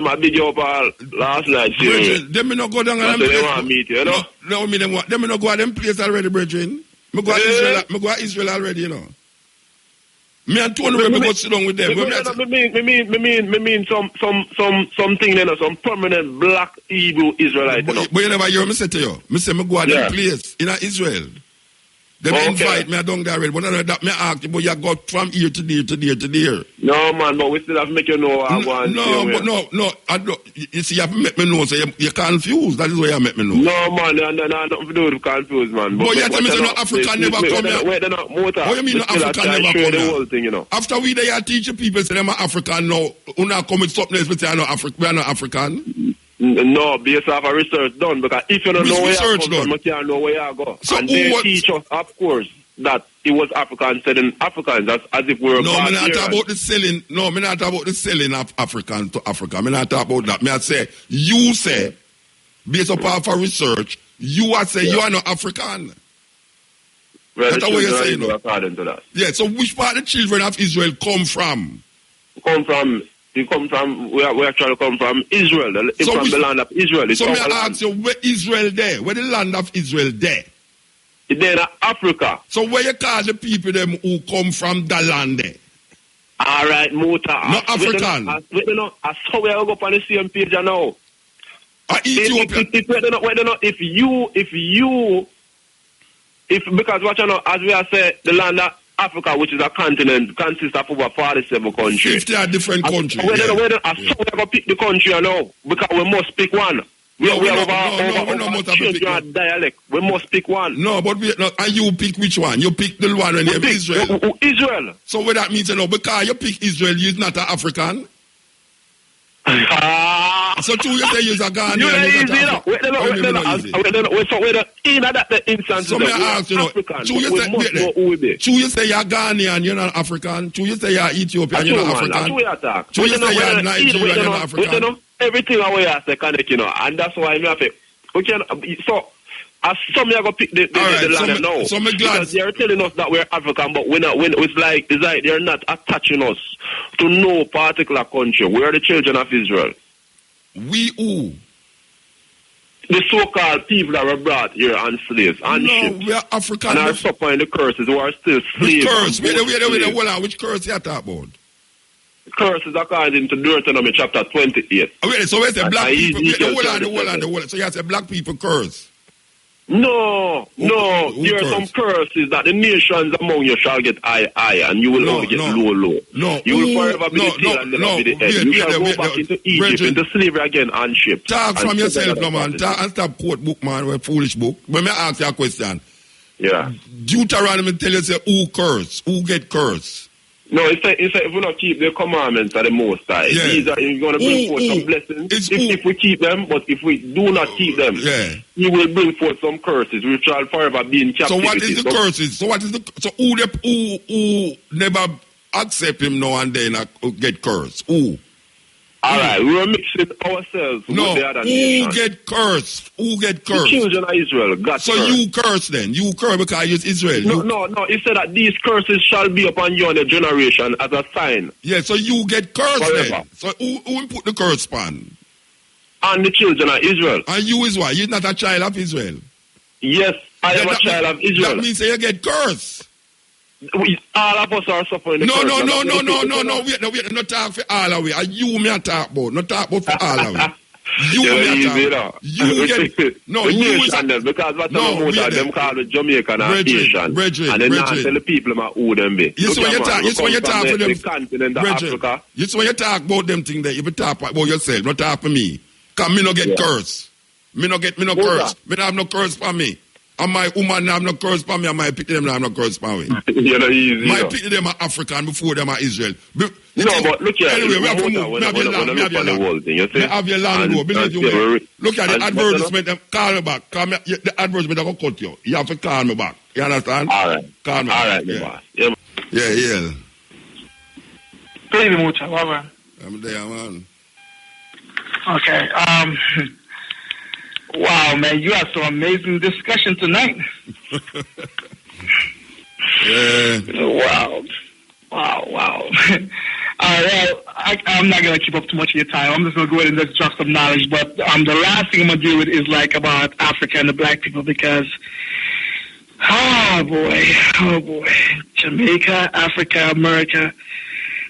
a big up all last night. Brethren, them not go down and they want to meet you, No, them not go to them place already, brethren. Me go to Israel already, Me and Tony we go sit down with them. Me mean something, some permanent black Hebrew Israelite. But you never hear me say to you. Me say me go to them place in Israel. They invite me down there already. But not that me ask you, but you go from here to there to there to there. No man, but we still have to make you know what I want. No. I don't. You see, you have to make me know, so you're confused. That is why you make me know. No man, nothing to do with confused, man. But you tell me say no African never come here. Wait, they're not motor. What you mean no African never come here? After we there teach people say them are African now, who not come with something else, but say we are not African. No, based off a research done, because if you don't know where you come from, you can't know where you go. So and they teach us, of course, that it was Africans selling Africans as if we were No, I'm not talking about the selling. No, I'm not talking about the selling of Africans to Africa. I'm not talking about that. I say, you say, based upon our research, you say you are not African. Well, that's what you're saying. According to that. Yeah, so which part of the children of Israel come from? We actually come from Israel, from the land of Israel. So may I ask you, where Israel there? Where the land of Israel there? It's there in Africa. So where you call the people them who come from the land there? All right, Mota. Not African. I saw we go up on the same page now. Ethiopia. Because what you know, as we have said, the land of Africa, which is a continent, consists of over 47 countries. 50 are different countries. I saw we have to pick the country now, because we must pick one. We have over children dialect. We must pick one. No, but and you pick which one? You pick the one named Israel. Israel. So what that means, because you pick Israel, you're not an African. So two you say you're a Ghanaian. You're so may I ask you say you're Ghanaian, you're not African. Two you say you're Ethiopian, you're not African. Two you say you're Nigerian, you're not African. Everything away as they connect, and that's why I'm happy. So as some are going to pick the land now. So because they're telling us that we're African, but it's like they're not attaching us to no particular country. We're the children of Israel. We who? The so-called people that were brought here on slaves and ships. We are African. And are suffering the curses who are still slaves. Which curse? Wait, which curse you talk about? Curses according to Deuteronomy chapter 28. So we say black people. Hold on. So you say black people curse? No. There are some curses that the nations among you shall get high, and you will only get low. No. You will forever be the tail and never be the head. You shall go back into Egypt, into slavery again, and ships. Talk from yourself, no man. Talk and stop quote book, man. A foolish book. But me ask you a question. Yeah. Deuteronomy tell you say who curse, who get curse. No, it's like if we not keep the commandments of the Most High, these are going to bring forth some blessings. If we keep them, but if we do not keep them, He will bring forth some curses, which shall forever be in captivity. So what is the curses? So who never accept Him now and then get cursed? Who? All right, we will mix it ourselves with the other nations. Who get cursed? The children of Israel got so cursed. You curse then? You curse because you're Israel? No. He said that these curses shall be upon you and the generation as a sign. Yeah, so you get cursed forever. Then? So who put the curse upon? And the children of Israel. And you is what? You're not a child of Israel? Yes, I am a child of Israel. That means you get cursed. All of us are suffering. No. Wait, no talk for all of we. Are you me a talk about? No talk about for all of we. You me a talk. You get no. You is because what them call the Jamaican and Haitian, and then not tell the people who them be. Yes, when you talk for them continent of Africa. Yes, when you talk about them things that you be talk about yourself. Not talk for me. Cause me no get curse. Me no curse. Me no have no curse for me. And my woman have no curse for me, and my people them have no curse for me. My people them are African before them are Israel. But look here. Anyway, we have to move. We have your land. We have your land. Believe you. Look at the advertisement. Them call me back. The advertisement will cut you. You have to call me back. You understand? All right. Call me back. Yeah. Play the motor. What? I'm there, man. Okay. Wow, man, you had some amazing discussion tonight. Yeah. Wow. Well, I'm not going to keep up too much of your time. I'm just going to go ahead and just drop some knowledge. But the last thing I'm going to deal with is like about Africa and the black people because, oh boy, Jamaica, Africa, America,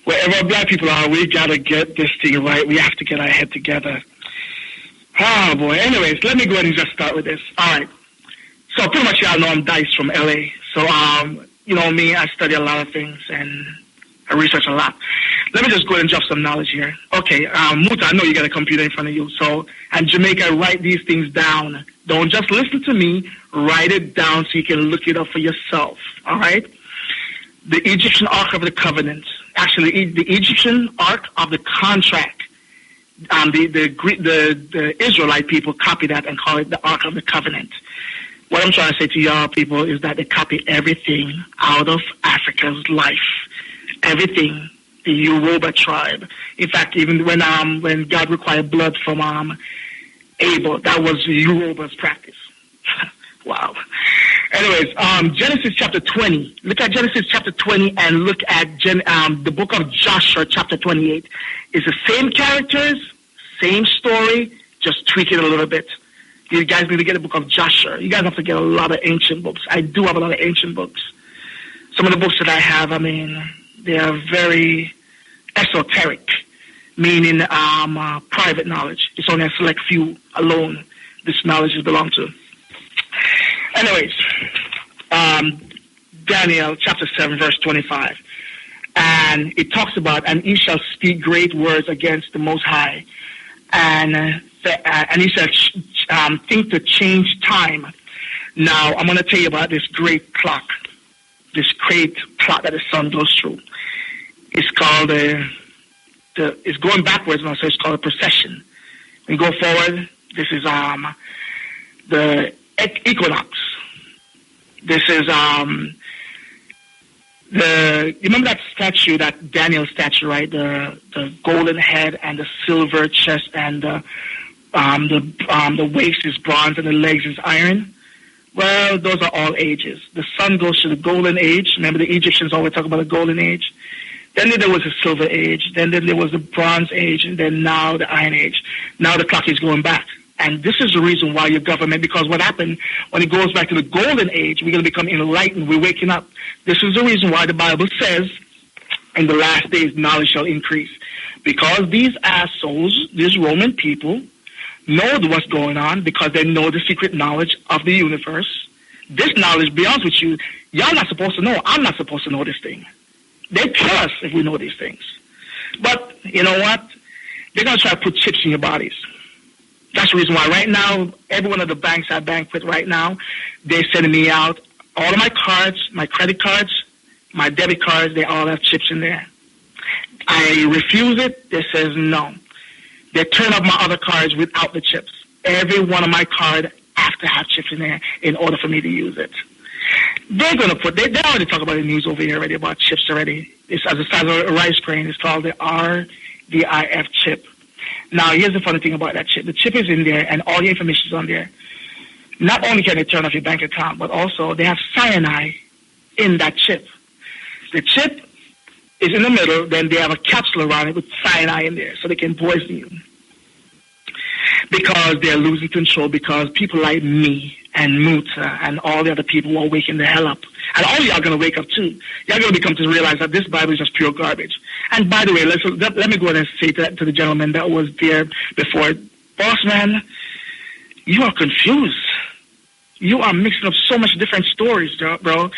wherever black people are, we got to get this thing right. We have to get our head together. Oh, boy. Anyways, let me go ahead and just start with this. All right. So pretty much y'all know I'm Dice from L.A. So, you know me, I study a lot of things and I research a lot. Let me just go ahead and drop some knowledge here. Okay, Muta, I know you got a computer in front of you. So, and Jamaica, write these things down. Don't just listen to me. Write it down so you can look it up for yourself. All right? The Egyptian Ark of the Covenant. Actually, the Egyptian Ark of the Contract. The Israelite people copy that and call it the Ark of the Covenant. What I'm trying to say to y'all people is that they copy everything out of Africa's life. Everything. The Yoruba tribe. In fact, even when God required blood from Abel, that was Yoruba's practice. Wow. Anyways, Genesis chapter 20. Look at Genesis chapter 20 and look at the book of Joshua chapter 28. It's the same characters, same story, just tweak it a little bit. You guys need to get a book of Joshua. You guys have to get a lot of ancient books. I do have a lot of ancient books. Some of the books that I have, I mean, they are very esoteric, meaning private knowledge. It's only a select few alone this knowledge is belong to. Anyways, Daniel chapter 7 verse 25. And it talks about, and he shall speak great words against the Most High. And he said, think to change time. Now, I'm going to tell you about this great clock, this great clock that the sun goes through. It's called it's going backwards now, so it's called a procession. And go forward, this is the equinox. This is you remember that statue, that Daniel statue, right? The golden head and the silver chest and the waist is bronze and the legs is iron. Well, those are all ages. The sun goes to the golden age. Remember, the Egyptians always talk about the golden age. Then there was the silver age. Then there was the bronze age, and then now the iron age. Now the clock is going back. And this is the reason why your government, because what happened when it goes back to the golden age, we're going to become enlightened. We're waking up. This is the reason why the Bible says, in the last days, knowledge shall increase. Because these assholes, these Roman people, know what's going on because they know the secret knowledge of the universe. This knowledge, be honest with you, y'all not supposed to know. I'm not supposed to know this thing. They kill us if we know these things. But you know what? They're going to try to put chips in your bodies. That's the reason why right now, every one of the banks I bank with right now, they're sending me out all of my cards, my credit cards, my debit cards, they all have chips in there. I refuse it. They says no. They turn up my other cards without the chips. Every one of my cards have to have chips in there in order for me to use it. They're going to put, they already talk about the news over here already about chips already. It's as the size of a rice grain. It's called the RDIF chip. Now, here's the funny thing about that chip. The chip is in there, and all your information is on there. Not only can they turn off your bank account, but also they have cyanide in that chip. The chip is in the middle, then they have a capsule around it with cyanide in there, so they can poison you. because they're losing control, because people like me and Muta and all the other people are waking the hell up. And all y'all going to wake up too. Y'all going to come to realize that this Bible is just pure garbage. And by the way, let me go ahead and say to the gentleman that was there before, boss man, you are confused. You are mixing up so much different stories, bro.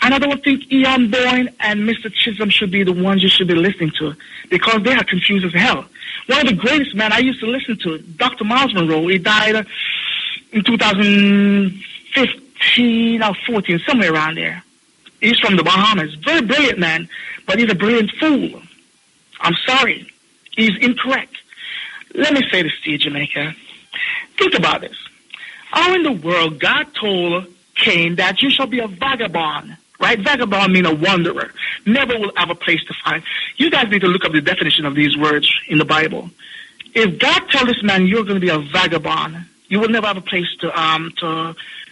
And I don't think Ian Boyne and Mr. Chisholm should be the ones you should be listening to, because they are confused as hell. One of the greatest men I used to listen to, Dr. Miles Monroe, he died in 2015 or 14, somewhere around there. He's from the Bahamas. Very brilliant man, but he's a brilliant fool. I'm sorry. He's incorrect. Let me say this to you, Jamaica. Think about this. How in the world God told Cain that you shall be a vagabond, right? Vagabond means a wanderer. Never will have a place to find. You guys need to look up the definition of these words in the Bible. If God tells this man you're going to be a vagabond, you will never have a place to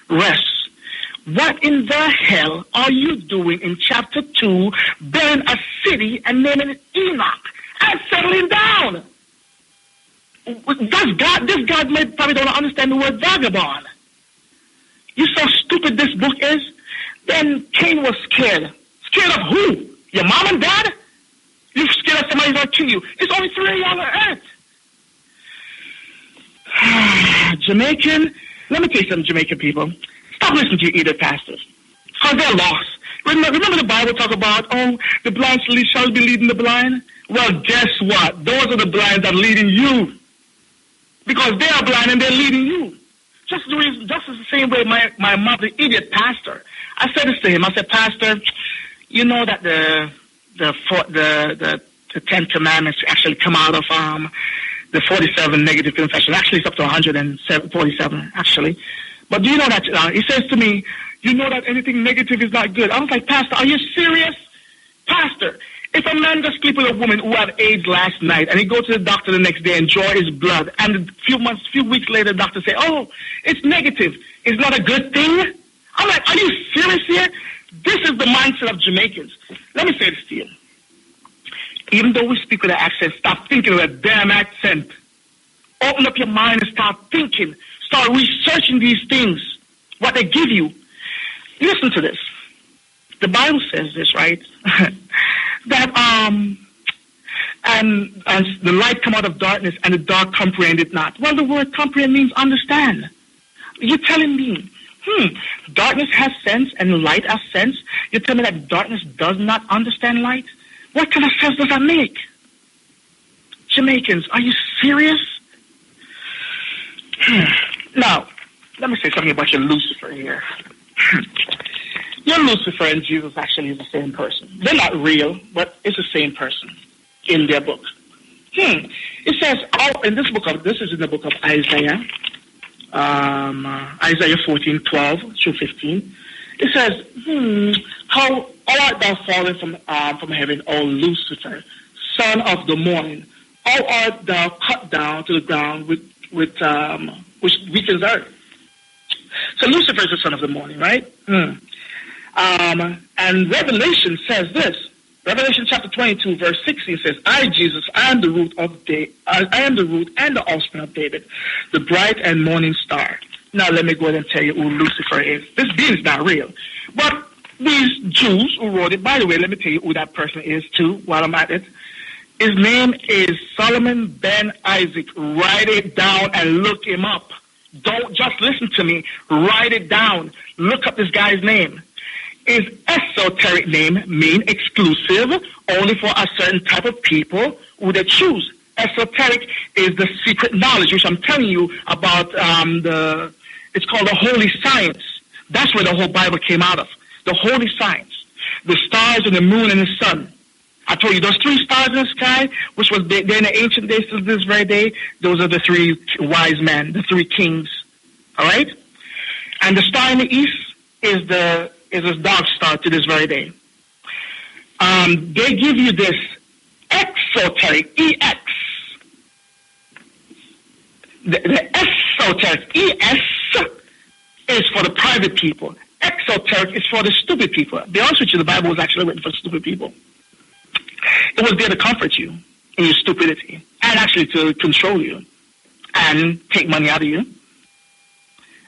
rest. What in the hell are you doing in chapter 2, building a city and naming it Enoch and settling down? This God probably don't understand the word vagabond. You so stupid this book is. Then Cain was scared. Scared of who? Your mom and dad? You're scared of somebody's going to kill you. It's only 3 of y'all on earth. Jamaican, let me tell you something, Jamaican people. Stop listening to your idiot pastors, because they're lost. Remember the Bible talk about, the blind shall be leading the blind? Well, guess what? Those are the blind that are leading you. Because they are blind and they're leading you. Just the same way my mother, idiot pastor. I said this to him. I said, Pastor, you know that the 10 Commandments actually come out of the 47 negative confessions. Actually, it's up to 147, actually. But do you know that, he says to me, you know that anything negative is not good. I was like, Pastor, are you serious? Pastor, if a man just sleep with a woman who had AIDS last night and he goes to the doctor the next day and draw his blood, and a few weeks later the doctor say, oh, it's negative, it's not a good thing? I'm like, are you serious here? This is the mindset of Jamaicans. Let me say this to you. Even though we speak with an accent, stop thinking with a damn accent. Open up your mind and start thinking. Start researching these things, what they give you. Listen to this. The Bible says this, right? That and the light come out of darkness and the dark comprehend it not. Well, the word comprehend means understand. You're telling me, darkness has sense and light has sense. You're telling me that darkness does not understand light? What kind of sense does that make? Jamaicans, are you serious? Now, let me say something about your Lucifer here. Your Lucifer and Jesus actually is the same person. They're not real, but it's the same person in their book. It says, this is in the book of Isaiah, Isaiah 14:12 through 15. It says, how art thou fallen from heaven, O Lucifer, son of the morning? How art thou cut down to the ground which weakens earth? So Lucifer is the son of the morning, right? And Revelation says this. Revelation chapter 22, verse 16 says, I, Jesus, I am the root and the offspring of David, the bright and morning star. Now let me go ahead and tell you who Lucifer is. This being is not real. But these Jews who wrote it, by the way, let me tell you who that person is too while I'm at it. His name is Solomon Ben Isaac. Write it down and look him up. Don't just listen to me. Write it down. Look up this guy's name. His esoteric name means exclusive, only for a certain type of people who they choose. Esoteric is the secret knowledge, which I'm telling you about. It's called the holy science. That's where the whole Bible came out of. The holy science. The stars and the moon and the sun. I told you those 3 stars in the sky, which was there in the ancient days to this very day, those are the 3 wise men, the 3 kings. All right? And the star in the east is a dog star to this very day. They give you this exoteric, EX. The esoteric, ES, is for the private people. Exoteric is for the stupid people. To be honest with you, the Bible was actually written for stupid people. It was there to comfort you in your stupidity and actually to control you. and take money out of you.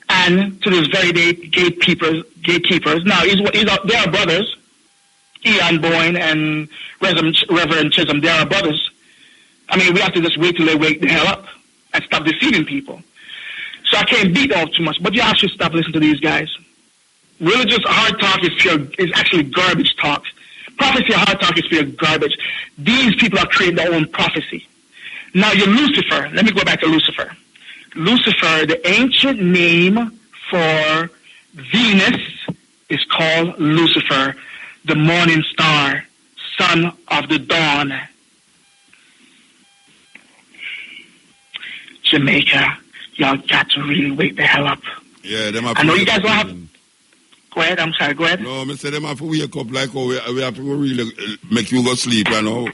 And to this very day, gatekeepers. Now, they are brothers. Ian Boyne and Reverend Chisholm, they are brothers. I mean, we have to just wait till they wake the hell up and stop deceiving people. So I can't beat off too much, but you have to stop listening to these guys. Religious hard talk is actually garbage talk. Prophecy hard talk is pure garbage. These people are creating their own prophecy. Now, you're Lucifer. Let me go back to Lucifer. Lucifer, the ancient name for Venus, is called Lucifer, the morning star, son of the dawn. Jamaica, y'all got to really wake the hell up. Yeah, I know you guys don't have... Go ahead, I'm sorry, go ahead. No, I say them have to wake up like, we have to really make you go sleep, you know.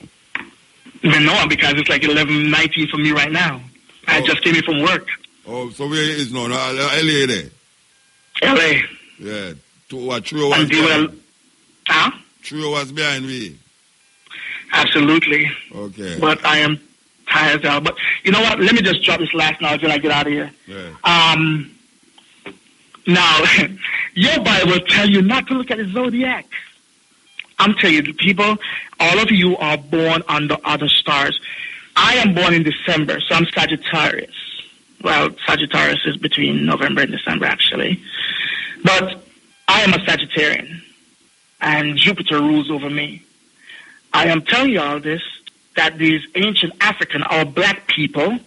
No, because it's like 11:19 for me right now. I just came in from work. Oh, so where is no, LA there? LA. Yeah. 3 hours behind. Huh? 3 hours behind me. Absolutely. Okay. But I am tired out. But you know what? Let me just drop this last knowledge and I get out of here. Yeah. Now, your Bible will tell you not to look at the zodiac. I'm telling you, people, all of you are born under other stars. I am born in December, so I'm Sagittarius. Well, Sagittarius is between November and December, actually. But I am a Sagittarian, and Jupiter rules over me. I am telling you all this, that these ancient African or black people,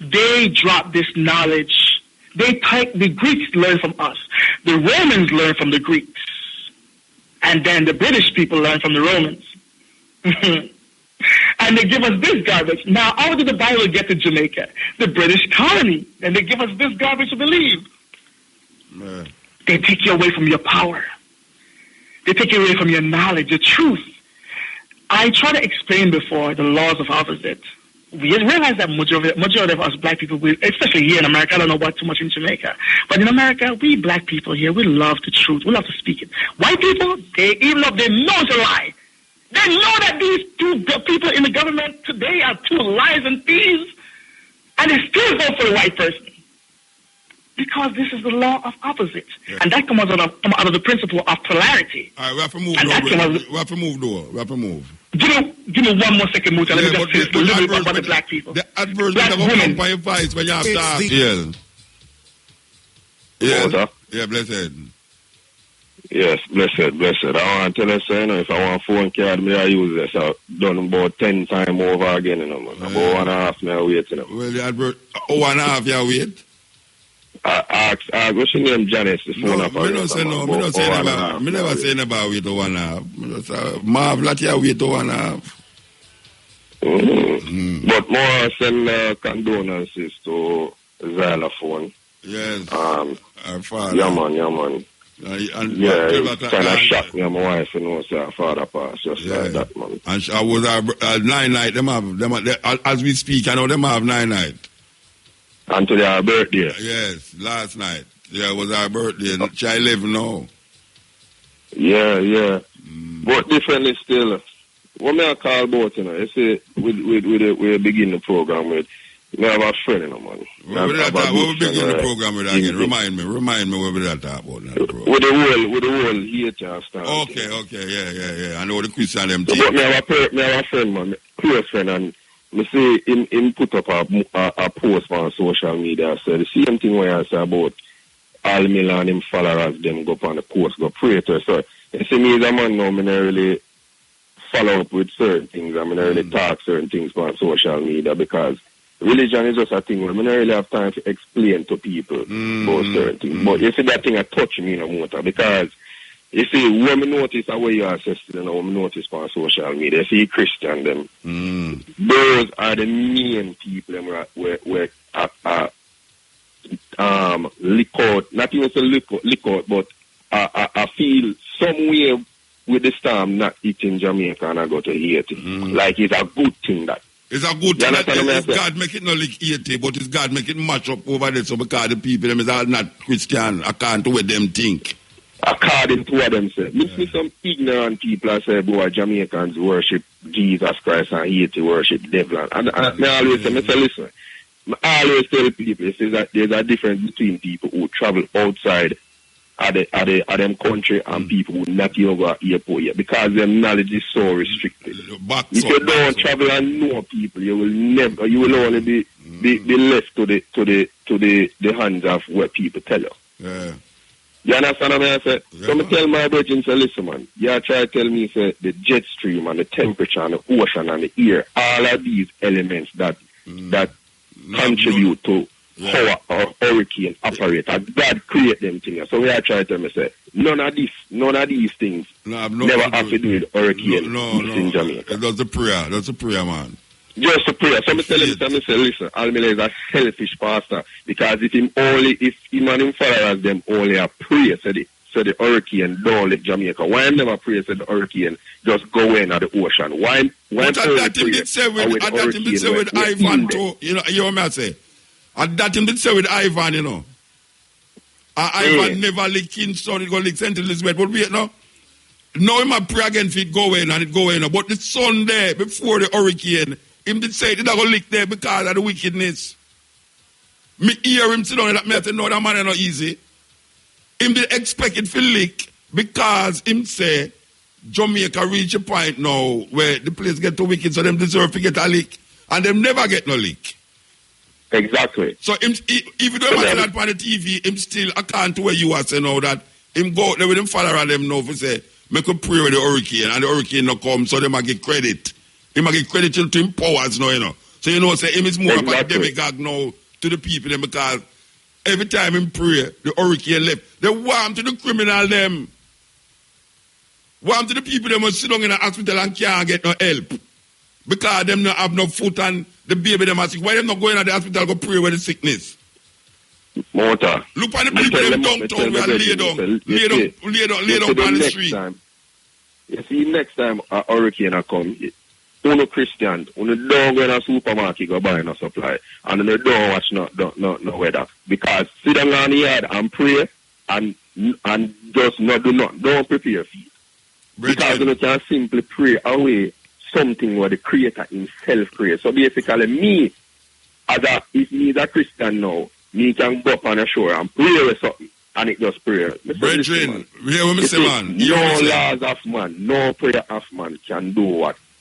they drop this knowledge. The Greeks learn from us. The Romans learn from the Greeks. And then the British people learn from the Romans. And they give us this garbage. Now, how did the Bible get to Jamaica? The British colony. And they give us this garbage to believe. Man. They take you away from your power. They take you away from your knowledge, the truth. I tried to explain before the laws of opposite. We realize that majority of us black people, especially here in America, I don't know about too much in Jamaica, but in America, we black people here, we love the truth. We love to speak it. White people, even though they know it's a lie, they know that these two people in the government today are two lies and thieves, and they still vote for the white person. Because this is the law of opposite. Yeah. And that comes out of the principle of polarity. All right, we have to move. We have to move. Give me 1 more second, Muta. Let me just finish a little bit about the black people. The adverse never come by your voice when you have to ask. Yeah, blessed. Yes, blessed. I want to tell you, if I want a phone card, I use this. I've done about 10 times over again, About 1.5 me I wait, Well, the advert, 1.5 you wait? What's your name, Janice? No, I don't say no. I never say about wait 1.5. Marv, let you wait 1.5. But more send condolences to Xylophone. Yes. Our father. Yeah, man. It kind of shocked me and my wife, her father passed just like that, man. And I was our 9 night. Them have, as we speak, I know them have 9 night. And today our birthday. Yes, last night. Yeah, it was our birthday. Child 11 now. Yeah. But differently still. What may I call about, you see, we begin the program with, we have a friend, man. What we begin the program with again? Remind me what we talk about now. With the whole Haiti stuff. Okay, yeah. I know the Christian them thing. But me have a friend, man, close friend, and me see him put up a post on social media, so the same thing where I say about all Milan him followers, them go up on the post, go pray to her. So, you see me as a man now, I don't really follow up with certain things, I don't really talk certain things on social media, because religion is just a thing where I don't really have time to explain to people about certain things. But you see that thing that touch me no more, because you see, when we notice how you are assisted, when we notice on social media, you see Christian them, those are the main people where lick out, not even to lick out, but I feel somewhere with the storm not eating Jamaica and I go to Haiti. Like it's a good thing that. It's a good thing that God make it not like Haiti, but it's God make it match up over there, so because the people them is all not Christian, I can't do what them think. According to what them say. Me see some ignorant people that say, boy, Jamaicans worship Jesus Christ and Haiti worship devil. And I always say, listen, I always tell people, it says that there's a difference between people who travel outside of them country and people who not even go to airport yet, because their knowledge is so restricted. If you don't travel and know people, you will only be left to the hands of what people tell you. Yeah. You understand what I say? Yeah. So I tell my brethren, say, listen, man, you try to tell me, say, the jet stream and the temperature and the ocean and the air, all of these elements that contribute to how a hurricane operates. God create them things. So we are trying to tell me, say, none of these things never have to do with hurricane in Jamaica. That's a prayer, man. Just a prayer. So I tell him, listen, Almila is a selfish pastor, because if him and him followers them only a prayer, so the hurricane don't let Jamaica. Why never pray so the hurricane just go in at the ocean? Why but that him did say with Ivan too, you know what I say? And that him did say with Ivan, you know. Ivan never lick Kingston, it go lick St. Elizabeth, but wait now. Now him a pray again if it go in and it go in. But the Sunday before the hurricane, him did say it not go lick there because of the wickedness. Me hear him sit down and that no, that man is not easy. Him did expect it to leak because him say Jamaica reach a point now where the place get too wicked, so them deserve to get a leak. And them never get no leak. Exactly. So him, even though I that on the TV, him still account to where you are saying now that him go there with him follow them now for say, make a prayer with the hurricane and the hurricane not come, so they might get credit. He might get credit to him powers now, you know. So you know, say him is more of a demigod now to the people them, because every time him pray, the hurricane left. They warm to the criminal them. Warm to the people them who sit down in the hospital and can't get no help. Because them not have no foot and the baby them are sick. Why them not going to the hospital go pray with the sickness? Motor. Look at the people them downtown where lay down on the street. You see, next time a hurricane come, uno Christian, uno don't go in a supermarket go buy no supply, and uno don't watch no weather, because sit down on the yard and pray and just not do nothing. Don't prepare for it. Because you can simply pray away something where the Creator himself creates. So basically, me, if me is a Christian now, me can go up on the shore and pray with something, and it just pray. Brethren, hear what me say, man. No laws of man, no prayer of man can do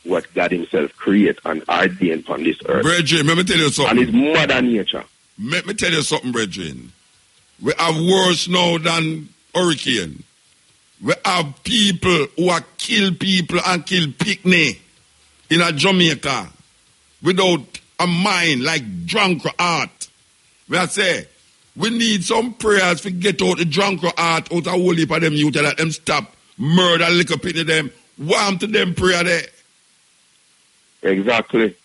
what God himself create and ordain on this earth. Brethren, let me tell you something. And it's mother nature. Let me tell you something, brethren. We have worse now than hurricane. We have people who are kill people and kill picnic in a Jamaica without a mind, like drunk heart. We I say, we need some prayers to get out the drunk heart out of whole heap of them youth, let them stop murder, liquor pity them. Warm to them prayer there. Exactly.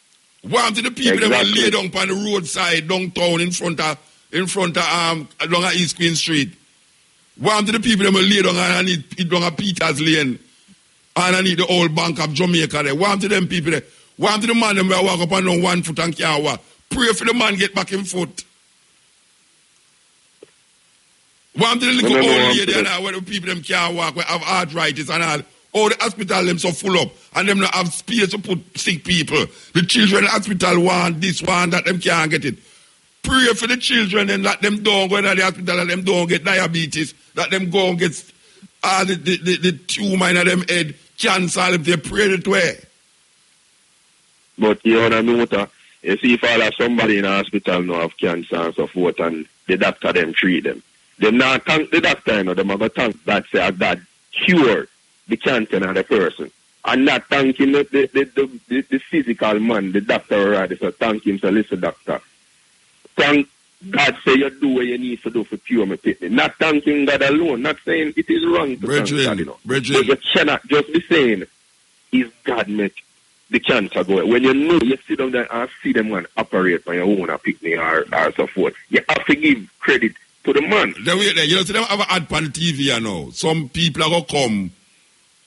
Warm to the people that will lay down on the roadside downtown in front of along East Queen Street. Warm to the people that will lay down and eat down Peter's Lane. And I need the old Bank of Jamaica there. Warm to them people there. Warm to the man them will walk up on 1 foot and can't walk. Pray for the man get back in foot. Warm to the little old lady and where the people them can't walk, where have arthritis and all. All the hospital them so full up, and them not have space to put sick people. The children hospital want this, want that, them can't get it. Pray for the children and let them don't go to the hospital and them don't get diabetes, let them go and get the tumor in them head, cancer, if they pray that way. But you know, you see if all of somebody in the hospital now have cancer and so forth, and the doctor them treat them. Them not thank the doctor, you know, them have a thank that say God cure the cancer of the person, and not thanking the physical man, the doctor already. So thank him, so listen, doctor. Thank God, say you do what you need to do for cure my pity. Not thanking God alone, not saying it is wrong to thank God, you know. But you cannot just be saying, is God make the cancer go away? When you know, you sit down there and see them man operate on your own or picnic or so forth. You have to give credit to the man. You know, so them have an ad on the TV, you know. Some people are going to come.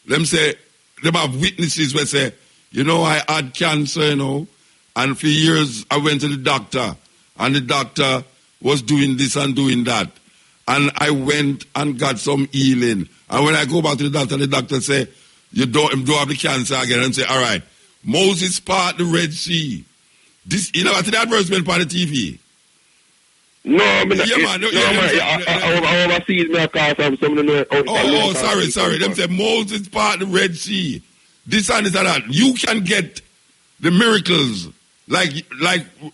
Them say, them have witnesses where say, you know, I had cancer, you know, and for years I went to the doctor, and the doctor was doing this and doing that. And I went and got some healing. And when I go back to the doctor say, you don't have the cancer again, and say, all right, Moses part the Red Sea. This, you know what the advertisement on the TV? No, I mean, I overseas me call from someone. Sorry. Them say Moses part the Red Sea. This and this and that. You can get the miracles like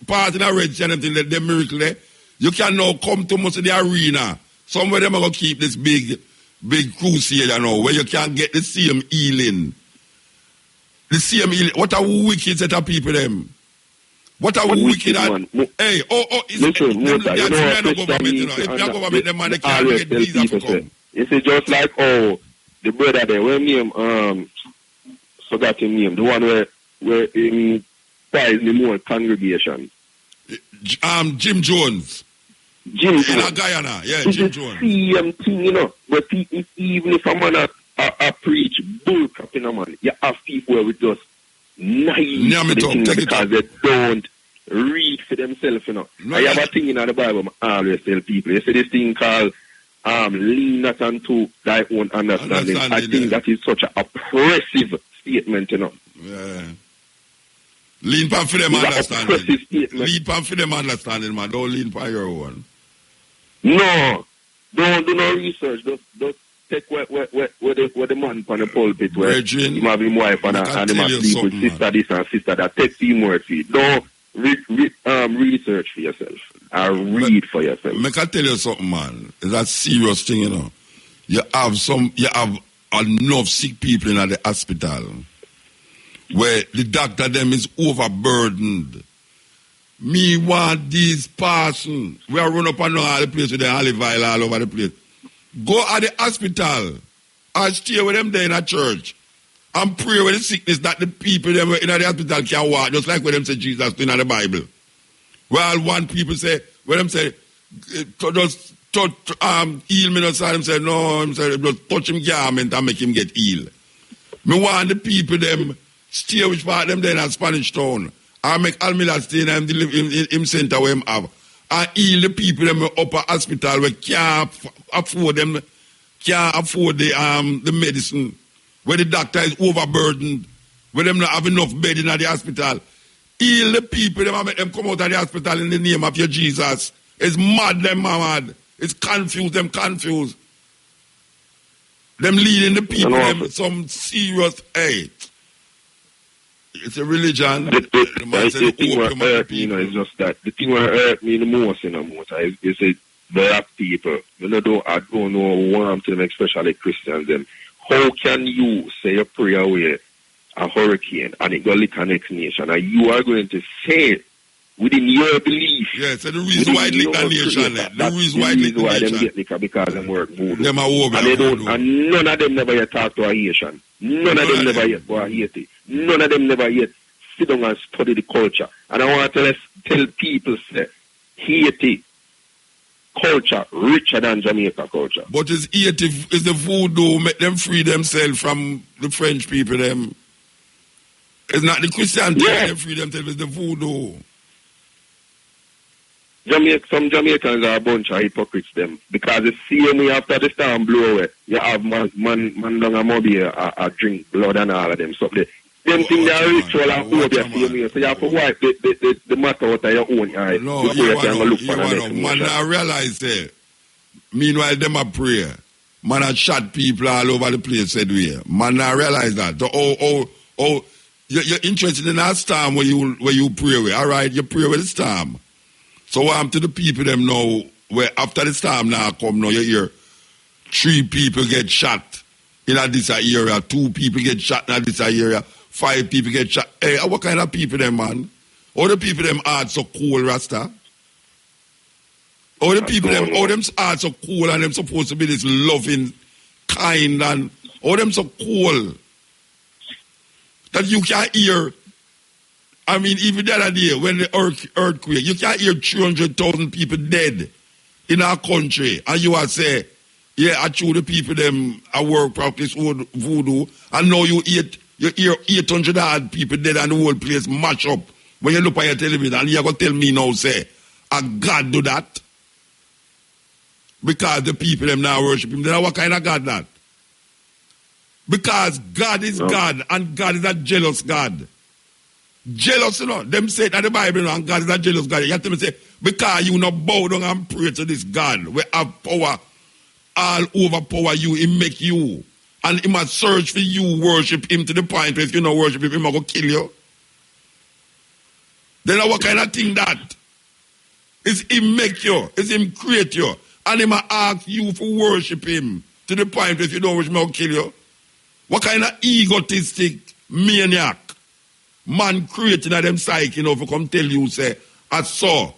part in the Red Sea and everything. The miracle there. You can now come to most of the arena. Somewhere them are gonna keep this big crusade, you know, where you can get the same healing. The same healing. What a wicked set of people them. What a wicked man. Hey, listen, if you government, them man, they can't get visa to come. It's just like, the brother there, where name, forgot his name, the one where he prize the more congregation. Jim Jones. Jim Jones. In Guyana, Jim Jones. Same thing, you know, but even if a man a preach bull crap, you know, man, you have people where we just naive because they don't read for themselves, you know. I have a thing in the Bible I always tell people. You see this thing called lean not unto thy own understanding. I think that is such an oppressive statement, you know. Yeah. Lean pan for them understanding. Lean pan for them understanding, man. Don't lean pan your own. No. Don't do no research. Just take where the man on the pulpit where he have his wife and him have sleep with sister this and sister that. Take team word for it. Don't research for yourself. Read for yourself. I can tell you something, man. It's a serious thing, you know. You have enough sick people in the hospital where the doctor them is overburdened. Me want these person. We are run up and down all the place with the olive oil all over the place. Go at the hospital and stay with them there in a church and pray with the sickness that the people them in the hospital can walk, just like when them say Jesus in the Bible. Well, one people say, when them say, just heal me, them say, no, just touch him garment and make him get healed. Me want the people them stay which part them there in a Spanish town. I make Almila stay in him center where him have. And heal the people them upper hospital where can't afford the medicine, where the doctor is overburdened, where them not have enough bed in the hospital. Heal the people them and make them come out of the hospital in the name of your Jesus. It's mad them mad. It's confused them confused. Them leading the people them some serious it's a religion. The thing that hurt me, you know, is just that. The thing that hurt me the most, you know, is the black people. You know, I don't know warm to them, especially Christians. Them. How can you say a prayer away a hurricane and it go lick a next nation? And you are going to say within your belief. Yes, so the reason why it lick a nation. The reason why it lick a nation. Them get liquor because them work voodoo. Them are over. And none of them never yet talk to a Haitian. None of them never yet go a Haiti. None of them never yet sit down and study the culture. And I want to tell people, say, Haiti culture richer than Jamaica culture. But is Haiti, is the voodoo make them free themselves from the French people, them? It's not the Christian them free themselves, it's the voodoo. Some Jamaicans are a bunch of hypocrites, them. Because the same way after the storm blow away, you have man down a mobile drink blood and all of them. So them things they are ritual and over the same way. So you have to wipe the matter out of your own eye. No, man, I realize that. Meanwhile, them a pray. Man, I shot people all over the place, said we. Man, I realize that. So, you're interested in that storm where you pray with. All right, you pray with the storm. So what happened to the people them now, where after the storm now come now, you hear 3 people get shot in this area, 2 people get shot in this area, 5 people get shot. Hey, what kind of people them, man? All the people them hearts so cool, Rasta? All the people them, all them hearts so cool and them supposed to be this loving, kind and all them so cool that you can't hear. I mean, even the other day, when the earthquake, you can't hear 300,000 people dead in our country. And you are say, yeah, I show the people them I work practice voodoo. And now you hear 800 odd people dead and the whole place mash up. When you look at your television and you're going to tell me now, say, God do that? Because the people them now worship him. Then what kind of God that? Because God is God and God is a jealous God. Jealous, Them say that the Bible, and God is a jealous God. You have to say, because you not bow down and pray to this God, we have power, all overpower you, he make you. And he must search for you, worship him to the point where if you don't worship him, he must go kill you. Then what kind of thing that? Is him make you, is him create you, and he must ask you for worship him to the point where if you don't worship him, he will kill you. What kind of egotistic maniac man creating a them psyche, for come tell you, say, I saw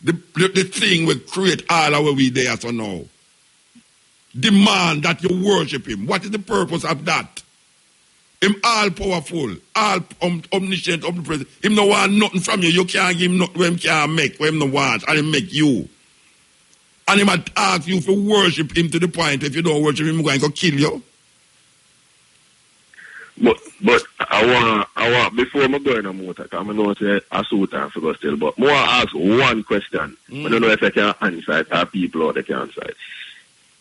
the thing will create all our we there so now. Demand that you worship him. What is the purpose of that? Him all powerful, all omniscient, omnipresent. Him no want nothing from you. You can't give him nothing what him can't make, what him no want, and him make you. And he might ask you to worship him to the point if you don't worship him, he's going to kill you. But I want before I go in a motor, because I know say I saw time for go still, but I want to ask one question. I don't know if I can answer it or people out there can answer it.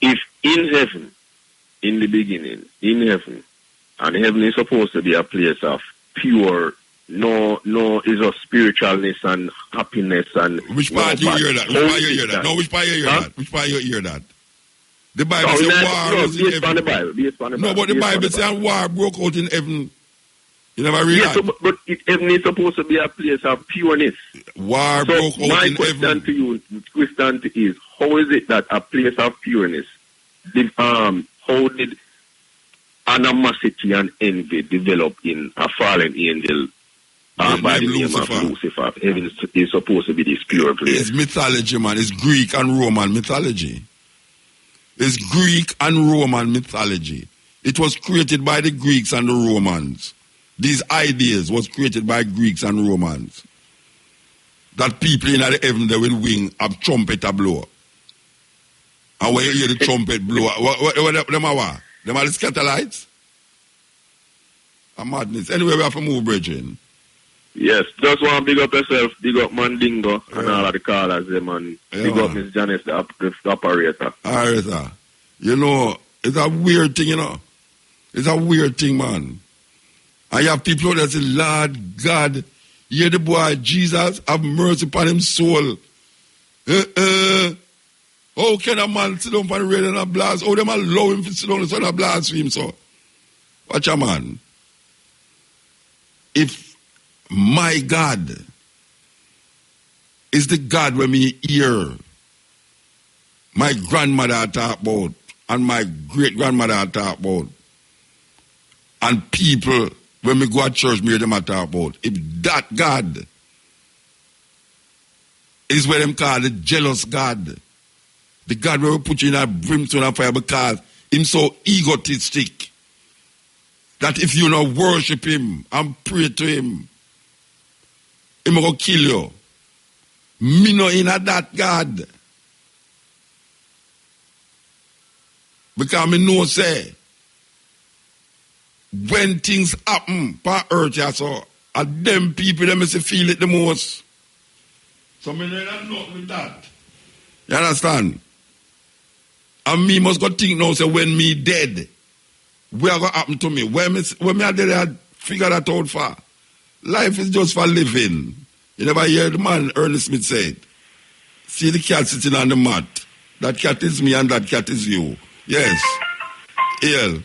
If in heaven, in the beginning, in heaven, and heaven is supposed to be a place of pure, no is of spiritualness and happiness and which part you hear that? Which part you hear that? No, which part you hear that? Which part you hear that? The Bible says war was in heaven. No, but the Bible says war broke out in heaven. You never read that? So, but heaven is supposed to be a place of pureness. War broke out in heaven. My question to you, Christian, is how is it that a place of pureness, how did animosity and envy develop in a fallen angel by the name of Lucifer? Heaven is supposed to be this pure place. It's mythology, man. It's Greek and Roman mythology. It's Greek and Roman mythology. It was created by the Greeks and the Romans. These ideas was created by Greeks and Romans. That people in the heaven, they will wing a trumpet a blow. And when you hear the trumpet blow, what them are what? Them are the scatterlights? A madness. Anyway, we have to move, brethren. Yes, just want to big up yourself, big up Mandingo, and all of the callers, man. Big up Miss Janice, the operator. All right, sir. It's a weird thing, It's a weird thing, man. And you have people that say, Lord God, hear the boy, Jesus, have mercy upon his soul. How can a man sit down for the rain and a blast? How them allow him to sit down and a blaspheme, so? Watch a man. If my God is the God when me hear my grandmother talk about and my great-grandmother talk about and people when me go to church me hear them talk about, if that God is what them call the jealous God, the God where we put you in a brimstone and fire because him so egotistic that if you not worship him and pray to him, he will kill you. Me no in a that God. Because me know say, when things happen on earth, so, and them people, them feel it the most. So me not nothing with that. You understand? And me must go think now, say, when me dead, what going to happen to me? When me are dead, I figure that out for. Life is just for living. You never hear the man Ernest Smith said, see the cat sitting on the mat. That cat is me and that cat is you. Yes. El.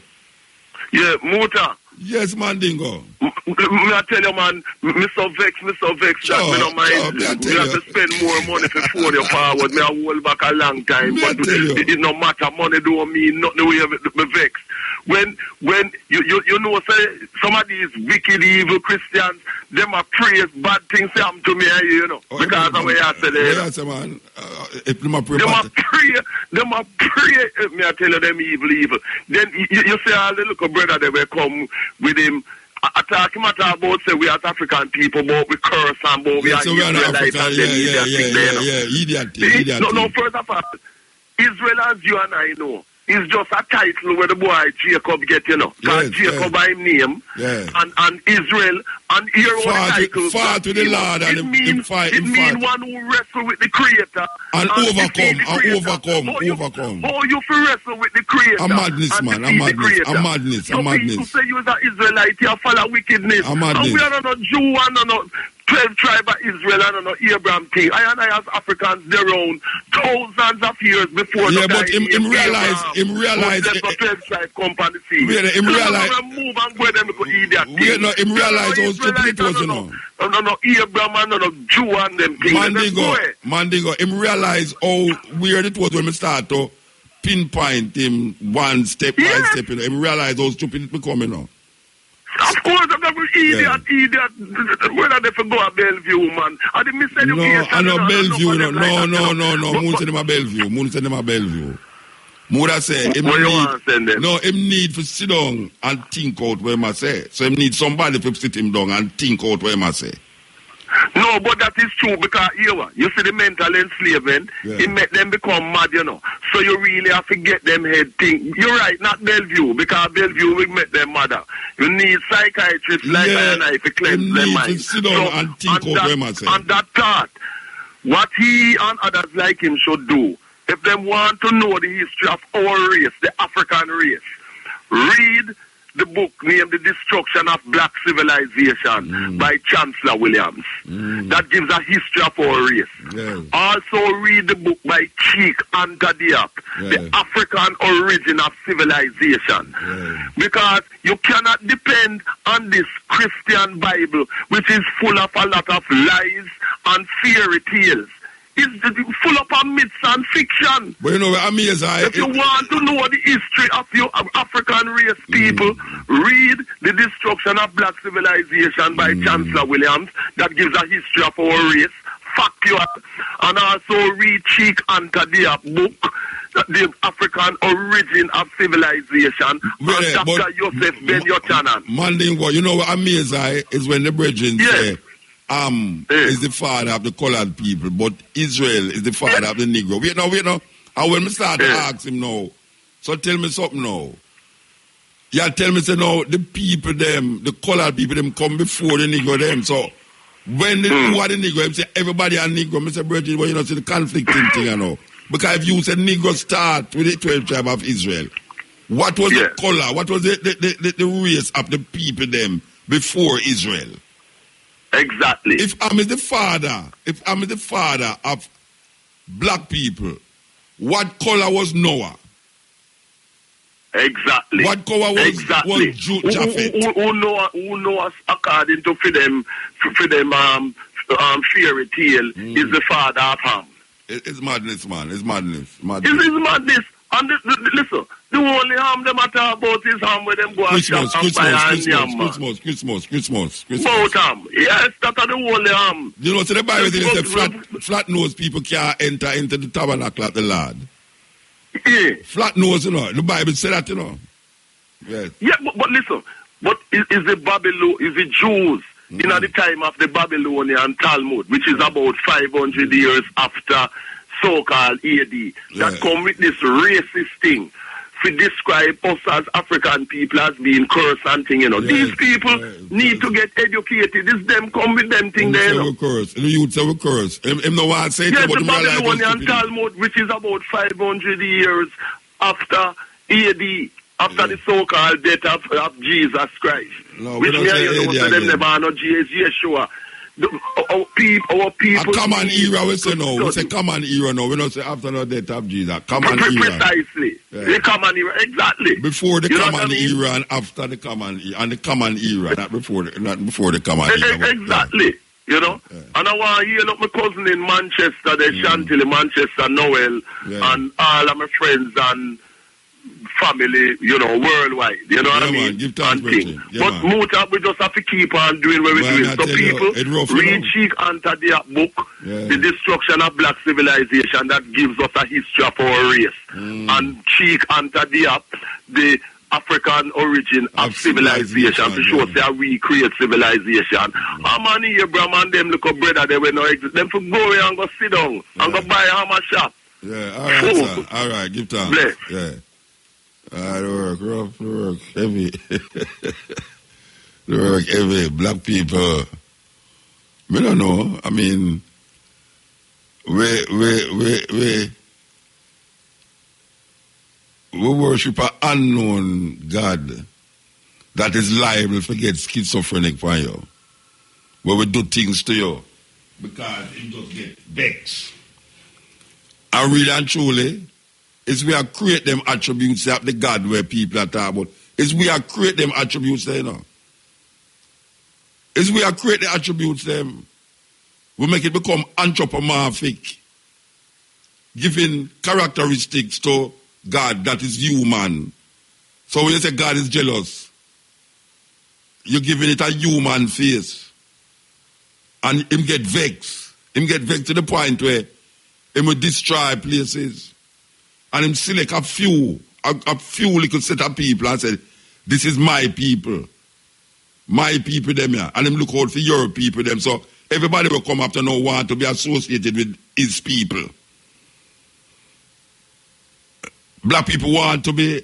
Yeah, Muta. Yes, Mandingo. I tell you, man, me so vexed that me no mind. We have to spend more money for phone you forward. Me I hold back a long time, but it no matter. Money don't mean nothing. The way me vexed. When you know, say some of these wicked, evil Christians, them are praise bad things happen to me, because of the way I said it. Yes, man. Them are pray. Me I tell you, them evil. Then you say all the little brother they will come with him. I talk about say we as African people, but we curse and but we are Israelites and them idiot. No, first of all, Israel as you and I know, is just a title where the boy Jacob get, you know. Because Jacob by him name, and Israel, and here all the title. Far to the Lord, and it means one who wrestle with the Creator. And overcome. How you feel wrestle with the Creator? A madness, man. A madness. People say you as an Israelite, you follow wickedness. And we are not Jew and not 12 tribe of Israel and not Abraham thing. I as Africans, their own thousands of years before. Yeah, but him realize. Him realize those stupid it was, you know. No, Abraham and no Jew and them things. Mandigo, him realize how weird it was when we start to pinpoint him one step by step, you know. Him realize how stupid it become, you know. Of course, I'm not idiot. Whether they go to Bellevue, man. I didn't miss education. I know Bellevue, no. Moon send him a Bellevue. Moon say, him need to sit down and think out what him say. So him need somebody to sit him down and think out what him say. No, but that is true because you see the mental enslavement, it make them become mad, you know. So you really have to get them head think. You're right, not Bellevue, because Bellevue will make them mad. You need psychiatrists like I to cleanse their mind. Sit down and think out what him say. And that thought, what he and others like him should do, if they want to know the history of our race, the African race, read the book named The Destruction of Black Civilization by Chancellor Williams. That gives a history of our race. Also read the book by Cheek Anta Diop, The African Origin of Civilization. Because you cannot depend on this Christian Bible, which is full of a lot of lies and fairy tales. It's full of myths and fiction. But you know what amazing? If you want to know the history of your African race people, read The Destruction of Black Civilization by Chancellor Williams. That gives a history of our race. Fact you up. And also read Cheek Anta Diop book, The African Origin of Civilization, by Dr. Joseph Ben-Yochanan. Mandingo, you know what amazing is when the brethren say, is the father of the colored people, but Israel is the father of the Negro. Wait now. And when we start to ask him now, so tell me something now. Yeah, tell me, say now, the people, them, the colored people, them come before the Negro, them. So when who are the Negro, them say everybody are Negro. Mr. Bridget, well, you know, see the conflicting thing, you know. Because if you say Negro start with the 12 tribe of Israel, what was the color, what was the race of the people, them, before Israel? Exactly. If I'm the father of black people, what color was Noah? Exactly. What color was Japheth? Who Noah according to for them fairy tale is the father of Ham. It's madness, man. It's madness. It is madness. And listen, the only harm them talk about is harm where them go and shop and buy and yam. Christmas. Both harm. Yes, that's the only harm. You know, so the Bible says flat-nosed people can't enter into the tabernacle of the Lord. Yeah. Flat-nosed, you know. The Bible said that, you know. Yes. Yeah, but listen, but is the Jews in the time of the Babylonian Talmud, which is about 500 years after so-called AD, that come with this racist thing to describe us as African people as being cursed and thing, you know. These people need to get educated. This them come with them thing there, you know. The youth say we curse. Him no one say yes, the Babylonian Talmud, which is about 500 years after AD, after the so-called death of Jesus Christ. No, which me and you know, so them never know Yeshua. Our people. A common era, we say no. We say common era now. We don't say after the death of Jesus. Common era. Precisely. The common era, exactly. Before the common era and after the common era. And the common era, not before the common era. Exactly. You know? And I want to hear up my cousin in Manchester, the Chantilly, Manchester, Noel, and all of my friends and family, you know, worldwide. You know what I mean? Give thanks, but Muta, we just have to keep on doing what we're doing. So people read Cheek Anta Diop book, The Destruction of Black Civilization, that gives us a history of our race. And Cheek Anta Diop, the African origin of civilization, to show us how we create civilization. Man, Abraham and them look up brother, they will not exist. Them for go and go sit down and go buy a hammer shop. Yeah, all right, sir. All right, give thanks. Bless. Yeah. The work heavy. The work heavy. Black people. We don't know. I mean, we worship an unknown God that is liable to get schizophrenic for you. Where we do things to you because it just get vexed. And really and truly, it's we are create them attributes of the God where people are talking about. It's we are create them attributes there, you know. It's we are create the attributes them. We make it become anthropomorphic, giving characteristics to God that is human. So when you say God is jealous, you're giving it a human face. And him get vexed. Him get vexed to the point where him will destroy places. And him select a few little set of people and say, this is my people. My people them here. And him look out for your people them. So everybody will come after now want to be associated with his people. Black people want to be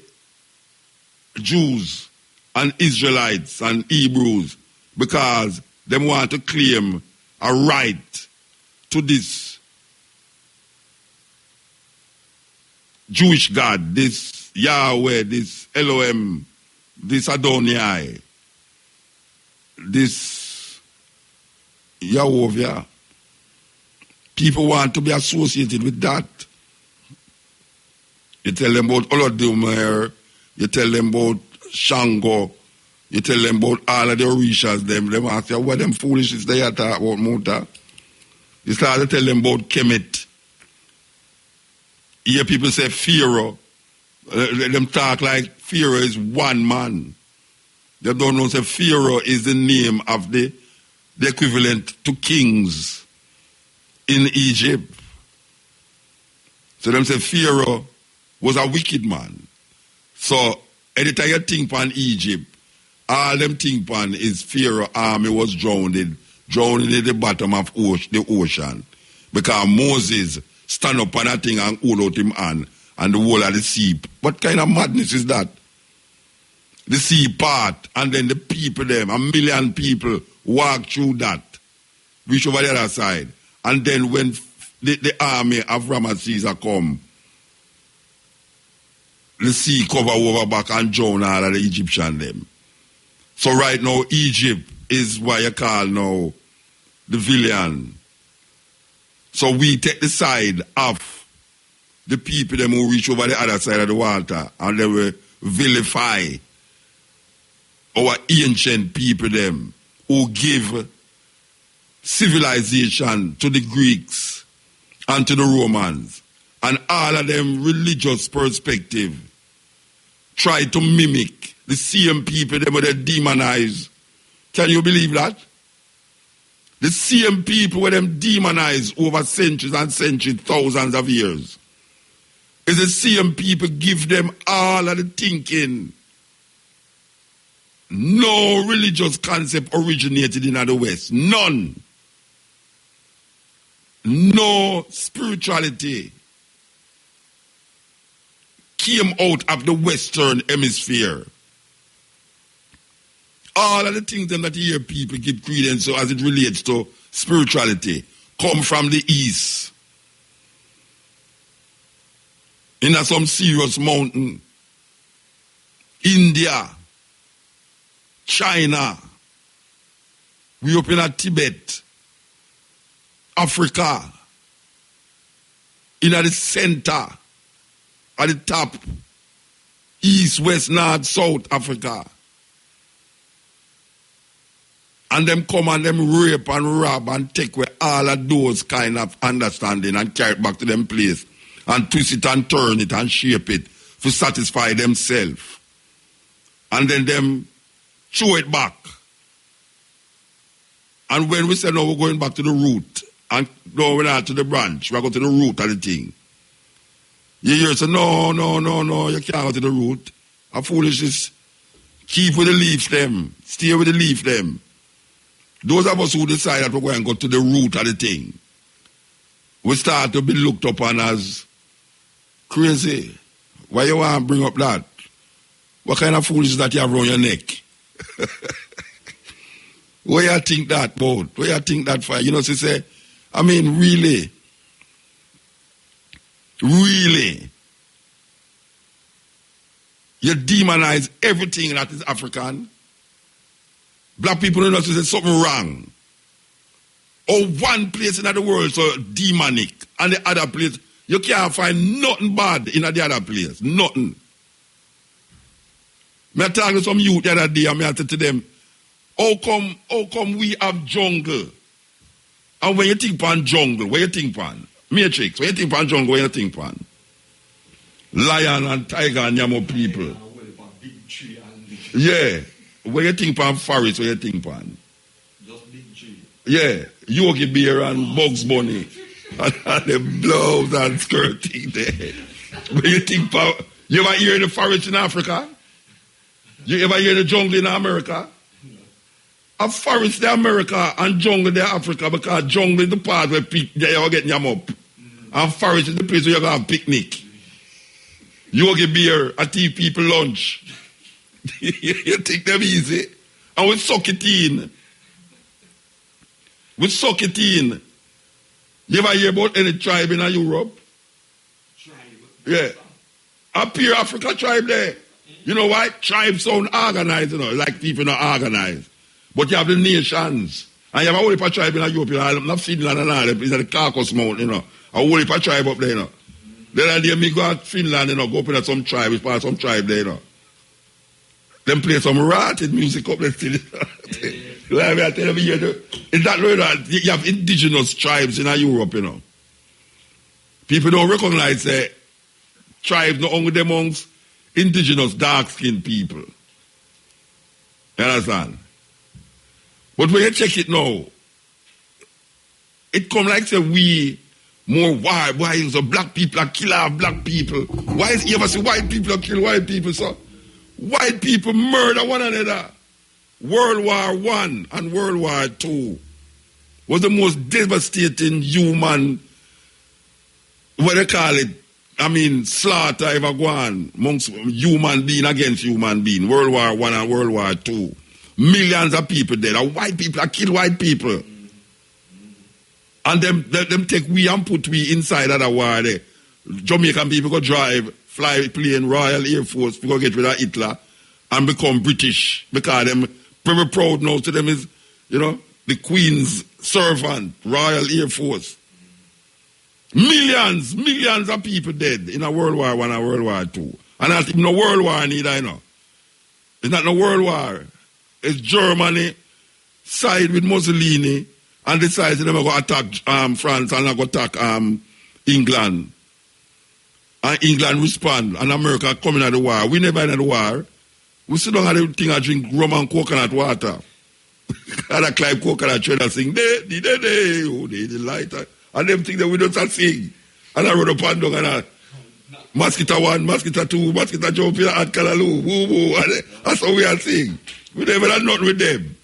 Jews and Israelites and Hebrews because they want to claim a right to this Jewish God, this Yahweh, this Elohim, this Adonai, this Yahweh. People want to be associated with that. You tell them about Olodumare, you tell them about Shango, you tell them about all of the Orishas, them ask you, what them foolishness they are talking about, Muta? You start to tell them about Kemet. You hear people say Pharaoh. Them talk like Pharaoh is one man. They don't know say Pharaoh is the name of the equivalent to kings in Egypt. So them say Pharaoh was a wicked man. So anytime you think upon Egypt, all them think upon is Pharaoh army was drowned in the bottom of the ocean. Because Moses stand up on that thing and hold out him hand and the whole of the sea. What kind of madness is that? The sea part and then the people them, 1 million people walk through that, reach over the other side. And then when the army of Ramesses come, the sea cover over back and drown all of the Egyptian them. So right now, Egypt is what you call now the villain. So we take the side of the people them who reach over the other side of the water and they will vilify our ancient people them who give civilization to the Greeks and to the Romans. And all of them religious perspective try to mimic the same people them where they demonize. Can you believe that? The same people where them demonize over centuries and centuries, thousands of years. Is the same people give them all of the thinking. No religious concept originated in the West. None. No spirituality came out of the Western Hemisphere. All of the things that you hear people give credence to as it relates to spirituality come from the East. In some serious mountain. India. China. We up in Tibet. Africa. In the center. At the top. East, West, North, South Africa. And them come and them rape and rob and take away all of those kind of understanding and carry it back to them place. And twist it and turn it and shape it to satisfy themselves. And then them throw it back. And when we say no, we're going back to the root. And no, we're not to the branch. We're going to the root of the thing. You hear say, no, you can't go to the root. A foolishness. Keep with the leaf them. Stay with the leaf them. Those of us who decide that we're going to go to the root of the thing, we start to be looked upon as crazy. Why you want to bring up that? What kind of foolishness that you have around your neck? Where you think that about? Where you think that for? You know, she say, I mean, really? Really? You demonize everything that is African. Black people don't know to say something wrong. Or one place in the world so demonic, and the other place, you can't find nothing bad in the other place. Nothing. I talked to some youth the other day, and I said to them, how come we have jungle? And when you think upon jungle, what you think upon? Matrix, when you think upon jungle, what you think upon? Lion and tiger and Yamo people. Yeah. When you think upon forest, what you think upon? Just big tree. Yeah. Yogi Bear and Bugs Bunny. and the blouse and skirting there. When you think upon, you ever hear the forest in Africa? You ever hear the jungle in America? A forest in America and jungle in Africa, because jungle is the part where you're getting them up. And forest is the place where you're going to picnic. Yogi Bear and teach people lunch. You think them easy? And we suck it in. We suck it in. You ever hear about any tribe in Europe? Tribe? Yeah. A pure Africa tribe there. You know why? Tribes sound organized, you know, like people not organized. But you have the nations. And you have a whole heap of tribe in Europe, you know, not Finland and all, it's at the Caucasus Mountain, you know. A whole heap of tribe up there, you know. Then I me go to Finland, you know, go up in some tribe, it's part of some tribe there, you know. Them play some rotted music up there still. I tell you, is that way that you have indigenous tribes in Europe, you know. People don't recognize tribes not only amongst indigenous dark-skinned people. You understand? But when you check it now, it come like say we more wild. Why is the black people are kill off black people? Why is you ever see white people are kill white people? So white people murder one another. World War I and World War II was the most devastating human, what they call it, I mean, slaughter ever gone amongst human being against human being. World War I and World War II. Millions of people dead. And white people are kill white people. And them take we and put we inside of the war there. Jamaican people go drive, fly plane, Royal Air Force, to go get rid of Hitler and become British. Because them very proud now to them is, you know, the Queen's servant, Royal Air Force. Millions of people dead in a World War I and a World War II. And not even a World War neither, you know. It's not no World War. It's Germany side with Mussolini and decides they're going to attack France and they're going to attack England. And England respond and America coming at the war. We never in the war. We sit down at the thing and drink rum and coconut water. And I climb coconut tree and sing, they light. And them think that we don't sing. And I run up and down and I, mosquito 1, mosquito 2, mosquito jump in at Kalaloo, woo woo. And that's how we are sing. We never had nothing with them.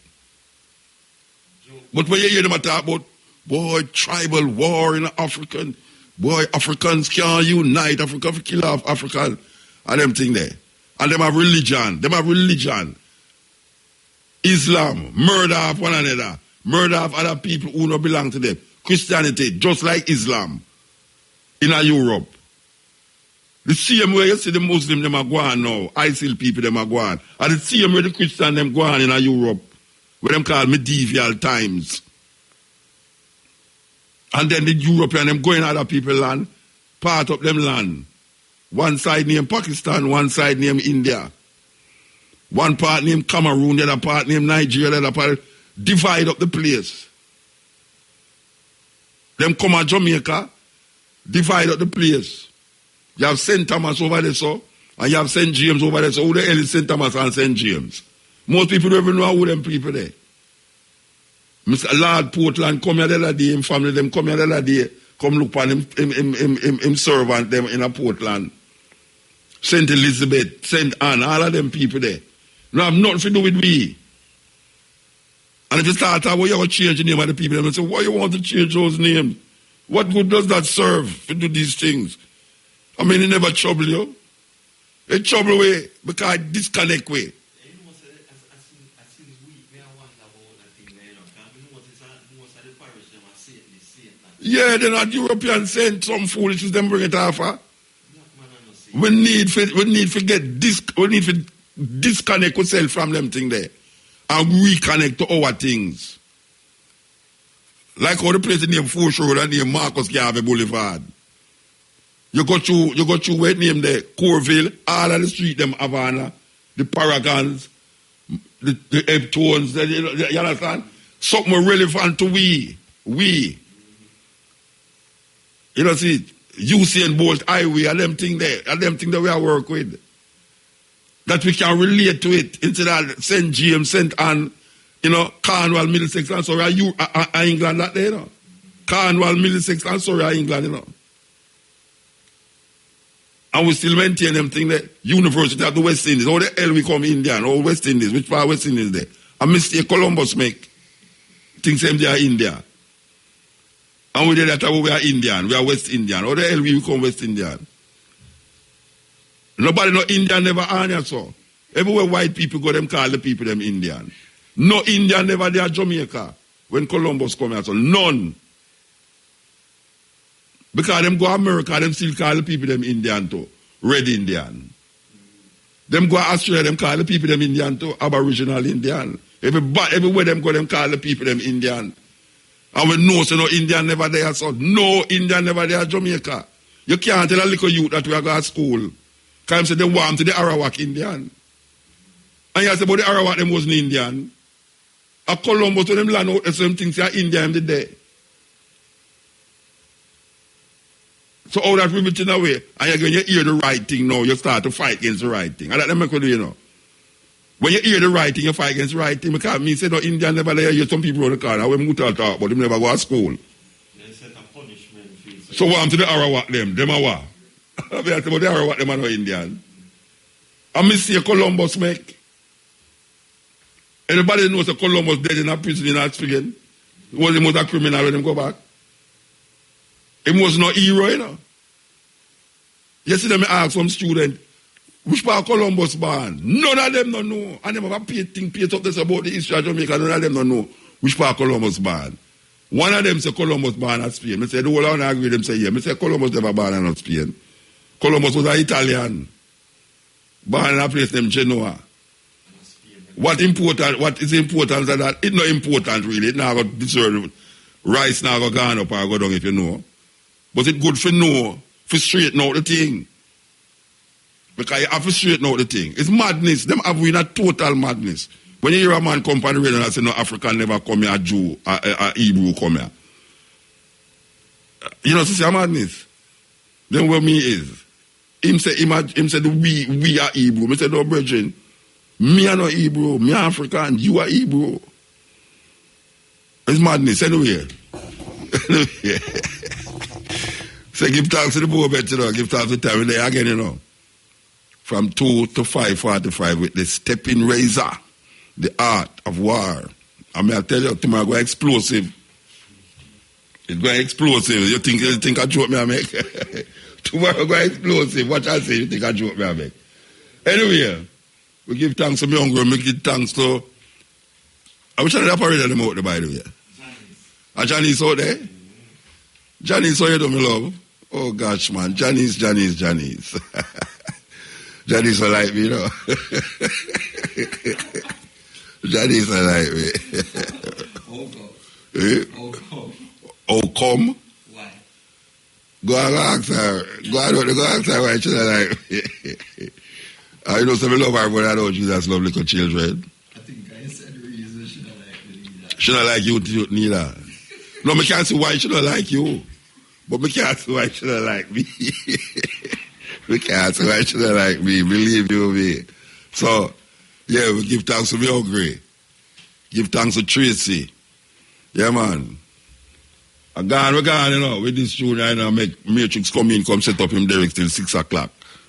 But when you hear them talk about, boy, tribal war in African, boy, Africans can't unite, Africa kill off African, and them thing there. And them have religion. Islam, murder of one another, murder of other people who don't belong to them. Christianity, just like Islam in Europe. The same way you see the Muslim them are going now, ISIL people them are going. And the same way the Christian them going in Europe, where them call medieval times. And then the European them going other people land, part of them land. One side named Pakistan, one side named India. One part named Cameroon, the other part named Nigeria, the other part divide up the place. Them come at Jamaica, divide up the place. You have St. Thomas over there, so, and you have St. James over there, so who the hell is St. Thomas and St. James? Most people don't even know who them people there. Mr. Lord Portland come here the other day, him family, them come here the other day, come look on him servant them in a Portland. St. Elizabeth, St. Anne, all of them people there. No have nothing to do with me. And if you start out, well, you have to change the name of the people, and say, why you want to change those names? What good does that serve to do these things? I mean, it never trouble you. It's trouble way because it disconnect way. Yeah, they're not European saying some foolishness, them bring it off. We need to disconnect ourselves from them thing there and reconnect to our things. Like how the place named Force Road and named Marcus Garvey Boulevard. You go through where name there, Corville, all of the street them Havana, the Paragons, the Eptones, you understand? Something relevant to we. You know, see, Usain Bolt Highway, and them thing there we are work with. That we can relate to it instead of St. James, St. Anne, you know, Cornwall, Middlesex, and Surrey, England, that there, you know. Cornwall, Middlesex, and Surrey, England, you know. And we still maintain them thing there. University of the West Indies. How the hell we come Indian? Or West Indies? Which part of West Indies there? A mistake Columbus make. Think same they are India. And we did that we are Indian. We are West Indian. How the hell we become West Indian? Nobody know Indian never answer so. Everywhere white people go, them call the people them Indian. No Indian never there Jamaica when Columbus come here. So none. Because them go America, them still call the people them Indian too. Red Indian. Them go Australia, them call the people them Indian too. Aboriginal Indian. Everywhere them go, them call the people them Indian. And we know so no Indian never there. So no Indian never there Jamaica. You can't tell a little youth that we are going to school. Because say they want to the Arawak Indian. And you say about the Arawak them wasn't Indian. A Columbus to them land out the same things they are Indian the day. So all that we be in a way, and when you hear the right thing now, you start to fight against the right thing. And that make you do, you know. When you hear the right thing, you fight against the right thing. Because me say no Indian never there, you some people on the car, when Mutal talk, but them never go to school. They set a punishment fee. So what to the Arawak them are what? I say about the Arawak them are no Indian. And me see Columbus make. Everybody knows that Columbus dead in a prison in Spain. Was the most a criminal when them go back? He was no hero, you know. Yesterday, I asked some student, which part of Columbus born? None of them don't know. And them have a paid up this about the history of Jamaica. None of them don't know which part of Columbus born. One of them say Columbus born at Spain. I said, the whole one agree them say, yeah. I said, Columbus never born at Spain. Columbus was an Italian. Born in a place named Genoa. What is important is that it's not important really. It's not going to deserve rice now go gone up or go down if you know. But it's good for know, for straighten out the thing. Because you have to straighten out the thing. It's madness. Them have in a total madness. When you hear a man come on the radio and say, no, African never come here, a Jew, a Hebrew come here. You know, it's a madness. Then what me is, him say we are Hebrew. Me say, no, brethren, me are not Hebrew, me are African, you are Hebrew. It's madness anyway. So give thanks to the board, you know, give thanks to the time there again, you know. From 2 to 5:45 with the stepping razor, the art of war. I mean, I tell you, tomorrow go explosive. It's going explosive. You think a joke me I make? Tomorrow go explosive. What I say, you think a joke me I make? Anyway, we give thanks to me hungry, we give thanks to... I wish I had operated them out there, by the way. Janice out there? Janice, how you do, my love? Oh, gosh, man. Janice. Janice will like me, you know. Janice will like me. How come? Why? Go and ask her. Go ask her why she don't like me. I know some love her, but I know Jesus love little children. I think I said the reason she don't like me neither. She don't like you neither. No, I can't see why she don't like you. But I can't see why she don't like me. We can't see why she don't like me. Believe you me. So, yeah, we give thanks to me hungry. Give thanks to Tracy. Yeah, man. We're gone, you know. With this tune, I know, make Matrix come set up him there till 6 o'clock.